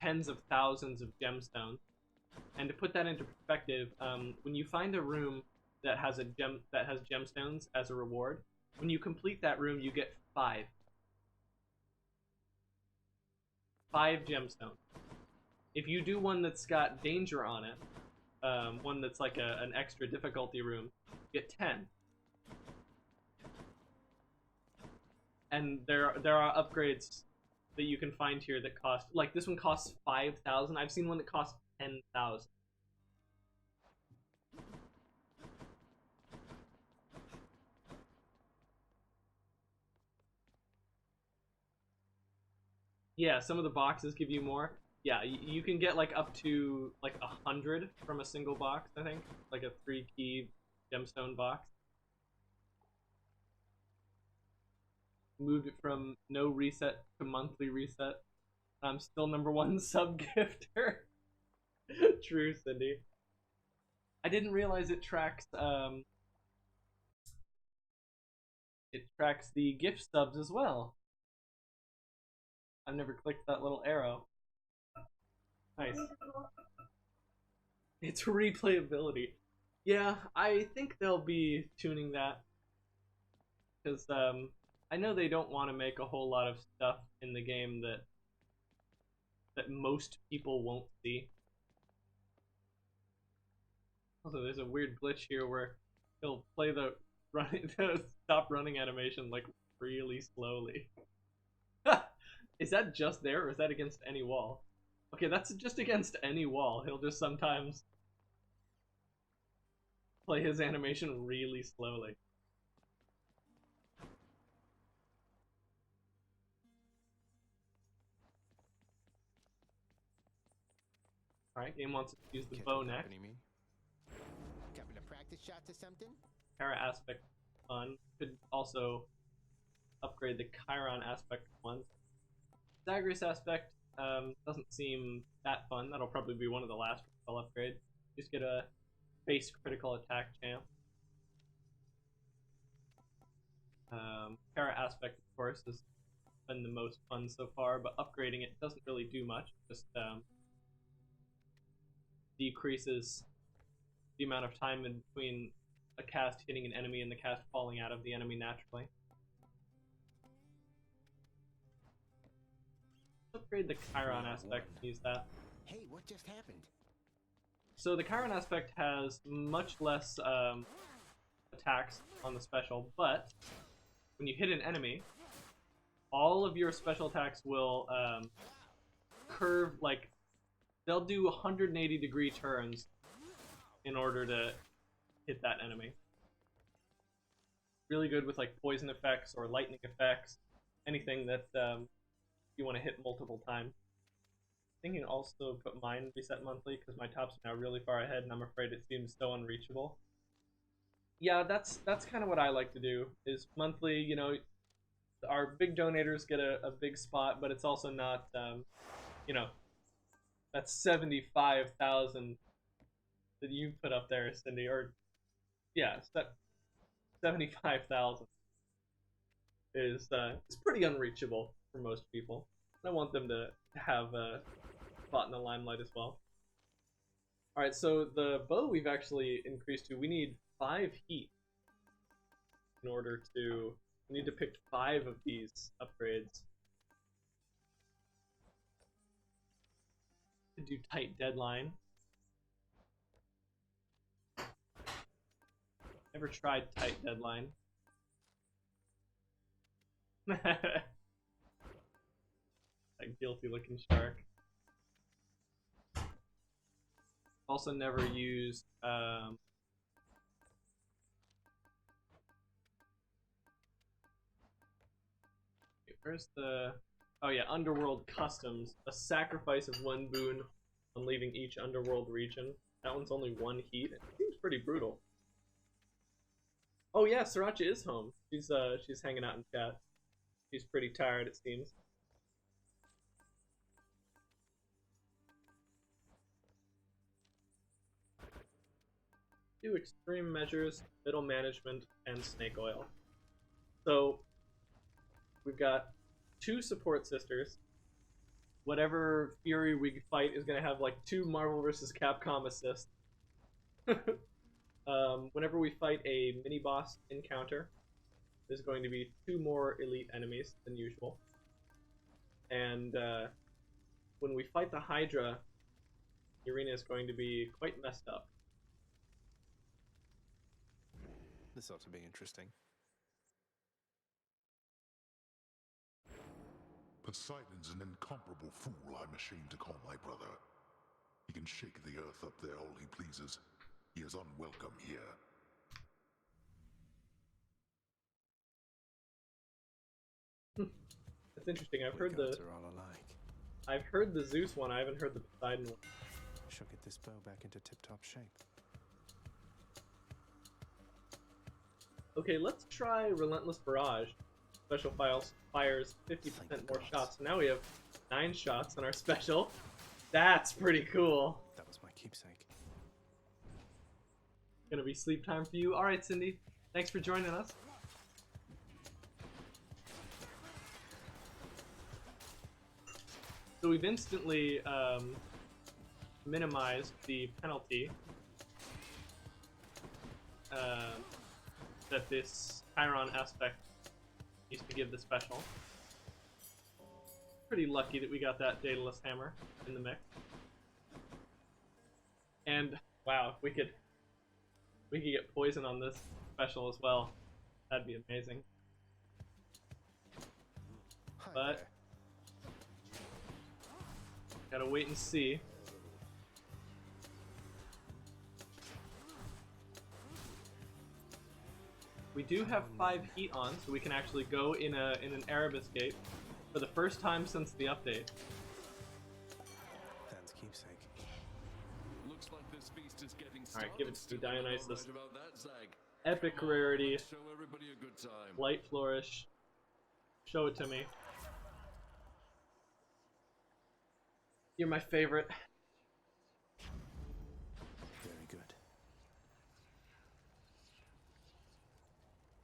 Speaker 1: tens of thousands of gemstones. And to put that into perspective, when you find a room that has gemstones as a reward, when you complete that room, you get 5. 5 gemstones. If you do one that's got danger on it, one that's like an extra difficulty room, you get 10. And there are upgrades that you can find here that cost, like this one costs 5,000. I've seen one that costs 10,000. Yeah, some of the boxes give you more. Yeah, you can get like up to like 100 from a single box, I think. Like a 3-key gemstone box. Moved it from no reset to monthly reset. I'm still #1 sub-gifter. True, Cindy. I didn't realize it tracks the gift subs as well. I've never clicked that little arrow. Nice. It's replayability. Yeah, I think they'll be tuning that. Because I know they don't want to make a whole lot of stuff in the game that most people won't see. Also, there's a weird glitch here where he'll play the stop running animation like really slowly. Is that just there, or is that against any wall? Okay, that's just against any wall. He'll just sometimes play his animation really slowly. Alright, game wants to use the bow next.
Speaker 20: Couple of practice shots or something?
Speaker 1: Para aspect fun. Could also upgrade the Chiron aspect once. Zagreus aspect doesn't seem that fun. That'll probably be one of the last I'll upgrade. Just get a base critical attack champ. Para aspect, of course, has been the most fun so far, but upgrading it doesn't really do much. Just decreases the amount of time in between a cast hitting an enemy and the cast falling out of the enemy naturally. Upgrade the Chiron aspect and use that.
Speaker 20: Hey, what just happened?
Speaker 1: So the Chiron aspect has much less attacks on the special, but when you hit an enemy, all of your special attacks will curve, like, they'll do 180-degree turns in order to hit that enemy. Really good with like poison effects or lightning effects, anything that you want to hit multiple times. I think you can also put mine reset monthly because my top's now really far ahead and I'm afraid it seems so unreachable. Yeah, that's kind of what I like to do, is monthly, you know, our big donators get a big spot, but it's also not, you know, that's 75,000 that you put up there, Cindy, or, yeah, 75,000 is pretty unreachable for most people. I want them to have a spot in the limelight as well. Alright, so the bow we've actually increased to, we need 5 heat in order to, we need to pick 5 of these upgrades. To do tight deadline. Never tried tight deadline. That guilty looking shark. Also never used where's the... Oh yeah, Underworld Customs. A sacrifice of 1 boon on leaving each Underworld region. That one's only 1 heat. It seems pretty brutal. Oh yeah, Sriracha is home. She's hanging out in chat. She's pretty tired, it seems. Do extreme measures, middle management, and snake oil. So we've got 2 support sisters. Whatever Fury we fight is gonna have like 2 Marvel vs. Capcom assists. Whenever we fight a mini boss encounter, there's going to be 2 more elite enemies than usual. And when we fight the Hydra, the arena is going to be quite messed up.
Speaker 2: This ought to be interesting.
Speaker 8: Poseidon's an incomparable fool, I'm ashamed to call my brother. He can shake the earth up there all he pleases. He is unwelcome here.
Speaker 1: That's interesting. I've heard
Speaker 2: Gods are all alike.
Speaker 1: I've heard the Zeus one. I haven't heard the Poseidon one.
Speaker 2: Should get this bow back into tip-top shape.
Speaker 1: Okay, let's try Relentless Barrage. Special files fires 50% more shots. So now we have 9 shots on our special. That's pretty cool.
Speaker 2: That was my keepsake.
Speaker 1: Gonna be sleep time for you. Alright, Cindy. Thanks for joining us. So we've instantly minimized the penalty that this Chiron aspect needs to give the special. Pretty lucky that we got that Daedalus Hammer in the mix. And wow, if we could get poison on this special as well, that'd be amazing. But gotta wait and see. We do have 5 heat on, so we can actually go in an Erebus gate for the first time since the update.
Speaker 2: Dan's keepsake.
Speaker 3: Looks like this feast is getting
Speaker 1: Alright, give it to me, Dionysus.
Speaker 3: Right about that, Zag.
Speaker 1: Epic rarity.
Speaker 3: Show everybody a good time.
Speaker 1: Light Flourish. Show it to me. You're my favorite.
Speaker 2: Very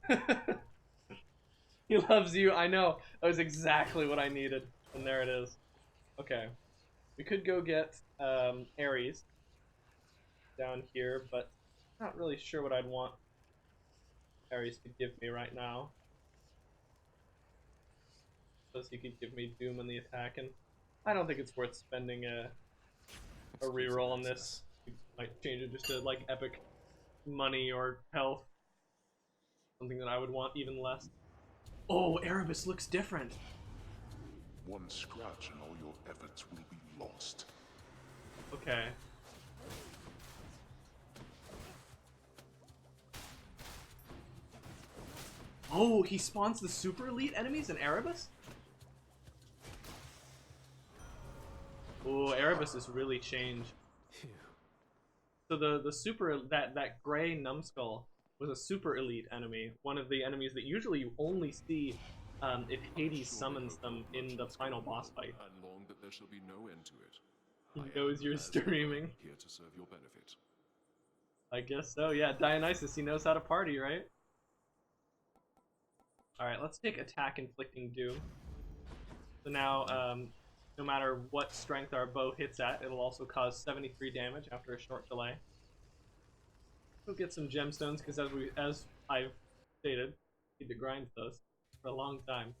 Speaker 2: good.
Speaker 1: He loves you. I know. That was exactly what I needed. And there it is. Okay. We could go get Ares down here, but not really sure what I'd want Ares to give me right now. Suppose he could give me Doom on the attack, and I don't think it's worth spending a reroll on this. We might change it just to like epic money or health. Something that I would want even less. Oh, Erebus looks different.
Speaker 8: One scratch and all your efforts will be lost.
Speaker 1: Okay. Oh, he spawns the super elite enemies in Erebus? Oh, Erebus has really changed. So the super that gray numbskull was a super elite enemy, one of the enemies that usually you only see if Hades summons them in the final boss fight.
Speaker 3: And long that there shall be no end to it.
Speaker 1: He knows you're streaming.
Speaker 3: Here to serve your benefit.
Speaker 1: I guess so, yeah. Dionysus, he knows how to party, right? Alright, let's take Attack Inflicting Doom. So now, no matter what strength our bow hits at, it'll also cause 73 damage after a short delay. We'll get some gemstones, because as I've stated, need to grind those for a long time.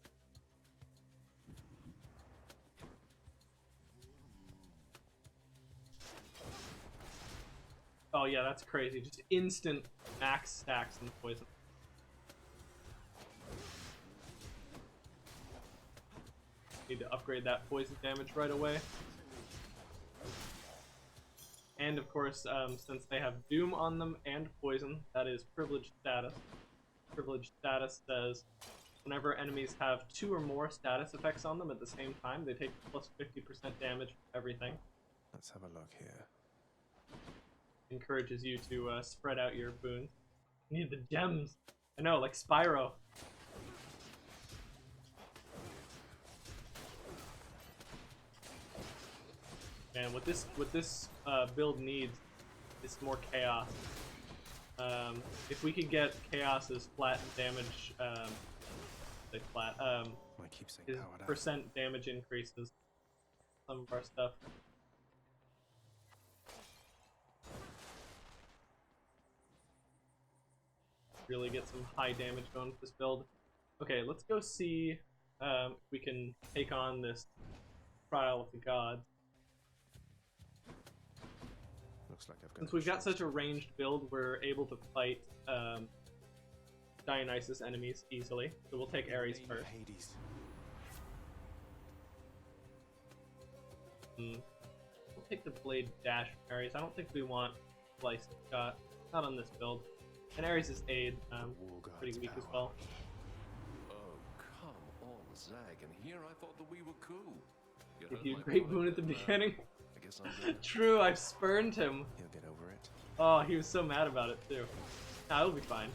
Speaker 1: Oh yeah, that's crazy. Just instant max stacks in poison. Need to upgrade that poison damage right away. And of course, since they have Doom on them and Poison, that is Privileged Status. Privileged Status says whenever enemies have 2 or more status effects on them at the same time, they take plus 50% damage from everything.
Speaker 2: Let's have a look here.
Speaker 1: Encourages you to spread out your boons. You need the gems. I know, like Spyro. And what this build needs is more chaos. If we could get chaos's flat damage, his percent damage increases some of our stuff. Really get some high damage going with this build. Okay, let's go see if we can take on this Trial of the Gods.
Speaker 2: Looks like I've got
Speaker 1: Since we've got such a ranged build, we're able to fight Dionysus enemies easily. So we'll take Ares first. We'll take the Blade Dash from Ares. I don't think we want Slice Shot. Not on this build. And Ares' Aid, pretty weak as well.
Speaker 3: Oh, come on, Zag, and here I thought that we were cool.
Speaker 1: Give you a great boon at the beginning.
Speaker 3: I guess I'm gonna...
Speaker 1: True, I've spurned him.
Speaker 2: He'll get over it.
Speaker 1: Oh, he was so mad about it too. Nah, it'll be fine.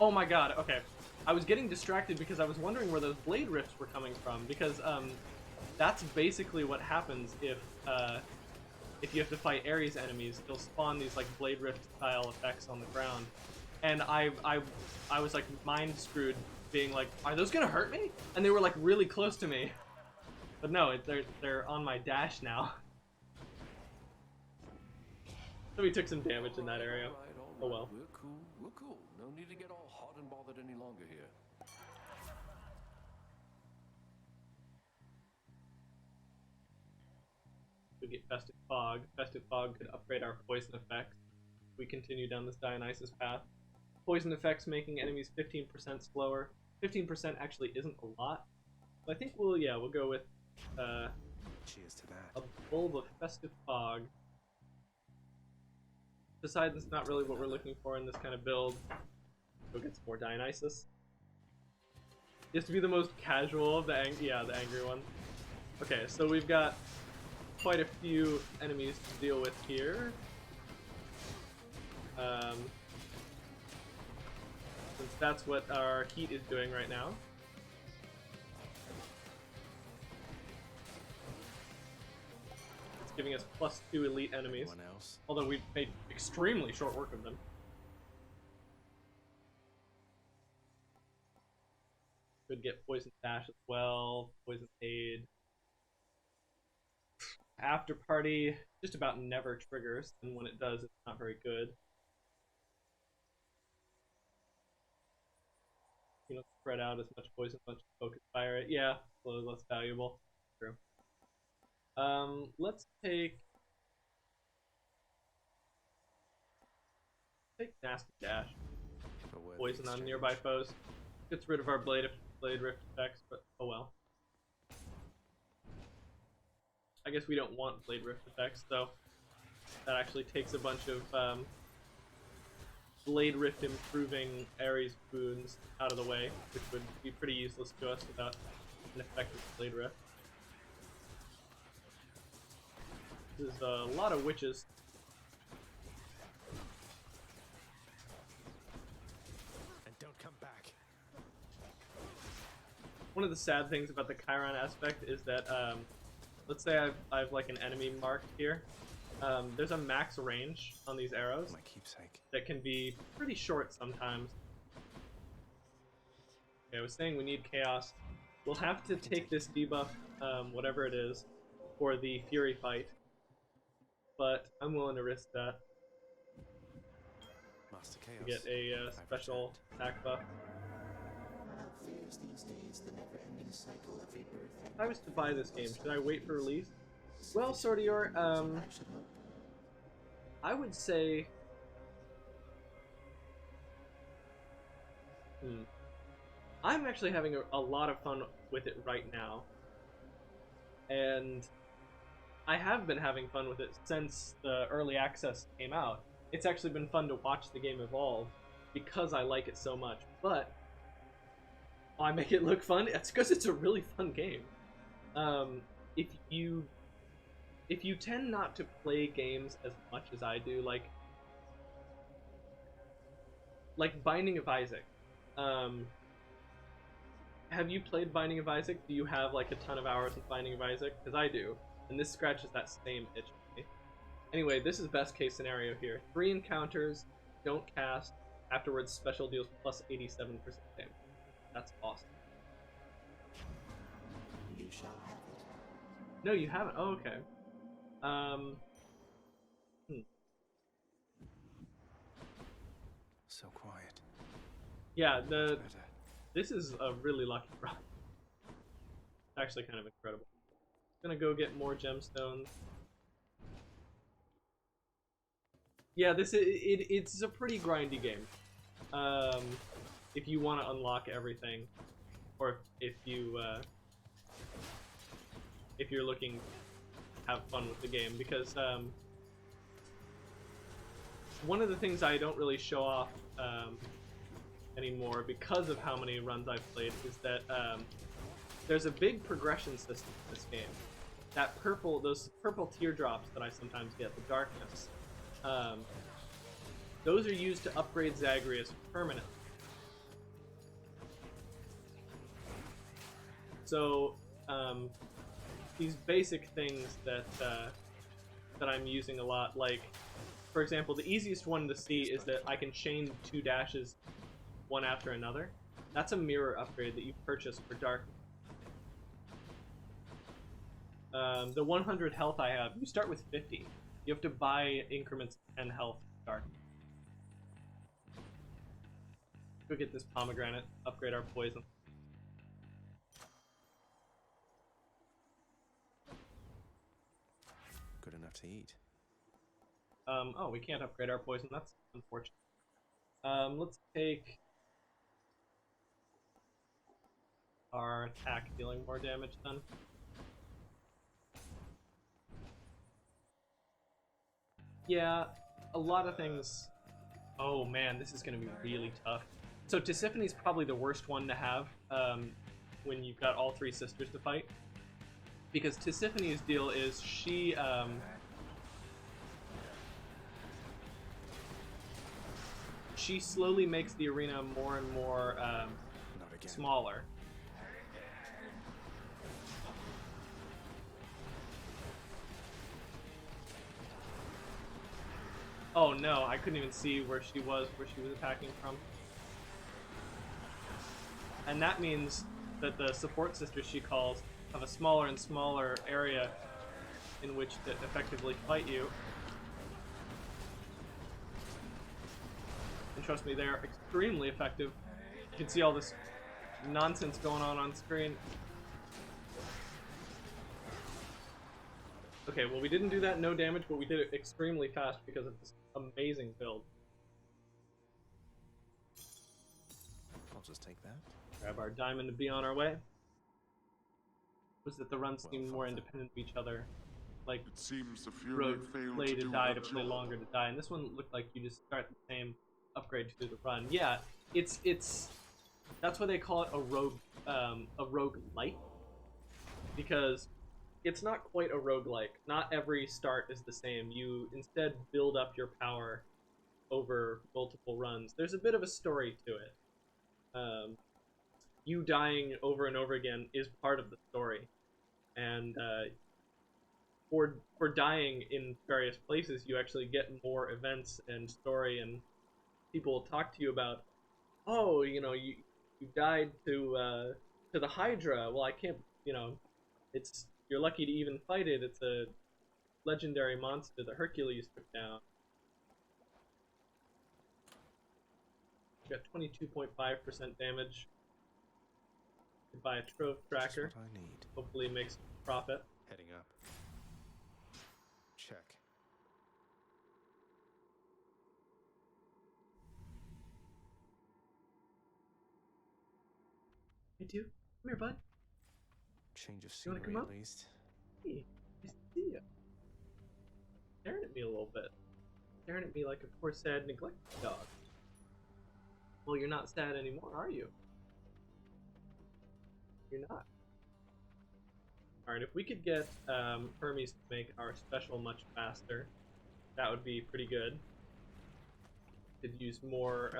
Speaker 1: Oh my god, okay. I was getting distracted because I was wondering where those blade rifts were coming from, because that's basically what happens if you have to fight Ares enemies. They'll spawn these like blade rift style effects on the ground. And I was like mind screwed, being like, are those gonna hurt me? And they were like really close to me. But no, they're on my dash now. So we took some damage in that area. Oh well.
Speaker 3: We're cool, we're cool. No need to get all hot and bothered any longer here.
Speaker 1: We get Festive Fog. Festive Fog could upgrade our poison effects. We continue down this Dionysus path. Poison effects making enemies 15% slower. 15% actually isn't a lot. So I think we'll go with
Speaker 2: cheers to that.
Speaker 1: A bulb of Festive Fog. Poseidon's not really what we're looking for in this kind of build. Go get some more Dionysus. He has to be the most casual of the angry one. Okay, so we've got quite a few enemies to deal with here. Since that's what our heat is doing right now. It's giving us +2 elite enemies. Although we've made extremely short work of them. Could get Poison Dash as well, Poison Aid. After Party just about never triggers, and when it does, it's not very good. You know, spread out as much poison, as much focus fire it. Yeah, a little less valuable. True. Let's take Nasty Dash. Poison on nearby foes. Gets rid of our Blade Rift effects, but oh well. I guess we don't want Blade Rift effects, though. That actually takes a bunch of Blade Rift improving Ares boons out of the way, which would be pretty useless to us without an effective Blade Rift. There's a lot of witches.
Speaker 17: And don't come back.
Speaker 1: One of the sad things about the Chiron aspect is that let's say I've like an enemy marked here. There's a max range on these arrows.
Speaker 2: My keepsake.
Speaker 1: That can be pretty short sometimes. Okay, I was saying we need chaos. We'll have to take this debuff, whatever it is, for the Fury fight. But I'm willing to risk that.
Speaker 2: Master Chaos.
Speaker 1: To get a special attack buff.
Speaker 5: Fears these days the never-ending cycle of rebirth.
Speaker 1: If I was to buy this game, should I wait for release? Well, Sordior, I would say... I'm actually having a lot of fun with it right now. And I have been having fun with it since the early access came out. It's actually been fun to watch the game evolve because I like it so much. But why make it look fun? It's because it's a really fun game. If you tend not to play games as much as I do, like Binding of Isaac. Have you played Binding of Isaac? Do you have like a ton of hours with Binding of Isaac? Because I do, and this scratches that same itch for me. Anyway, this is best case scenario here. 3 encounters, don't cast, afterwards special deals plus 87% damage. That's awesome.
Speaker 5: You shall have it.
Speaker 1: No, you haven't. Oh, okay.
Speaker 2: So quiet.
Speaker 1: Yeah, this is a really lucky run. It's actually kind of incredible. Gonna go get more gemstones. Yeah, it's a pretty grindy game. If you want to unlock everything, or if you're looking to have fun with the game, because one of the things I don't really show off anymore because of how many runs I've played is that there's a big progression system in this game. Those purple teardrops that I sometimes get, the darkness, those are used to upgrade Zagreus permanently. So these basic things that I'm using a lot, like, for example, the easiest one to see is that I can chain 2 dashes one after another. That's a mirror upgrade that you purchase for dark. The 100 health I have, you start with 50. You have to buy increments of 10 health to start. Go get this pomegranate, upgrade our poison.
Speaker 2: Good enough to eat.
Speaker 1: Oh, we can't upgrade our poison. That's unfortunate. Let's take our attack, dealing more damage then. Yeah, a lot of things. Oh man, this is going to be really tough. So Tisiphone's probably the worst one to have when you've got all 3 sisters to fight. Because Tisiphone's deal is she slowly makes the arena more and more smaller. Oh no, I couldn't even see where she was attacking from. And that means that the support sisters she calls have a smaller and smaller area in which to effectively fight you. And trust me, they're extremely effective. You can see all this nonsense going on screen. Okay, well we didn't do that no damage, but we did it extremely fast because of this amazing build.
Speaker 2: I'll just take that.
Speaker 1: Grab our diamond to be on our way. Was that the runs seemed more independent of each other. Like,
Speaker 8: it seems the Fury failed
Speaker 1: play to die to
Speaker 8: that
Speaker 1: play
Speaker 8: job.
Speaker 1: longer to die, and this one looked like you just start the same upgrade to do the run. Yeah, it's that's why they call it a roguelite, because it's not quite a roguelike. Not every start is the same. You instead build up your power over multiple runs. There's a bit of a story to it. You dying over and over again is part of the story, and for dying in various places, you actually get more events and story, and people will talk to you about, oh, you know, you died to the Hydra. Well, I can't, you know, you're lucky to even fight it. It's a legendary monster that Hercules took down. Got 22.5% damage. Could buy a trove tracker.
Speaker 2: Just what I need.
Speaker 1: Hopefully make some profit.
Speaker 2: Heading up. Check.
Speaker 1: Hey, dude. Come here, bud.
Speaker 2: Change of
Speaker 1: You wanna
Speaker 2: scenery
Speaker 1: come
Speaker 2: at
Speaker 1: up?
Speaker 2: least.
Speaker 1: Hey, nice to see you. Staring at me a little bit. Staring at me like a poor, sad, neglected dog. Well, you're not sad anymore, are you? You're not. Alright, if we could get Hermes to make our special much faster, that would be pretty good. Could use more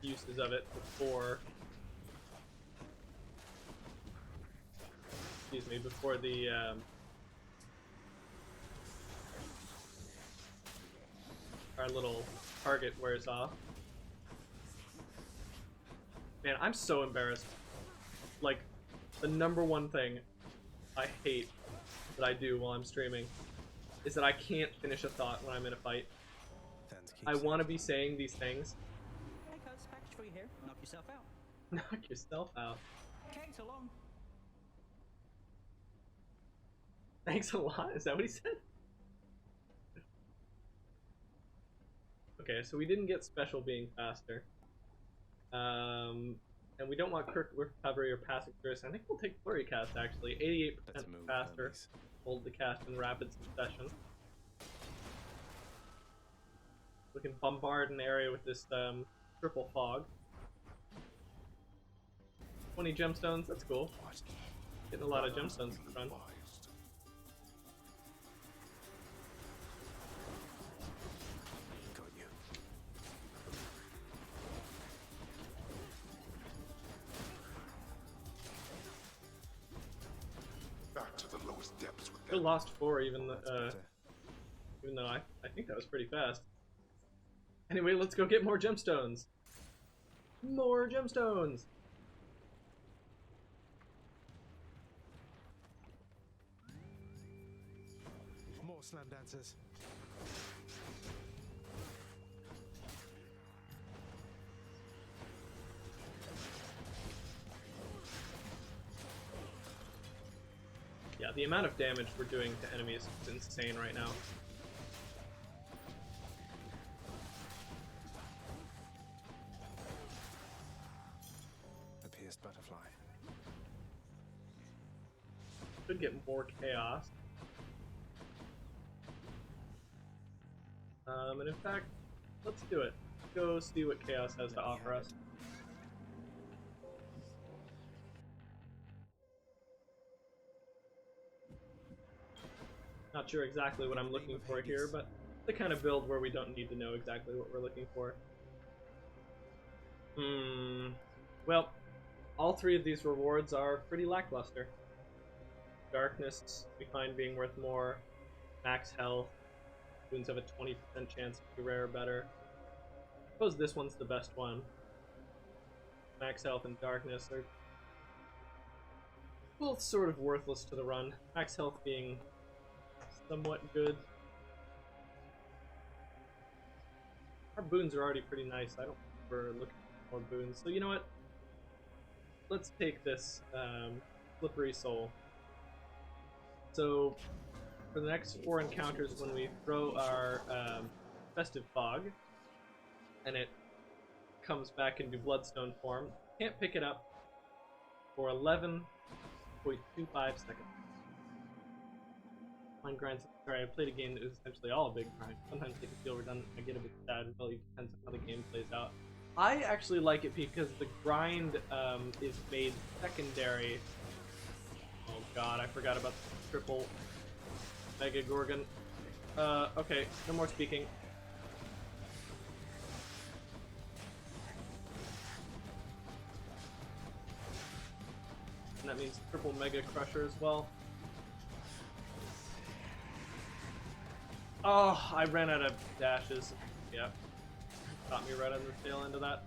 Speaker 1: uses of it before... Excuse me, before the... our little target wears off. Man, I'm so embarrassed. Like, the #1 thing I hate that I do while I'm streaming is that I can't finish a thought when I'm in a fight. I want to be saying these things.
Speaker 9: Hey, Coach, package for you here. Knock yourself out.
Speaker 1: Knock yourself out.
Speaker 9: Okay, so long.
Speaker 1: Thanks a lot? Is that what he said? Okay, so we didn't get special being faster. And we don't want quick recovery or passive curse. I think we'll take flurry cast actually. 88% faster. Hold the cast in rapid succession. We can bombard an area with this triple fog. 20 gemstones, that's cool. Getting a lot of gemstones in front.
Speaker 8: Back to the lowest depths with
Speaker 1: We lost 4 even though I think that was pretty fast. Anyway, let's go get more gemstones. More gemstones.
Speaker 2: More slam dancers.
Speaker 1: Yeah, the amount of damage we're doing to enemies is insane right now.
Speaker 2: A pierced butterfly.
Speaker 1: Could get more chaos. And in fact, let's do it. Go see what chaos has to offer us. Not sure exactly what I'm looking for here, but the kind of build where we don't need to know exactly what we're looking for. Well, all 3 of these rewards are pretty lackluster. Darkness we find being worth more. Max health. Boons have a 20% chance to be rare or better. I suppose this one's the best one. Max health and darkness are both sort of worthless to the run. Max health being somewhat good. Our boons are already pretty nice. I don't think we're looking for more boons. So you know what? Let's take this Slippery Soul. So for the next 4 encounters, when we throw our Festive Fog, and it comes back into Bloodstone form, can't pick it up for 11.25 seconds. Mind grinds. Sorry, I played a game that was essentially all a big grind. Sometimes they can feel redundant. I get a bit sad. It really depends on how the game plays out. I actually like it because the grind is made secondary. Oh god, I forgot about the triple Mega Gorgon. Okay, no more speaking. And that means triple Mega Crusher as well. Oh, I ran out of dashes. Yeah. Got me right on the tail end of that.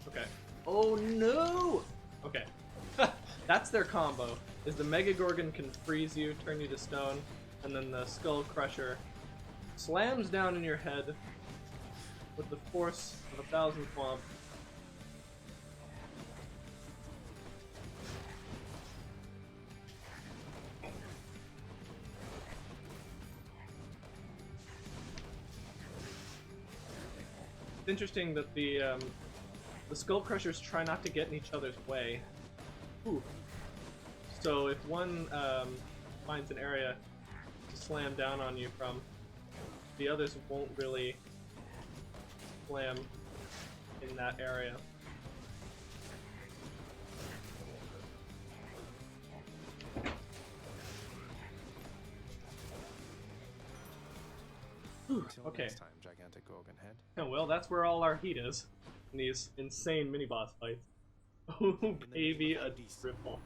Speaker 1: Okay. Oh no! Okay. That's their combo. Is the Mega Gorgon can freeze you, turn you to stone, and then the Skull Crusher slams down in your head with the force of 1,000 Thwomp. It's interesting that the Skull Crushers try not to get in each other's way. Ooh. So if one finds an area to slam down on you from, the others won't really slam in that area. Okay.
Speaker 2: Next time, gigantic Gorgon head.
Speaker 1: Oh, well, that's where all our heat is in these insane mini boss fights. Oh, baby, a triple.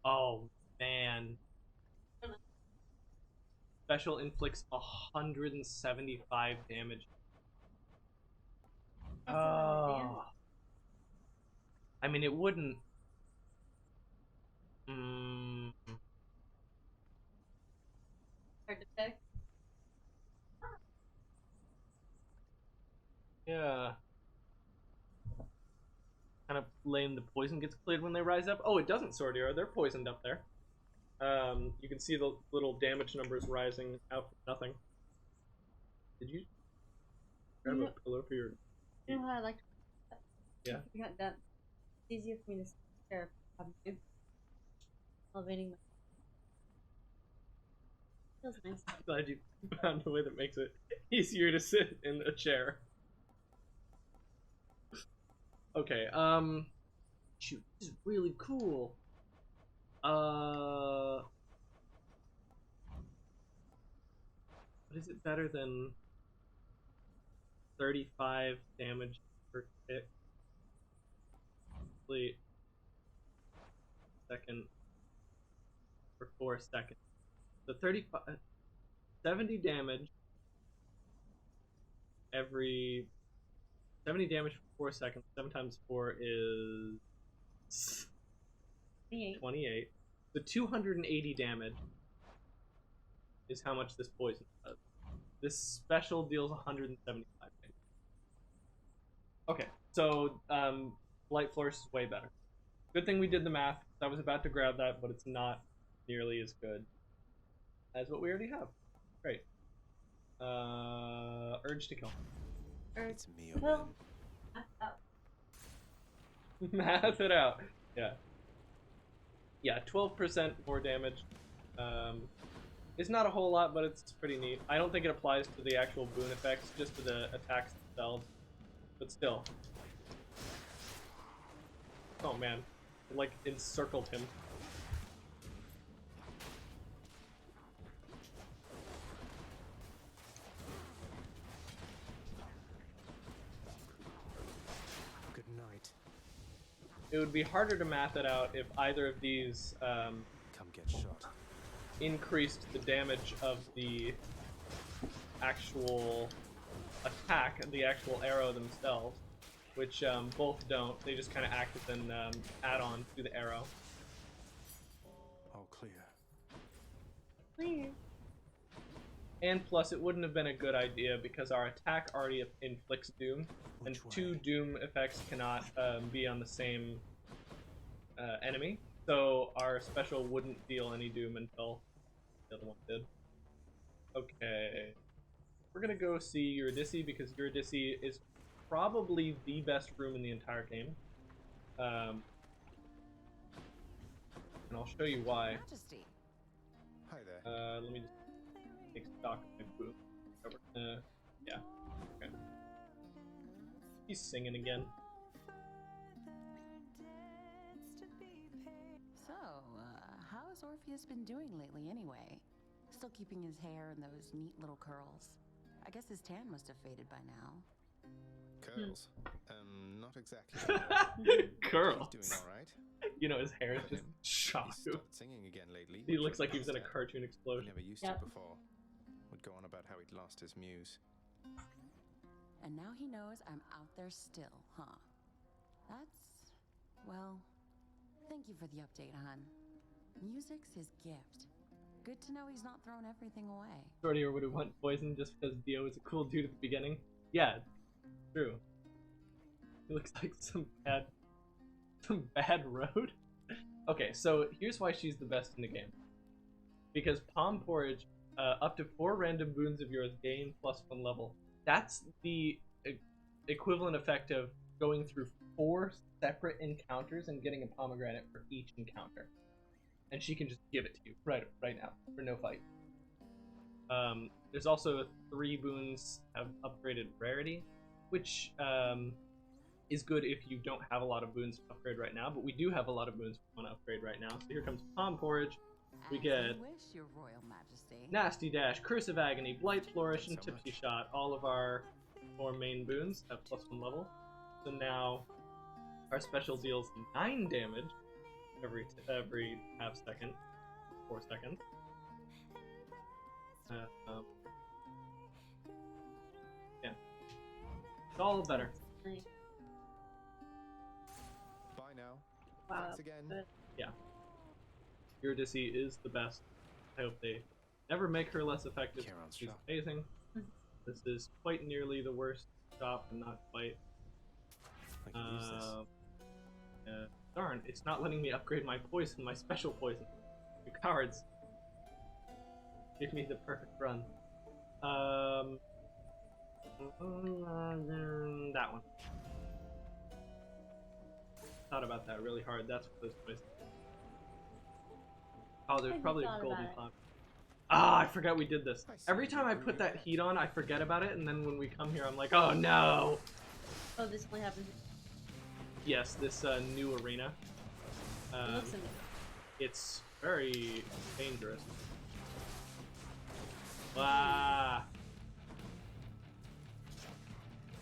Speaker 1: Oh man. Special inflicts 175 damage. Oh. I mean, it wouldn't.
Speaker 16: Hard to pick.
Speaker 1: Yeah. Kind of lame. The poison gets cleared when they rise up. Oh, it doesn't, Sword Hero. They're poisoned up there. You can see the little damage numbers rising out from nothing. Did you grab a pillow for your...
Speaker 16: You know how I like to...
Speaker 1: Yeah.
Speaker 16: I got that. It's easier for me to stare at my elevating my... Feels nice.
Speaker 1: I'm glad you found a way that makes it easier to sit in a chair. Okay, shoot, this is really cool. But is it better than 35 damage per hit? Wait. Second. For 4 seconds. So 70 damage every... 70 damage for 4 seconds. 7 times 4 is... 28. The 280 damage is how much this poison does. This special deals 175 damage. Okay, so Light Flourish is way better. Good thing we did the math. I was about to grab that, but it's not nearly as good as what we already have. Great. Urge to kill.
Speaker 2: It's me
Speaker 16: Kill.
Speaker 1: Math it out. Yeah. Yeah, 12% more damage. It's not a whole lot, but it's pretty neat. I don't think it applies to the actual boon effects, just to the attacks themselves. But still. Oh man. It, like, encircled him.
Speaker 2: Good night.
Speaker 1: It would be harder to math it out if either of these
Speaker 2: Come get shot.
Speaker 1: increased the damage of the actual attack, the actual arrow themselves, which both don't. They just kind of act as an add-on to the arrow.
Speaker 2: All clear.
Speaker 16: Clear.
Speaker 1: And plus, it wouldn't have been a good idea because our attack already inflicts doom, and 2 doom effects cannot be on the same enemy. So our special wouldn't deal any doom until the other one did. Okay. We're gonna go see Eurydice because Eurydice is probably the best room in the entire game. And I'll show you why.
Speaker 10: Majesty.
Speaker 2: Hi there.
Speaker 1: Let me just take stock of my boom. Yeah. Okay. He's singing again.
Speaker 10: So, how's Orpheus been doing lately anyway? Still keeping his hair in those neat little curls. I guess his tan must have faded by now.
Speaker 2: Curls? Not exactly.
Speaker 1: Curls.
Speaker 2: He's doing all right.
Speaker 1: You know, his hair is just shot.
Speaker 2: He's started singing again lately.
Speaker 1: He looks like he was in a cartoon
Speaker 2: He
Speaker 1: explosion.
Speaker 2: never used to before. Would go on about how he'd lost his muse.
Speaker 10: And now he knows I'm out there still, huh? That's... well... Thank you for the update, hon. Music's his gift. Good to know he's not thrown everything away.
Speaker 1: Shorty or would have want poison just because Dio was a cool dude at the beginning. Yeah, true. He looks like some bad road. Okay, so here's why she's the best in the game. Because Palm Porridge, up to 4 random boons of yours gain +1 level. That's the equivalent effect of going through 4 separate encounters and getting a pomegranate for each encounter. And she can just give it to you right now for no fight. There's also 3 boons have upgraded rarity, which is good if you don't have a lot of boons to upgrade right now, but we do have a lot of boons we want to upgrade right now. So here comes Palm Porridge. We get
Speaker 10: wish, Your Royal Majesty.
Speaker 1: Nasty Dash, Curse of Agony, Blight Flourish, and Tipsy Shot. All of our 4 main boons have +1 level. So now our special deals 9 damage every half second, 4 seconds. Yeah, it's all better.
Speaker 16: Nice.
Speaker 2: Bye now.
Speaker 16: Wow.
Speaker 2: Thanks again.
Speaker 1: Yeah. Eurydice is the best. I hope they never make her less effective. She's amazing. This is quite nearly the worst shop, and not quite. Darn, it's not letting me upgrade my poison, my special poison. You cowards. Give me the perfect run. That one. Thought about that really hard. That's what those poisons. Oh, there's probably a golden pot. Ah, I forgot we did this. Every time I put that heat on, I forget about it, and then when we come here, I'm like, oh no!
Speaker 16: Oh, this only happens.
Speaker 1: Yes, this new arena.
Speaker 16: It looks amazing.
Speaker 1: It's very dangerous. Ah!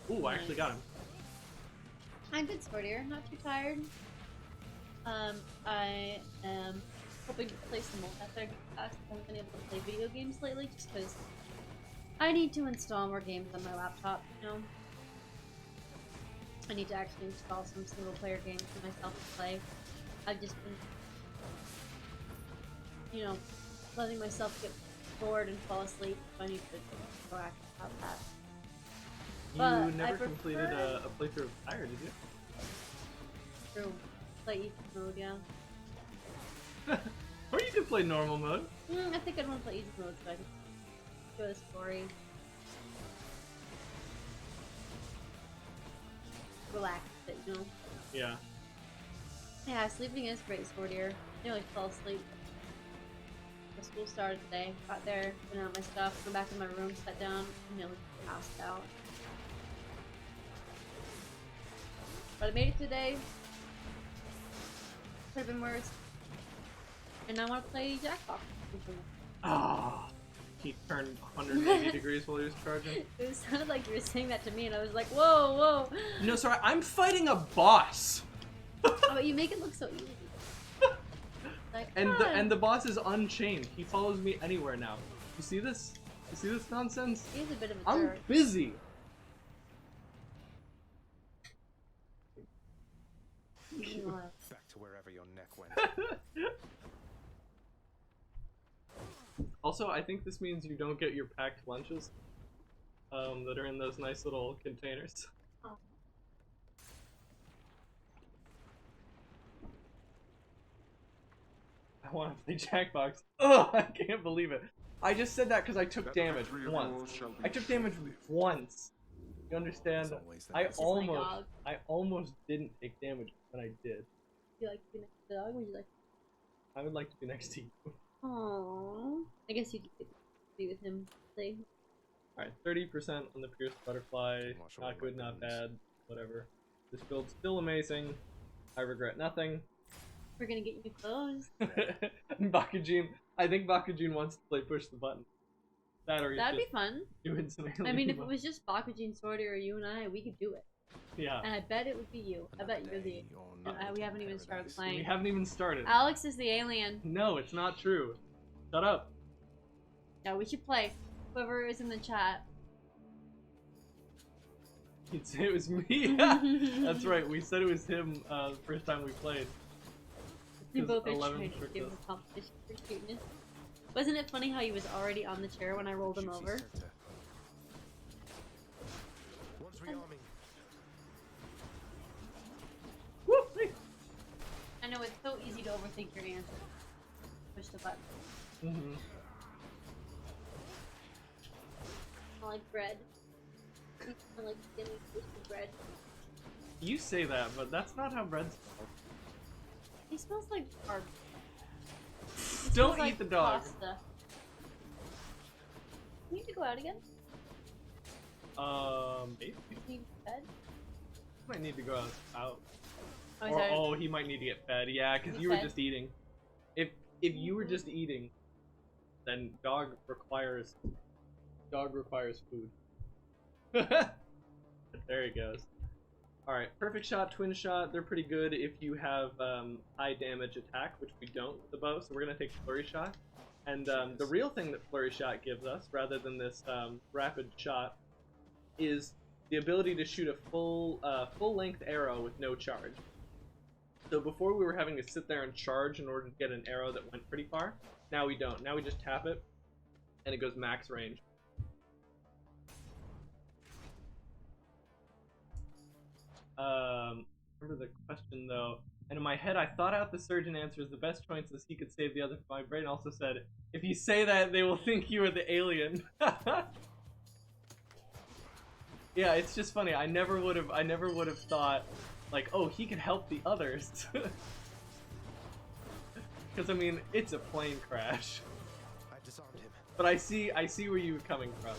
Speaker 1: Ooh, I actually got him.
Speaker 16: I'm good, Sportier. Not too tired. I am hoping to play some multiplayer. I haven't been able to play video games lately just because I need to install more games on my laptop, you know? I need to actually install some single player games for myself to play. I've just been, you know, letting myself get bored and fall asleep, so I need to go active about that.
Speaker 1: You never completed a playthrough of Fire, did you?
Speaker 16: True. Play easy mode, yeah.
Speaker 1: Or you could play normal mode.
Speaker 16: I think I'd want to play easy mode so I can show the story. Relax a bit, you know?
Speaker 1: Yeah.
Speaker 16: Yeah, sleeping is great, Sportier. I nearly fell asleep. The school started today. Got there, went out my stuff, went back in my room, sat down, and nearly passed out. But I made it today. Could have been worse. And I want to play Jackbox.
Speaker 1: Ah, he turned 180 degrees while he was charging.
Speaker 16: It sounded like you were saying that to me, and I was like, whoa, whoa.
Speaker 1: No, sorry, I'm fighting a boss.
Speaker 16: Oh, but you make it look so easy. Like,
Speaker 1: and the boss is unchained. He follows me anywhere now. You see this? You see this nonsense?
Speaker 16: He's a bit of a
Speaker 1: I'm
Speaker 16: jerk.
Speaker 1: busy.
Speaker 2: Back to wherever your neck went.
Speaker 1: Also, I think this means you don't get your packed lunches that are in those nice little containers.
Speaker 16: Oh.
Speaker 1: I want to play Jackbox. Ugh, I can't believe it. I just said that because I took damage once. I took damage once. You understand? I almost didn't take damage, but I did.
Speaker 16: You like to be next to the dog, or would you like?
Speaker 1: I would like to be next to you.
Speaker 16: Aww. I guess you could be with him. Play.
Speaker 1: Alright, 30% on the Pierced Butterfly. Not good, not bad. Whatever. This build's still amazing. I regret nothing.
Speaker 16: We're gonna get you new clothes.
Speaker 1: Bakujin. I think Bakujin wants to play Push the Button. That'd
Speaker 16: be fun.
Speaker 1: Doing some
Speaker 16: I mean, if it was just Bakujin, Sorty, or you and I, we could do it.
Speaker 1: Yeah.
Speaker 16: And I bet it would be you. I bet you're the. And we haven't even started playing.
Speaker 1: We haven't even started.
Speaker 16: Alex is the alien.
Speaker 1: No, it's not true. Shut up.
Speaker 16: No, we should play. Whoever is in the chat.
Speaker 1: It was me. That's right. We said it was him the first time we played.
Speaker 16: We both are trying to give him competition for cuteness. Wasn't it funny how he was already on the chair when I rolled him over?
Speaker 17: What's rearming?
Speaker 16: I know it's so easy to overthink your answer. Push the button.
Speaker 1: Mm-hmm.
Speaker 16: I like bread. I like skinny toasted bread.
Speaker 1: You say that, but that's not how bread smells.
Speaker 16: He smells like carb.
Speaker 1: Don't eat the dog.
Speaker 16: Pasta. You need to go out again?
Speaker 1: Maybe.
Speaker 16: Need fed?
Speaker 1: Might need to go out.
Speaker 16: Oh,
Speaker 1: Or, oh, he might need to get fed. Yeah, because you were just eating. If you were just eating, then dog requires food. There he goes. Alright, perfect shot, twin shot, they're pretty good if you have high damage attack, which we don't with the bow, so we're going to take flurry shot. And the real thing that flurry shot gives us, rather than this rapid shot, is the ability to shoot a full-length arrow with no charge. So before we were having to sit there and charge in order to get an arrow that went pretty far. Now we don't. Now we just tap it, and it goes max range. Remember the question though, and in my head I thought out the surgeon answers the best choice as he could save the other. My brain also said, if you say that, they will think you are the alien. Yeah, it's just funny. I never would have thought, like, oh, he could help the others. Because I mean, it's a plane crash.
Speaker 12: I disarmed him.
Speaker 1: But I see where you were coming from.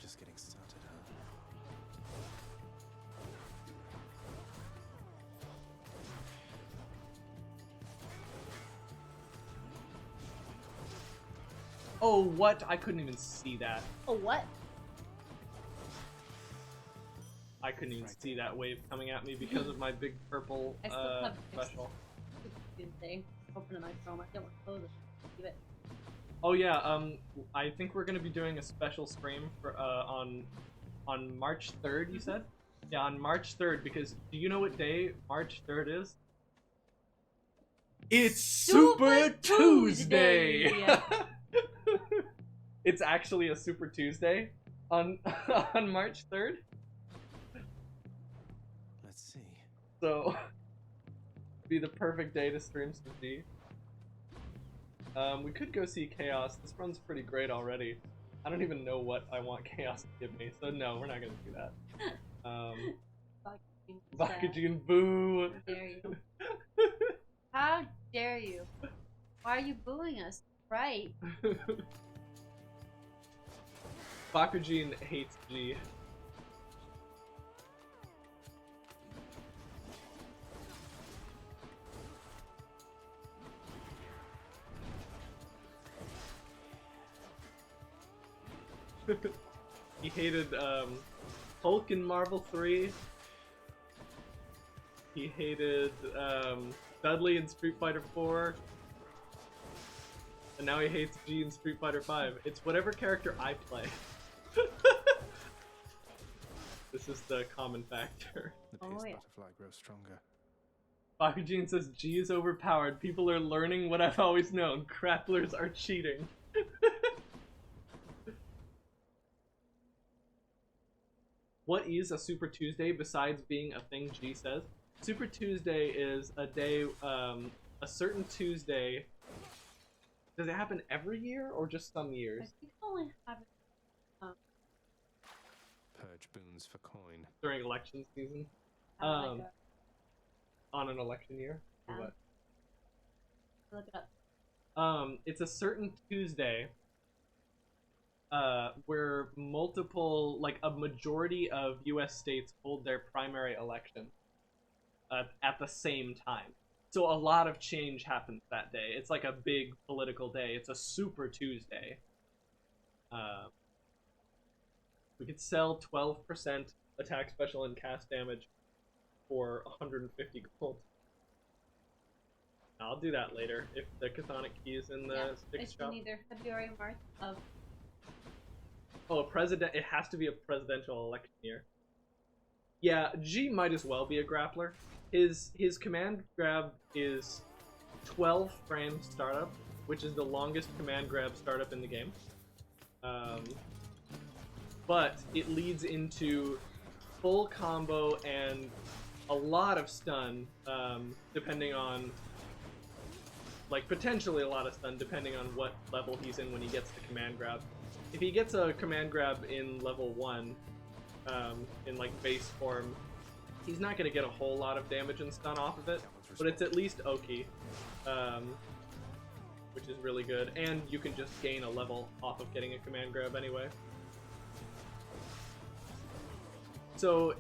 Speaker 2: Just getting started, huh?
Speaker 1: Oh, what? I couldn't even see that.
Speaker 16: Oh, what?
Speaker 1: I couldn't even see that wave coming at me because of my big purple
Speaker 16: I still have
Speaker 1: special.
Speaker 16: Tuesday. Open a nice room. I don't want to close it. Leave it.
Speaker 1: Oh yeah, I think we're gonna be doing a special stream for on March 3rd. You said? Yeah, on March 3rd. Because do you know what day March 3rd is? It's Super Tuesday. It's actually a Super Tuesday on on March 3rd.
Speaker 2: Let's see.
Speaker 1: So, be the perfect day to stream some G. We could go see Chaos. This run's pretty great already. I don't even know what I want Chaos to give me, so no, we're not gonna do that. Bakujin, boo!
Speaker 16: How dare you? How dare you? Why are you booing us? Right.
Speaker 1: Bakujin hates G. He hated Hulk in Marvel 3. He hated Dudley in Street Fighter 4. And now he hates G in Street Fighter 5. It's whatever character I play. This is the common factor.
Speaker 2: The pierced butterfly grows stronger.
Speaker 1: Bakujin says G is overpowered. People are learning what I've always known. Grapplers are cheating. What is a Super Tuesday besides being a thing G says? Super Tuesday is a day, a certain Tuesday. Does it happen every year or just some years?
Speaker 16: I think it only happens.
Speaker 2: Purge boons for coin.
Speaker 1: During election season?
Speaker 16: On
Speaker 1: an election year? Or what?
Speaker 16: Look it up.
Speaker 1: It's a certain Tuesday where multiple, like a majority of US states hold their primary election at the same time. So a lot of change happens that day. It's like a big political day. It's a Super Tuesday. We could sell 12% attack special and cast damage for 150 gold. I'll do that later if the Chthonic key is in the stick
Speaker 16: it's
Speaker 1: shop.
Speaker 16: in either February or March of.
Speaker 1: Oh, it has to be a presidential election year. Yeah, G might as well be a grappler. His command grab is 12 frame startup, which is the longest command grab startup in the game. But it leads into full combo and a lot of stun, depending on, like, potentially a lot of stun depending on what level he's in when he gets the command grab. If he gets a command grab in level 1, in like base form, he's not going to get a whole lot of damage and stun off of it, but it's at least Oki, which is really good, and you can just gain a level off of getting a command grab anyway. So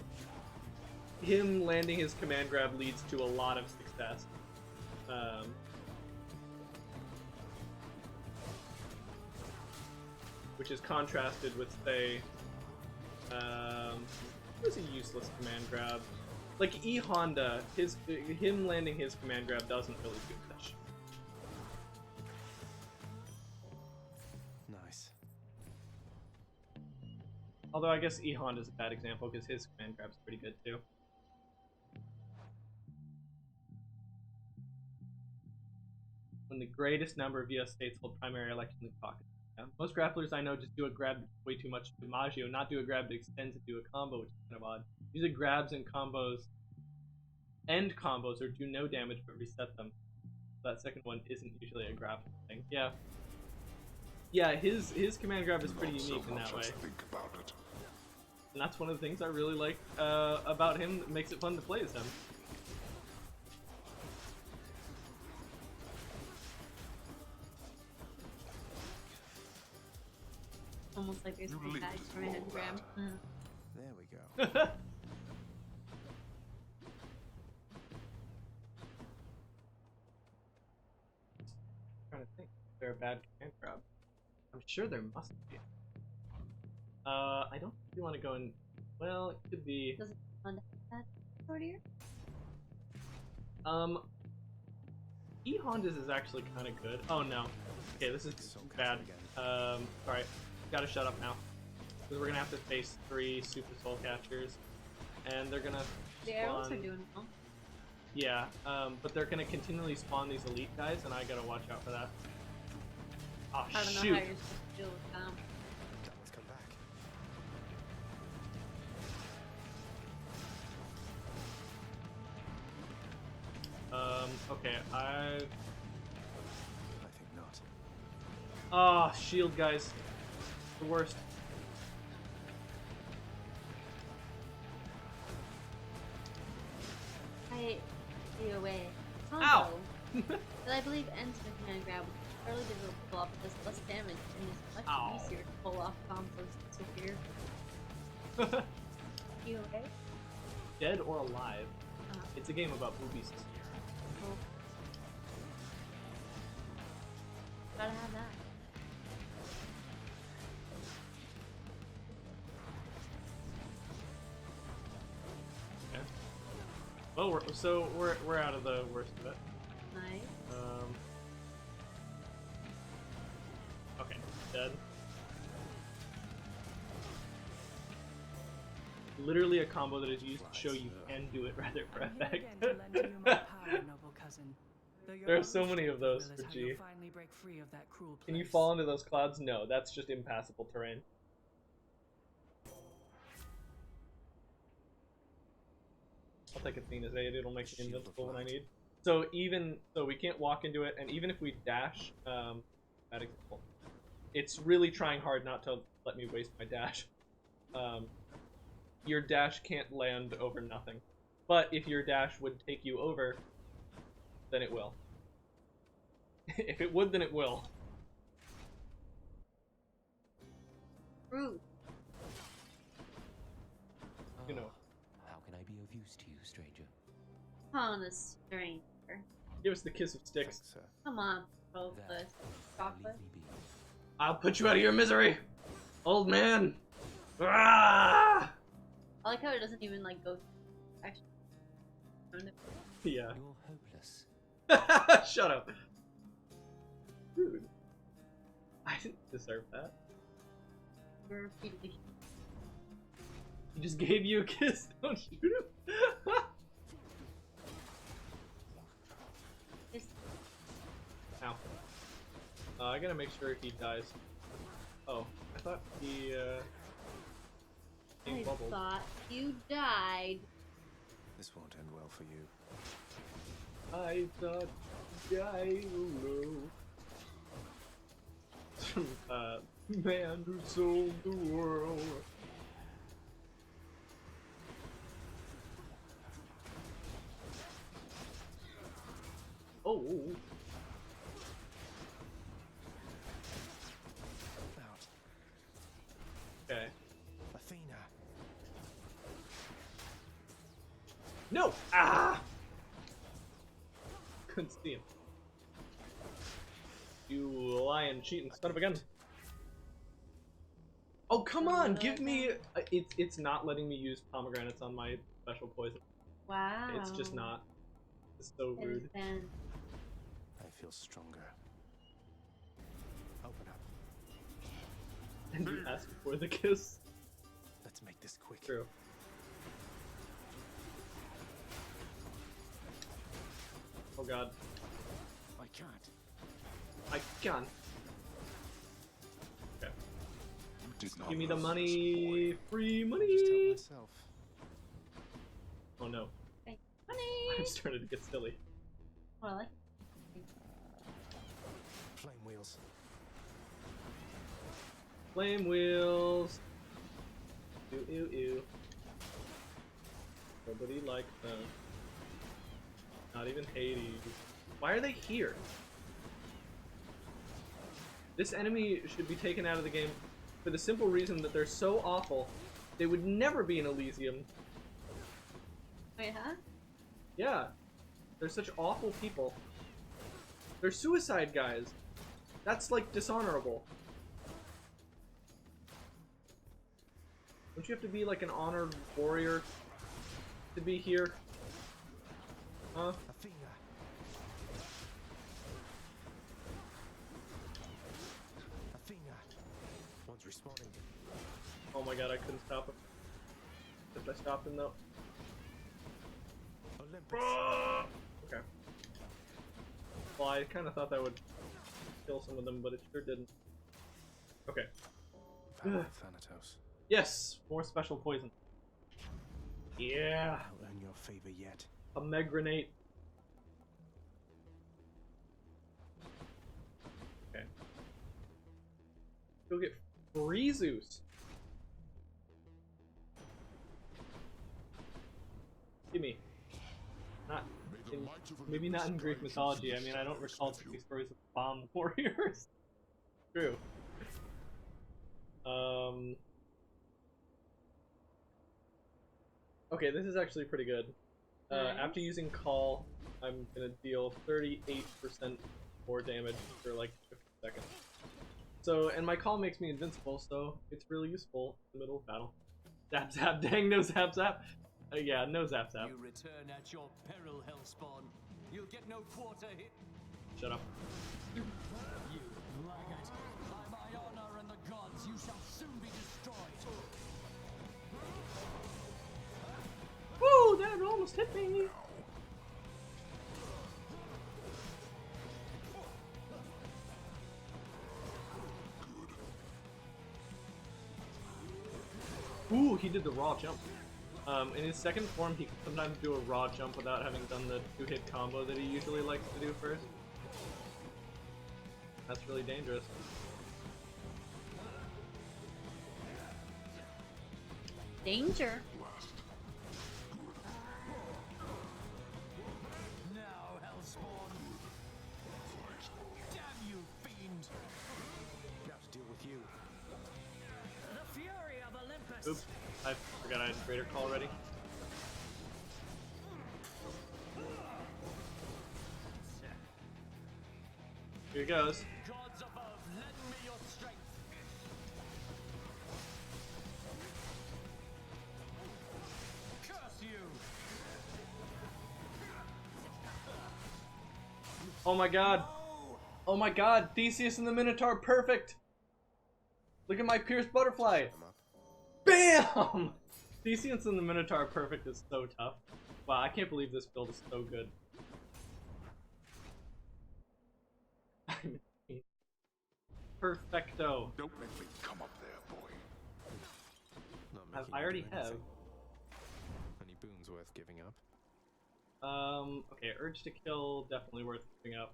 Speaker 1: him landing his command grab leads to a lot of success. Which is contrasted with, say, what's a useless command grab? Like E Honda, him landing his command grab doesn't really do much.
Speaker 2: Nice.
Speaker 1: Although I guess E Honda's a bad example because his command grab's pretty good too. When the greatest number of US states hold primary elections in the caucus. Yeah. Most grapplers I know just do a grab way too much to Maggio, not do a grab to extend to do a combo, which is kind of odd. Usually grabs and combos end combos or do no damage but reset them. That second one isn't usually a grapple thing. Yeah. Yeah, his command grab is pretty unique in that way. And that's one of the things I really like about him that makes it fun to play as him.
Speaker 16: Almost like there's three guys for a hand grab.
Speaker 2: There we go.
Speaker 1: Trying to think. Is there a bad command grab? I'm sure there must be. I don't think you want to go in. Well, it could be.
Speaker 16: Does it fun to have that sortier?
Speaker 1: E Honda's is actually kind of good. Oh no. Okay, this is bad. Alright. Gotta shut up now. Because we're gonna have to face 3 Super Soul Catchers. And they're gonna
Speaker 16: The arrows are doing well.
Speaker 1: Yeah, but they're gonna continually spawn these elite guys, and I gotta watch out for that. Oh,
Speaker 16: I don't
Speaker 1: shoot!
Speaker 16: know how you're supposed to deal with them.
Speaker 2: Let's come back.
Speaker 1: Okay, I
Speaker 2: think not.
Speaker 1: Oh, shield guys. The worst.
Speaker 16: AOA.
Speaker 1: Ow!
Speaker 16: That I believe ends with command grab, which is fairly difficult to pull off, but does less damage and is much
Speaker 1: Ow.
Speaker 16: easier to pull off combos than severe. You okay?
Speaker 1: Dead or alive? It's a game about boobies.
Speaker 16: Cool. Gotta have that.
Speaker 1: Okay. Well, we're out of the worst of it.
Speaker 16: Nice.
Speaker 1: Okay, dead. Literally a combo that is used to show you can do it rather for effect. There are so many of those for G. Can you fall into those clouds? No, that's just impassable terrain. I'll take Athena's aid, it'll make me invincible when I need. So we can't walk into it, and even if we dash, bad example, it's really trying hard not to let me waste my dash. Your dash can't land over nothing. But if your dash would take you over, then it will. If it would, then it will.
Speaker 16: Rude.
Speaker 1: You know.
Speaker 11: How can I be of use to you, stranger?
Speaker 16: On a stranger.
Speaker 1: Give us the kiss of sticks.
Speaker 16: Come on, Profus. Chocolate.
Speaker 1: I'll put you out of your misery, old man. Ah!
Speaker 16: I like how it doesn't even like go. Actually.
Speaker 1: Yeah.
Speaker 11: You're hopeless.
Speaker 1: Shut up. Dude. I didn't deserve that.
Speaker 16: You're repeatedly.
Speaker 1: He just gave you a kiss. Don't shoot him. Ow. I gotta make sure he dies. Oh, I thought he
Speaker 16: I
Speaker 1: bubbled.
Speaker 16: thought you died.
Speaker 2: This won't end well for you.
Speaker 1: I thought you died. Oh no. Man who sold the world. Okay.
Speaker 2: Athena.
Speaker 1: No! Ah! Couldn't see him. You lying, cheating son of a gun. Oh, come on! Give me... It's not letting me use pomegranates on my special poison.
Speaker 16: Wow.
Speaker 1: It's just not. It's so rude.
Speaker 2: I feel stronger. Open up.
Speaker 1: And you asked for the kiss.
Speaker 2: Let's make this quick.
Speaker 1: True. Oh god.
Speaker 2: I can't.
Speaker 1: I can. Okay.
Speaker 3: Did not
Speaker 1: Give me the
Speaker 3: lose
Speaker 1: money. Free
Speaker 2: Just help
Speaker 1: money.
Speaker 2: myself.
Speaker 1: Oh no.
Speaker 16: Money.
Speaker 1: I'm starting to get silly.
Speaker 16: Oh, I like
Speaker 2: Flame wheels.
Speaker 1: Flame wheels. Ew, ew, ew. Nobody likes them. Not even Hades. Why are they here? This enemy should be taken out of the game for the simple reason that they're so awful. They would never be in Elysium.
Speaker 16: Wait, huh?
Speaker 1: Yeah. They're such awful people. They're suicide guys. That's like dishonorable. Don't you have to be like an honored warrior to be here? Huh?
Speaker 2: Athena. Athena. One's respawning.
Speaker 1: Oh my god, I couldn't stop him. If I stopped him though.
Speaker 2: Olympus.
Speaker 1: Okay. Well, I kind of thought that would kill some of them, but it sure didn't. Okay.
Speaker 2: Power of Thanatos.
Speaker 1: Yes! More special poison. Yeah!
Speaker 2: I'll earn your favor yet.
Speaker 1: A Megranate. Okay. Go get free Zeus. Gimme. Not in, maybe not in Greek mythology. I mean, I don't recall too many stories of bomb warriors. True. Okay, this is actually pretty good. After using Call, I'm gonna deal 38% more damage for like 50 seconds. So, and my Call makes me invincible, so it's really useful in the middle of battle. Zap zap, dang, no zap zap. Yeah, no zap zap.
Speaker 11: You return at your peril, Hellspawn. You'll get no quarter hit.
Speaker 1: Shut up.
Speaker 11: You laggard. By my honor and the gods, you shall soon be destroyed.
Speaker 1: Woo, that almost hit me. Ooh, he did the raw jump. In his second form, he can sometimes do a raw jump without having done the 2-hit combo that he usually likes to do first. That's really dangerous.
Speaker 16: Danger.
Speaker 11: Now, Hellspawn. Damn you, fiend.
Speaker 2: Got to deal with you.
Speaker 11: The fury of Olympus.
Speaker 1: Oops, I forgot I had Greater Call ready. Here he goes.
Speaker 11: Gods above, lend me your strength. Curse you.
Speaker 1: Oh my god. Oh my god, Theseus and the Minotaur, perfect! Look at my pierced butterfly! BAM! Theseus and the Minotaur perfect is so tough. Wow, I can't believe this build is so good. Perfecto.
Speaker 12: Don't make me come up there, boy.
Speaker 1: I already have.
Speaker 2: Any boons worth giving up?
Speaker 1: Okay, Urge to Kill, definitely worth giving up.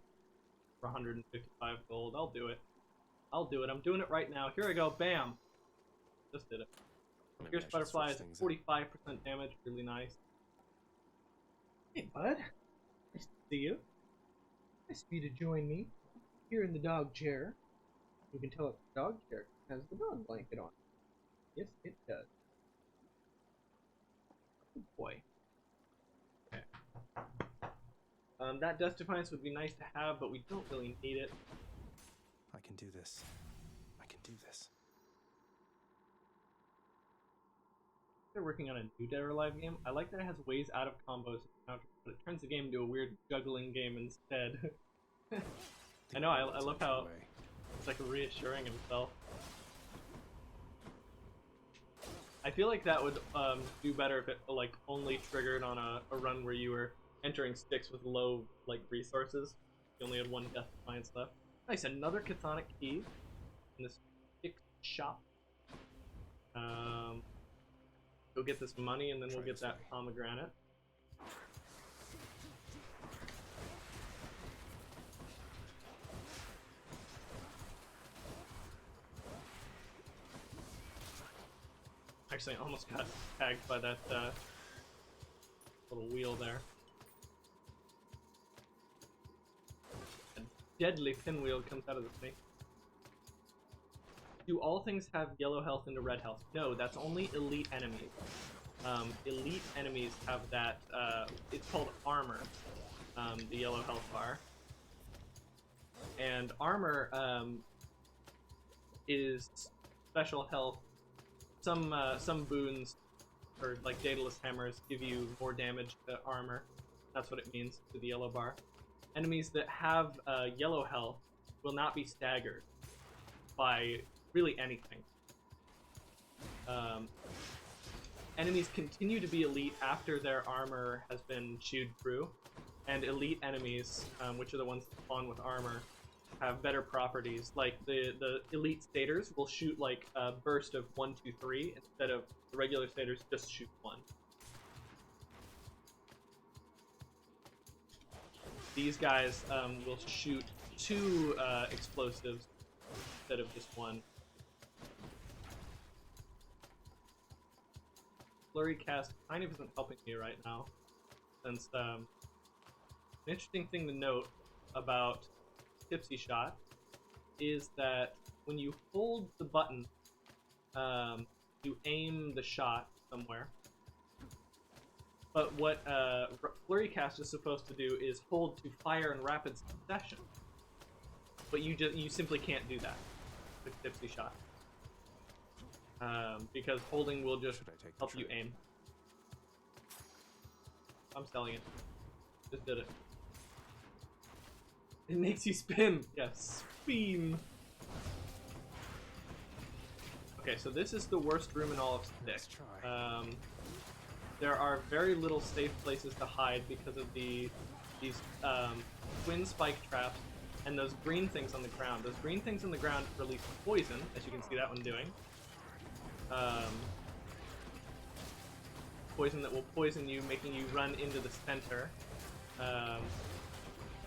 Speaker 1: For 155 gold, I'll do it. I'll do it, I'm doing it right now. Here I go, bam! Just did it. Pierced Butterfly is 45% damage, really nice. Hey bud, nice to see you. Nice of you to join me here in the dog chair. You can tell it's the dog chair, it has the dog blanket on. Yes, it does. Good boy. Okay. That Dust Defiance would be nice to have, but we don't really need it.
Speaker 2: I can do this. I can do this.
Speaker 1: They're working on a new Dead or Alive game. I like that it has ways out of combos, but it turns the game into a weird juggling game instead. I know, I love how it's like reassuring himself. I feel like that would do better if it like only triggered on a run where you were entering sticks with low like resources. You only had one Death Defiance left. Nice, another Chthonic key in this stick shop. Go get this money and then we'll get that pomegranate. Actually, I almost got tagged by that little wheel there. A deadly pinwheel comes out of the snake. Do all things have yellow health into red health? No, that's only elite enemies. Elite enemies have that, it's called armor, the yellow health bar. And armor is special health. Some boons, or like Daedalus hammers, give you more damage to armor. That's what it means to the yellow bar. Enemies that have yellow health will not be staggered by really anything. Enemies continue to be elite after their armor has been chewed through, and elite enemies, which are the ones that spawn with armor, have better properties. Like the elite stators will shoot like a burst of 1, 2, 3 instead of the regular stators just shoot 1. These guys will shoot 2 explosives instead of just 1. Flurry cast kind of isn't helping me right now, since an interesting thing to note about Tipsy Shot is that when you hold the button, you aim the shot somewhere. But what Flurry Cast is supposed to do is hold to fire in rapid succession. But you simply can't do that with Tipsy Shot. Because holding will just help you aim. I'm selling it. Just did it. It makes you spin! Yes, spin! Okay, so this is the worst room in all of Stick. There are very little safe places to hide because of these twin spike traps and those green things on the ground. Those green things on the ground release poison, as you can see that one doing. Poison that will poison you, making you run into the center.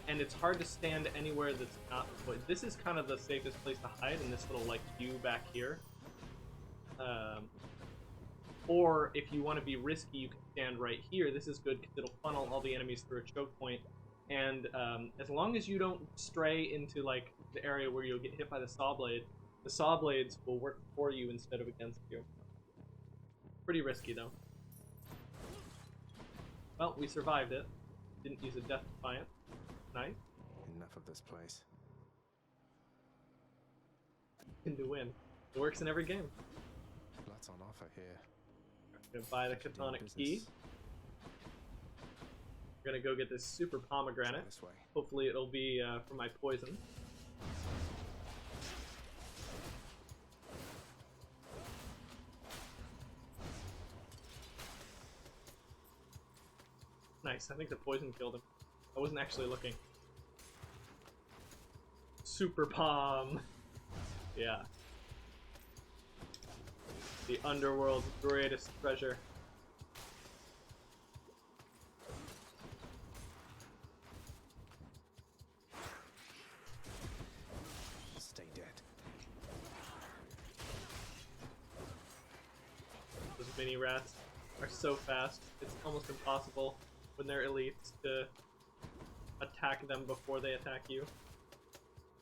Speaker 1: And it's hard to stand anywhere that's not poison. This is kind of the safest place to hide, in this little like U back here. Or if you want to be risky, you can stand right here. This is good because it'll funnel all the enemies through a choke point. And as long as you don't stray into like the area where you'll get hit by the saw blades will work for you instead of against you. Pretty risky though. Well, we survived it. Didn't use a Death Defiance. Nice.
Speaker 2: Enough of this place.
Speaker 1: And to win. It works in every game.
Speaker 2: Lots on offer here.
Speaker 1: Gonna buy the Chthonic key. We're gonna go get this super pomegranate.
Speaker 2: This way.
Speaker 1: Hopefully it'll be for my poison. Nice, I think the poison killed him. I wasn't actually looking. Super Pom! Yeah. The Underworld's greatest treasure.
Speaker 2: Stay dead.
Speaker 1: Those mini rats are so fast, it's almost impossible when they're elites to attack them before they attack you.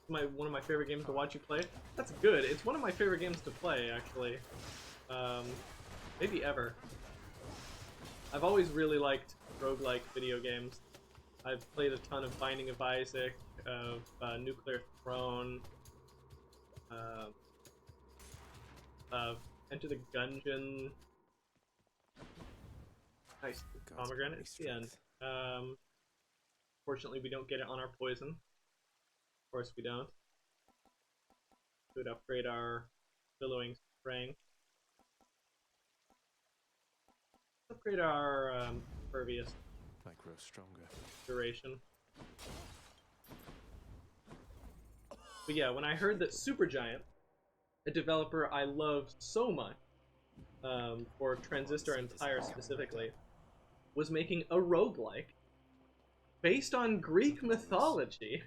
Speaker 1: One of my favorite games to watch you play. That's good. It's one of my favorite games to play, actually. Maybe ever. I've always really liked roguelike video games. I've played a ton of Binding of Isaac, of Nuclear Throne, Enter the Gungeon. Nice. Pomegranate at the end. Fortunately, we don't get it on our poison. Of course we don't. Could upgrade our billowing spraying. Upgrade our pervious.
Speaker 2: Might grow stronger.
Speaker 1: Duration. But yeah, when I heard that Supergiant, a developer I love so much, for Transistor and Tyre specifically, was making a roguelike based on Greek mythology,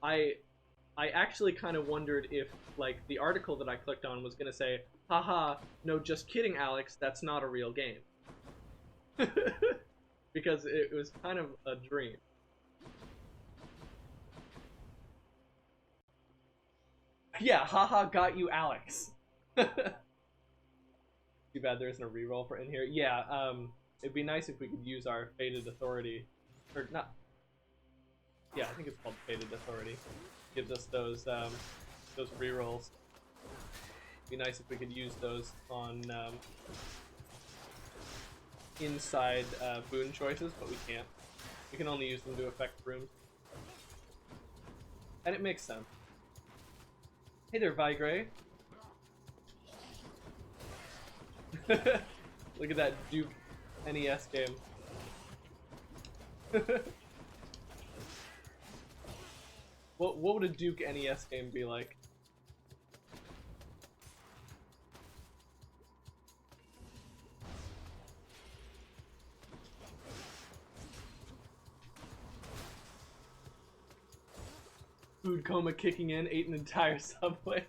Speaker 1: I actually kind of wondered if, like, the article that I clicked on was gonna say, haha, no, just kidding, Alex, that's not a real game. Because it was kind of a dream. Yeah, haha, got you, Alex. Too bad there isn't a reroll for in here. Yeah, it'd be nice if we could use our Fated Authority. Or not. Yeah, I think it's called Fated Authority. Gives us those rerolls. It'd be nice if we could use those on inside boon choices, but we can't. We can only use them to affect rooms. And it makes sense. Hey there, Vigray. Look at that Duke NES game. What would a Duke NES game be like? Food coma kicking in, ate an entire Subway.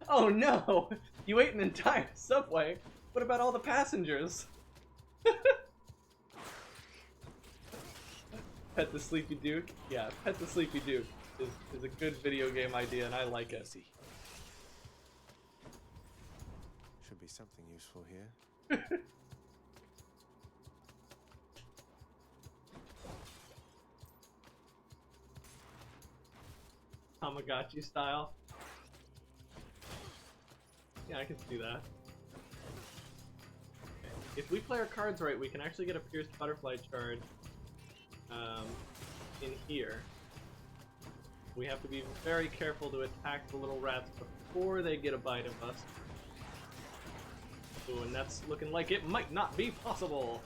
Speaker 1: Oh no! You ate an entire Subway? What about all the passengers? Pet the Sleepy Duke? Yeah, Pet the Sleepy Duke is a good video game idea, and I like it.
Speaker 2: Should be something useful here.
Speaker 1: Tamagotchi style. Yeah, I can see that. If we play our cards right, we can actually get a Pierced Butterfly charge in here. We have to be very careful to attack the little rats before they get a bite of us. Ooh, and that's looking like it might not be possible.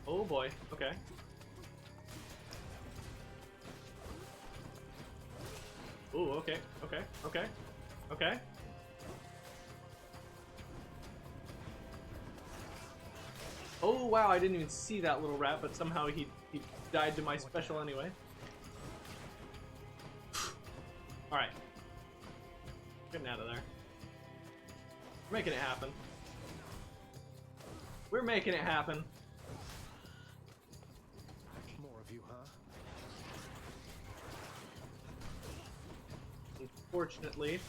Speaker 1: Oh boy, okay. Ooh, okay, okay, okay, okay. Oh wow, I didn't even see that little rat, but somehow he died to my special anyway. Alright. Getting out of there. We're making it happen. We're making it happen.
Speaker 2: More of you, huh?
Speaker 1: Unfortunately,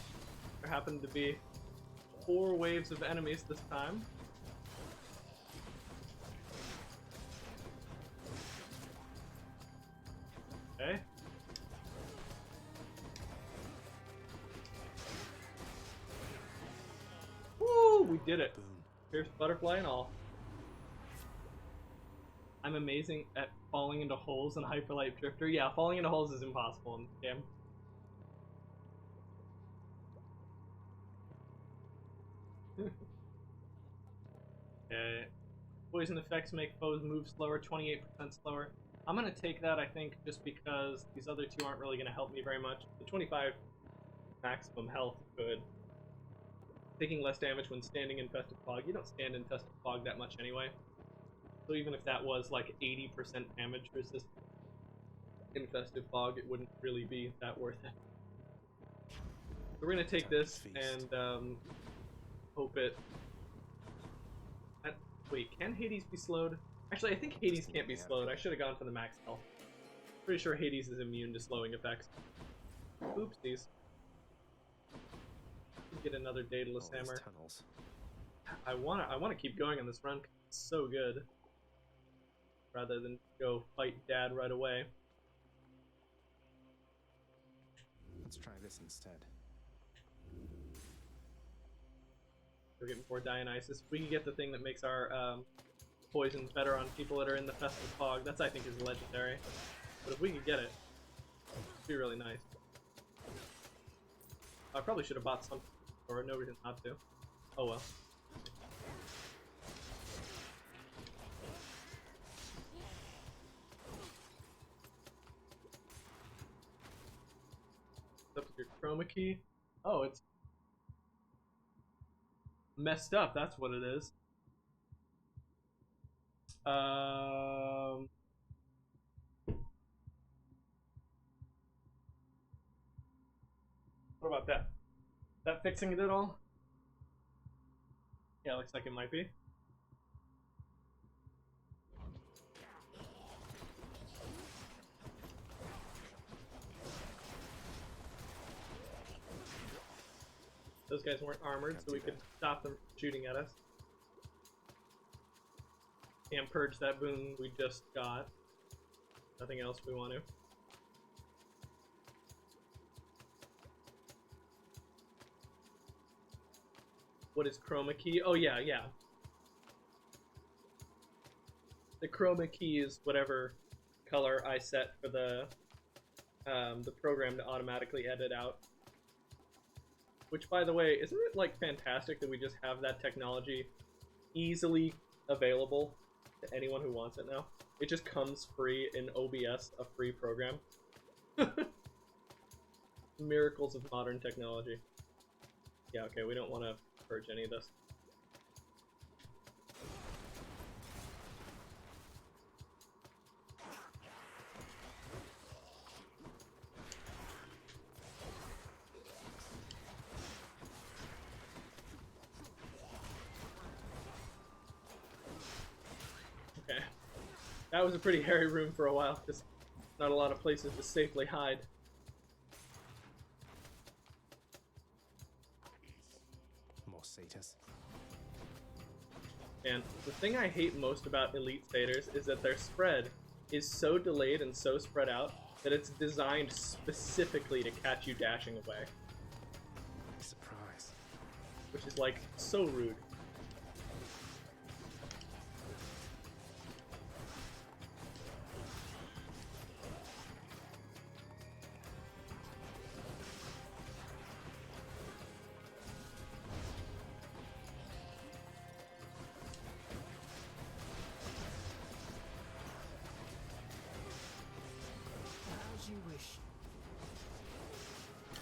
Speaker 1: there happened to be 4 waves of enemies this time. Okay. Woo! We did it. Pierced Butterfly and all. I'm amazing at falling into holes in Hyperlight Drifter. Yeah, falling into holes is impossible in this game. Okay. Poison effects make foes move slower, 28% slower. I'm gonna take that, I think, just because these other two aren't really gonna help me very much. The 25 maximum health good. Taking less damage when standing in Infested Fog. You don't stand in Infested Fog that much anyway. So even if that was like 80% damage versus Infested Fog, it wouldn't really be that worth it. So we're gonna take this and hope it... Wait, can Hades be slowed? Actually, I think Hades can't be slowed. I should have gone for the max health. Pretty sure Hades is immune to slowing effects. Oopsies. Get another Daedalus
Speaker 2: All these
Speaker 1: hammer.
Speaker 2: tunnels.
Speaker 1: I wanna keep going on this run 'cause it's so good. Rather than go fight Dad right away.
Speaker 2: Let's try this instead.
Speaker 1: We're getting more Dionysus. We can get the thing that makes our poison better on people that are in the Festive Fog. That's, I think, is legendary. But if we could get it, it'd be really nice. I probably should have bought some, or no reason not to. Oh well. What's up with your chroma key? Oh, it's messed up, that's what it is. What about that? That fixing it at all? Yeah, looks like it might be. Those guys weren't armored, so we could stop them from shooting at us. And purge that boon we just got. Nothing else we want to. What is chroma key? Oh yeah, yeah. The chroma key is whatever color I set for the program to automatically edit out. Which, by the way, isn't it like fantastic that we just have that technology easily available to anyone who wants it now? It just comes free in OBS, a free program. Miracles of modern technology. Yeah, okay, we don't want to purge any of this. Okay. That was a pretty hairy room for a while, because not a lot of places to safely hide.
Speaker 2: More satyrs.
Speaker 1: And the thing I hate most about Elite Satyrs is that their spread is so delayed and so spread out that it's designed specifically to catch you dashing away.
Speaker 2: Surprise.
Speaker 1: Which is like so rude.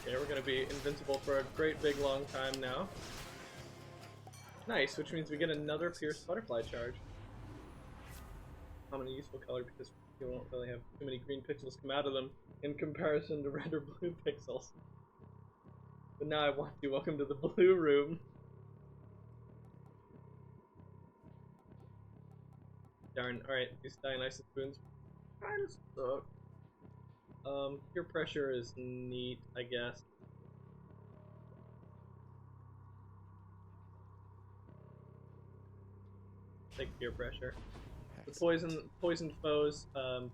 Speaker 1: Okay, we're gonna be invincible for a great big long time now. Nice, which means we get another Pierced Butterfly charge. Common and useful color because you won't really have too many green pixels come out of them in comparison to red or blue pixels. But now I want you. Welcome to the blue room. Darn, alright, these Dionysus boons kinda suck. Peer pressure is neat, I guess. Take peer pressure. The poisoned foes,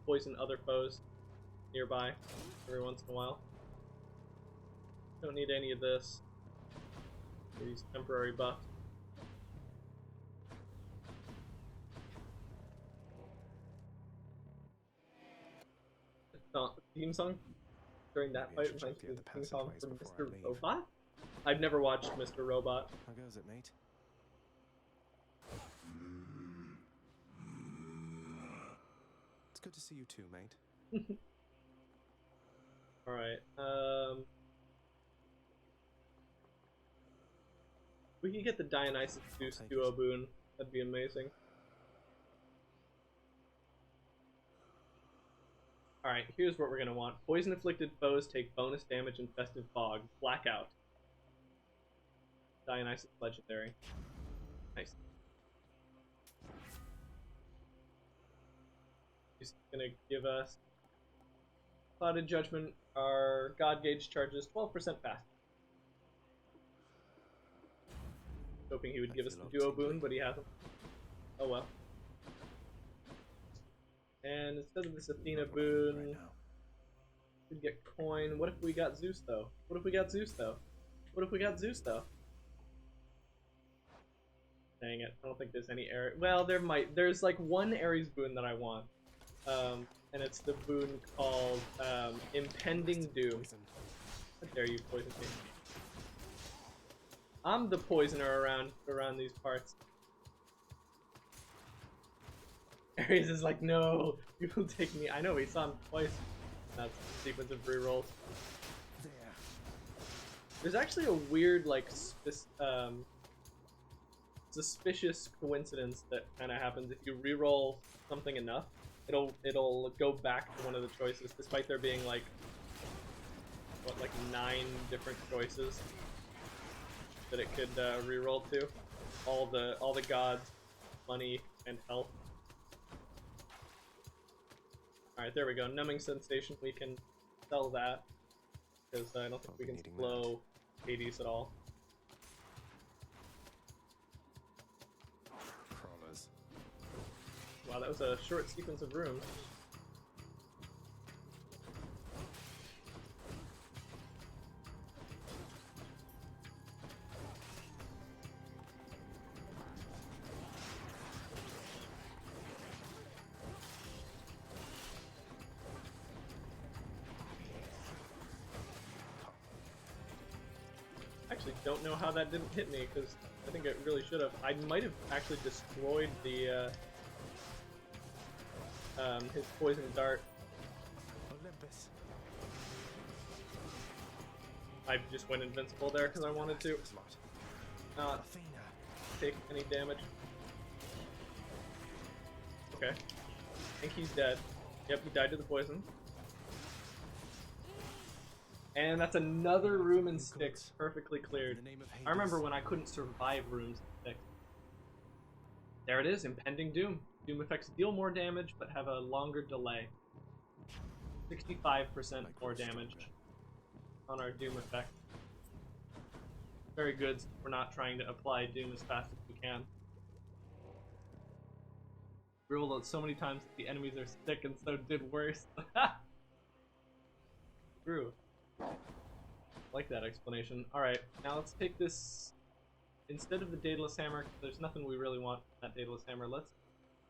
Speaker 1: poison other foes nearby every once in a while. Don't need any of this. These temporary buffs. Theme song during that fight reminds me of the theme song from Mr. Robot? I've never watched Mr. Robot.
Speaker 2: How goes it, mate? It's good to see you too, mate.
Speaker 1: Alright, we can get the Dionysus Zeus duo boon. That'd be amazing. Alright, here's what we're gonna want. Poison-afflicted foes take bonus damage in Festive Fog. Blackout. Dionysus Legendary. Nice. He's gonna give us Clouded Judgment. Our God Gauge charges 12% fast. hoping he would give us the duo boon, but he hasn't. Oh well. And instead of this Athena boon, we'd get coin. What if we got Zeus though? What if we got Zeus though? What if we got Zeus though? Dang it, I don't think there's any Ares. Well, there's like one Ares boon that I want. And it's the boon called Impending Doom. How dare you poison me? I'm the poisoner around these parts. Ares is like, no, you will take me. I know, we saw him twice. That's the sequence of rerolls. There's actually a weird, like, suspicious coincidence that kind of happens if you reroll something enough. It'll go back to one of the choices, despite there being like, what, like 9 different choices that it could reroll to. All the gods, money, and health. All right, there we go. Numbing sensation. We can sell that because I don't think we can slow Hades at all. Wow, that was a short sequence of rooms. Actually, don't know how that didn't hit me because I think it really should have. I might have actually destroyed the. His poison dart.
Speaker 12: Olympus.
Speaker 1: I just went invincible there because I wanted to not take any damage. Okay. I think he's dead. Yep, he died to the poison. And that's another room in Styx, perfectly cleared. I remember when I couldn't survive rooms in Styx. There it is, Impending Doom. Doom effects deal more damage, but have a longer delay. 65% more damage on our Doom effect. Very good, we're not trying to apply Doom as fast as we can. We rolled out so many times that the enemies are sick and so did worse. True. Like that explanation. Alright, now let's take this. Instead of the Daedalus Hammer, there's nothing we really want from that Daedalus Hammer. Let's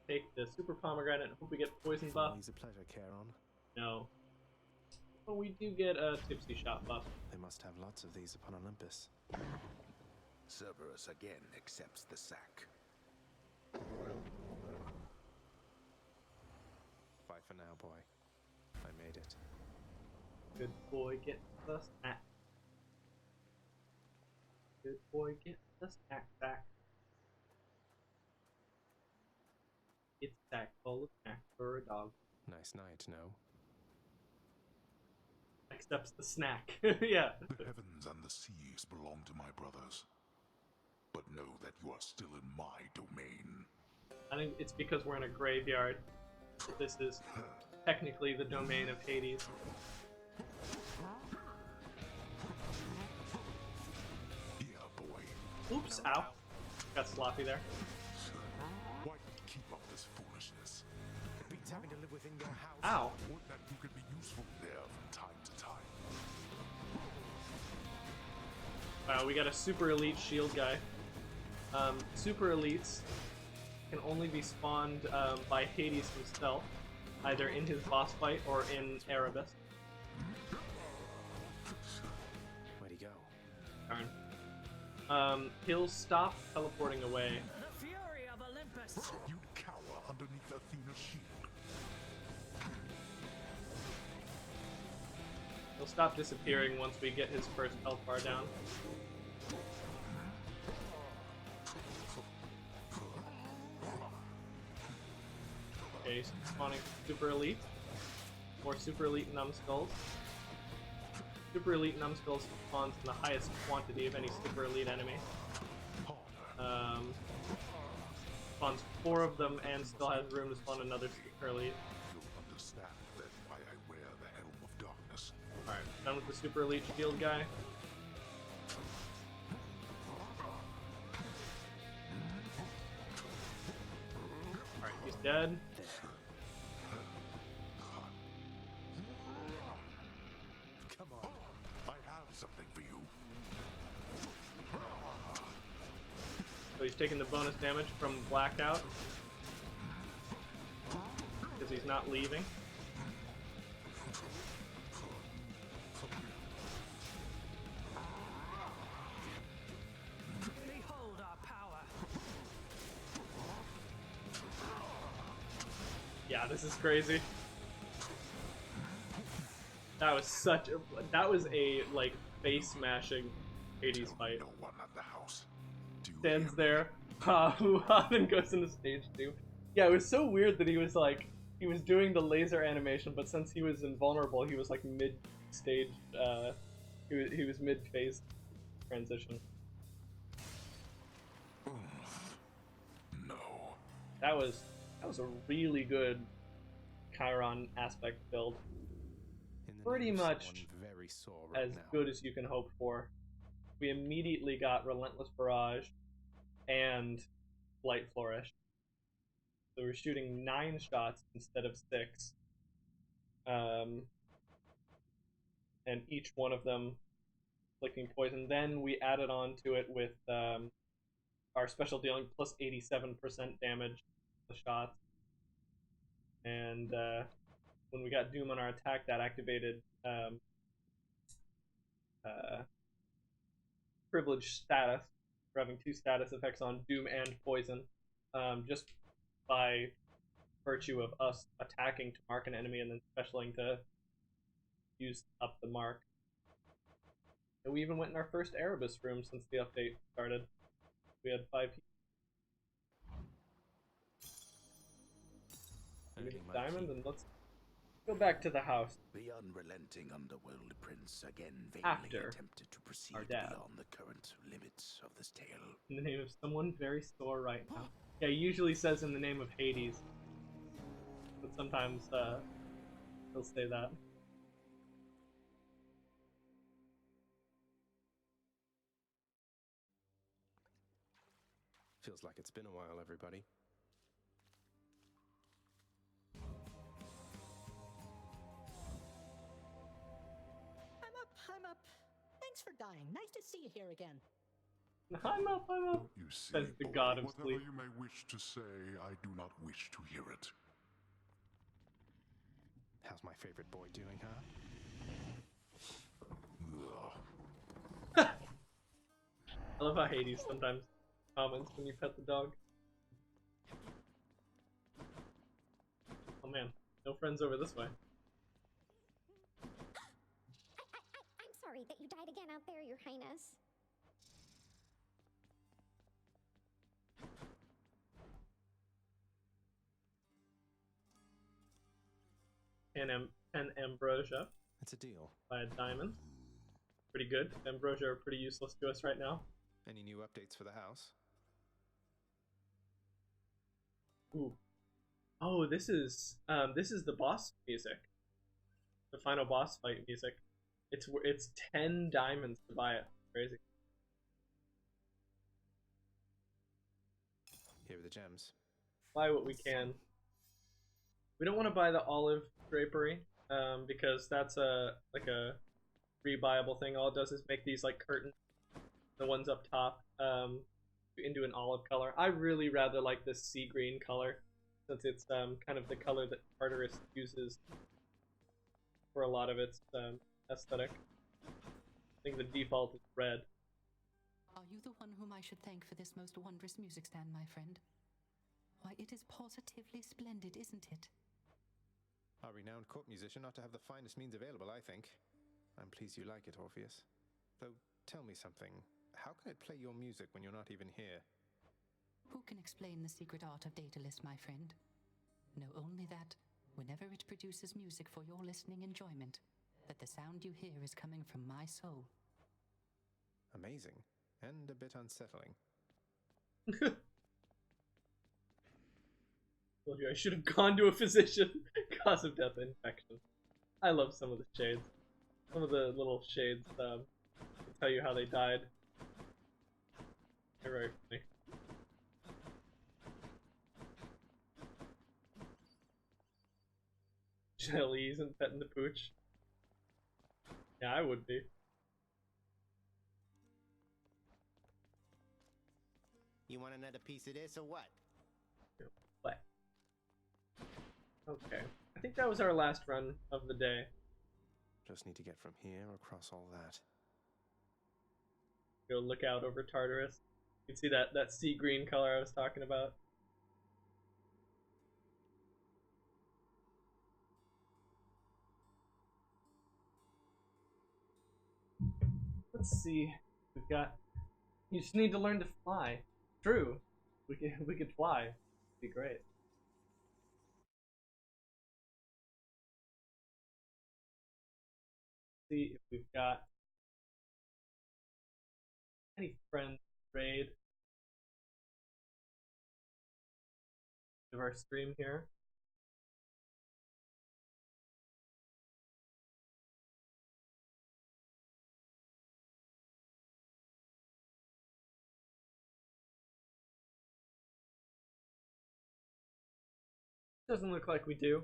Speaker 1: take the Super Pomegranate and hope we get poison buff.
Speaker 2: Always a pleasure, Charon.
Speaker 1: No. But we do get a Tipsy Shot buff.
Speaker 2: They must have lots of these upon Olympus.
Speaker 12: Cerberus again accepts the sack.
Speaker 2: Bye for now, boy. I made it.
Speaker 1: Good boy, get the snack. Good boy, get the snack back. It's a sack full of snacks for a dog.
Speaker 2: Nice night, no?
Speaker 1: Accepts the snack. Yeah.
Speaker 8: The heavens and the seas belong to my brothers. But know that you are still in my domain.
Speaker 1: I think it's because we're in a graveyard. This is technically the domain of Hades.
Speaker 8: Yeah, boy.
Speaker 1: Oops, ow. Got sloppy there.
Speaker 8: Why keep up this foolishness?
Speaker 12: Beats having to live within your house.
Speaker 1: Ow.
Speaker 8: Would that you could be useful there from time to time.
Speaker 1: Wow, we got a super elite shield guy. Super elites can only be spawned by Hades himself, either in his boss fight or in Erebus.
Speaker 2: Where'd he go?
Speaker 1: Darn. He'll stop teleporting away.
Speaker 11: The fury of Olympus!
Speaker 8: You'd cower underneath Athena's shield.
Speaker 1: He'll stop disappearing once we get his first health bar down. Okay, he's spawning super elite. More super elite numbskulls. Super elite numbskulls spawns in the highest quantity of any super elite enemy. Spawns 4 of them and still has room to spawn another super elite.
Speaker 8: You'll understand then why I wear the Helm of Darkness.
Speaker 1: Alright, done with the super elite shield guy. dead.
Speaker 12: Come on.
Speaker 8: I have something for you.
Speaker 1: So he's taking the bonus damage from Blackout. Because he's not leaving.
Speaker 15: Behold our power.
Speaker 1: Yeah, this is crazy. That was a like face smashing Hades fight.
Speaker 8: No one at the house.
Speaker 1: Stands there, then goes into stage 2. Yeah, it was so weird that he was doing the laser animation, but since he was invulnerable, he was like mid stage. He was mid phase transition.
Speaker 8: No.
Speaker 1: That was a really good Chiron aspect build. Pretty much
Speaker 2: very sore right
Speaker 1: as
Speaker 2: now.
Speaker 1: good as you can hope for. We immediately got Relentless Barrage and Light Flourish. So we're shooting 9 shots instead of 6. And each one of them inflicting poison. Then we added on to it with our special dealing plus 87% damage to the shots. And when we got Doom on our attack, that activated privilege status for having 2 status effects on Doom and Poison, just by virtue of us attacking to mark an enemy and then specialing to use up the mark. And we even went in our first Erebus room since the update started. We had 5 people. Diamond, and let's go back to the house.
Speaker 12: The unrelenting Underworld Prince again vainly
Speaker 1: After
Speaker 12: attempted to proceed
Speaker 1: our dad.
Speaker 12: beyond the current limits of this tale.
Speaker 1: In the name of someone very sore right now. Yeah, he usually says in the name of Hades. But sometimes he'll say that.
Speaker 2: Feels like it's been a while, everybody.
Speaker 13: I'm up. Thanks for dying. Nice to see you here again.
Speaker 1: I'm up.
Speaker 8: You see,
Speaker 1: Says the
Speaker 8: boy,
Speaker 1: god of
Speaker 8: whatever
Speaker 1: sleep.
Speaker 8: you may wish to say, I do not wish to hear it.
Speaker 2: How's my favorite boy doing, huh?
Speaker 1: I love how Hades sometimes comments when you pet the dog. Oh man, no friends over this way.
Speaker 19: I'm sorry that you died again out there, Your Highness.
Speaker 1: And Ambrosia.
Speaker 2: It's a deal.
Speaker 1: By a diamond. Pretty good. Ambrosia are pretty useless to us right now.
Speaker 2: Any new updates for the house?
Speaker 1: Ooh. Oh, this is the boss music. The final boss fight music. It's 10 diamonds to buy it. Crazy.
Speaker 2: Here are the gems.
Speaker 1: Buy what we can. We don't want to buy the olive drapery, because that's a rebuyable thing. All it does is make these like curtains, the ones up top, into an olive color. I really rather like this sea green color, since it's kind of the color that Tartarus uses for a lot of its aesthetic. I think the default is red.
Speaker 4: Are you the one whom I should thank for this most wondrous music stand, my friend? Why, it is positively splendid, isn't it?
Speaker 2: Our renowned court musician ought to have the finest means available, I think. I'm pleased you like it, Orpheus. Though, tell me something. How can it play your music when you're not even here?
Speaker 4: Who can explain the secret art of Daedalus, my friend? Know only that, whenever it produces music for your listening enjoyment, that the sound you hear is coming from my soul.
Speaker 2: Amazing, and a bit unsettling.
Speaker 1: Told you I should have gone to a physician. Cause of death, infection. I love some of the shades. Some of the little shades tell you how they died. They're very funny. Ellie isn't petting the pooch. Yeah, I would be.
Speaker 20: You want another piece of this or what?
Speaker 1: What? Okay. I think that was our last run of the day.
Speaker 2: Just need to get from here across all that.
Speaker 1: Go look out over Tartarus. You can see that sea green color I was talking about. Let's see. We've got. You just need to learn to fly. True. We could fly. It'd be great. See if we've got any friends raid of our stream here. Doesn't look like we do.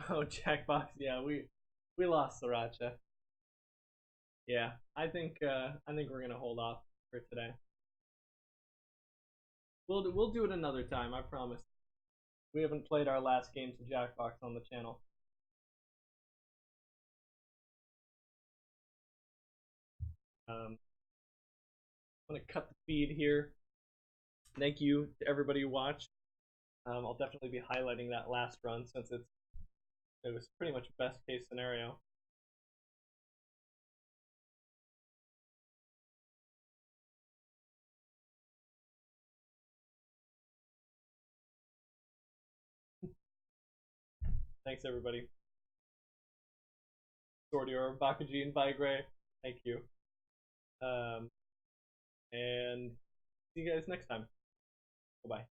Speaker 1: Oh, Jackbox. Yeah, we lost Sriracha. Yeah, I think we're gonna hold off for today. We'll do it another time. I promise. We haven't played our last games of Jackbox on the channel. I'm gonna cut the feed here. Thank you to everybody who watched. I'll definitely be highlighting that last run since it was pretty much best case scenario. Thanks everybody. Sordior, Bakujin, Vigray, thank you. And see you guys next time. Bye-bye.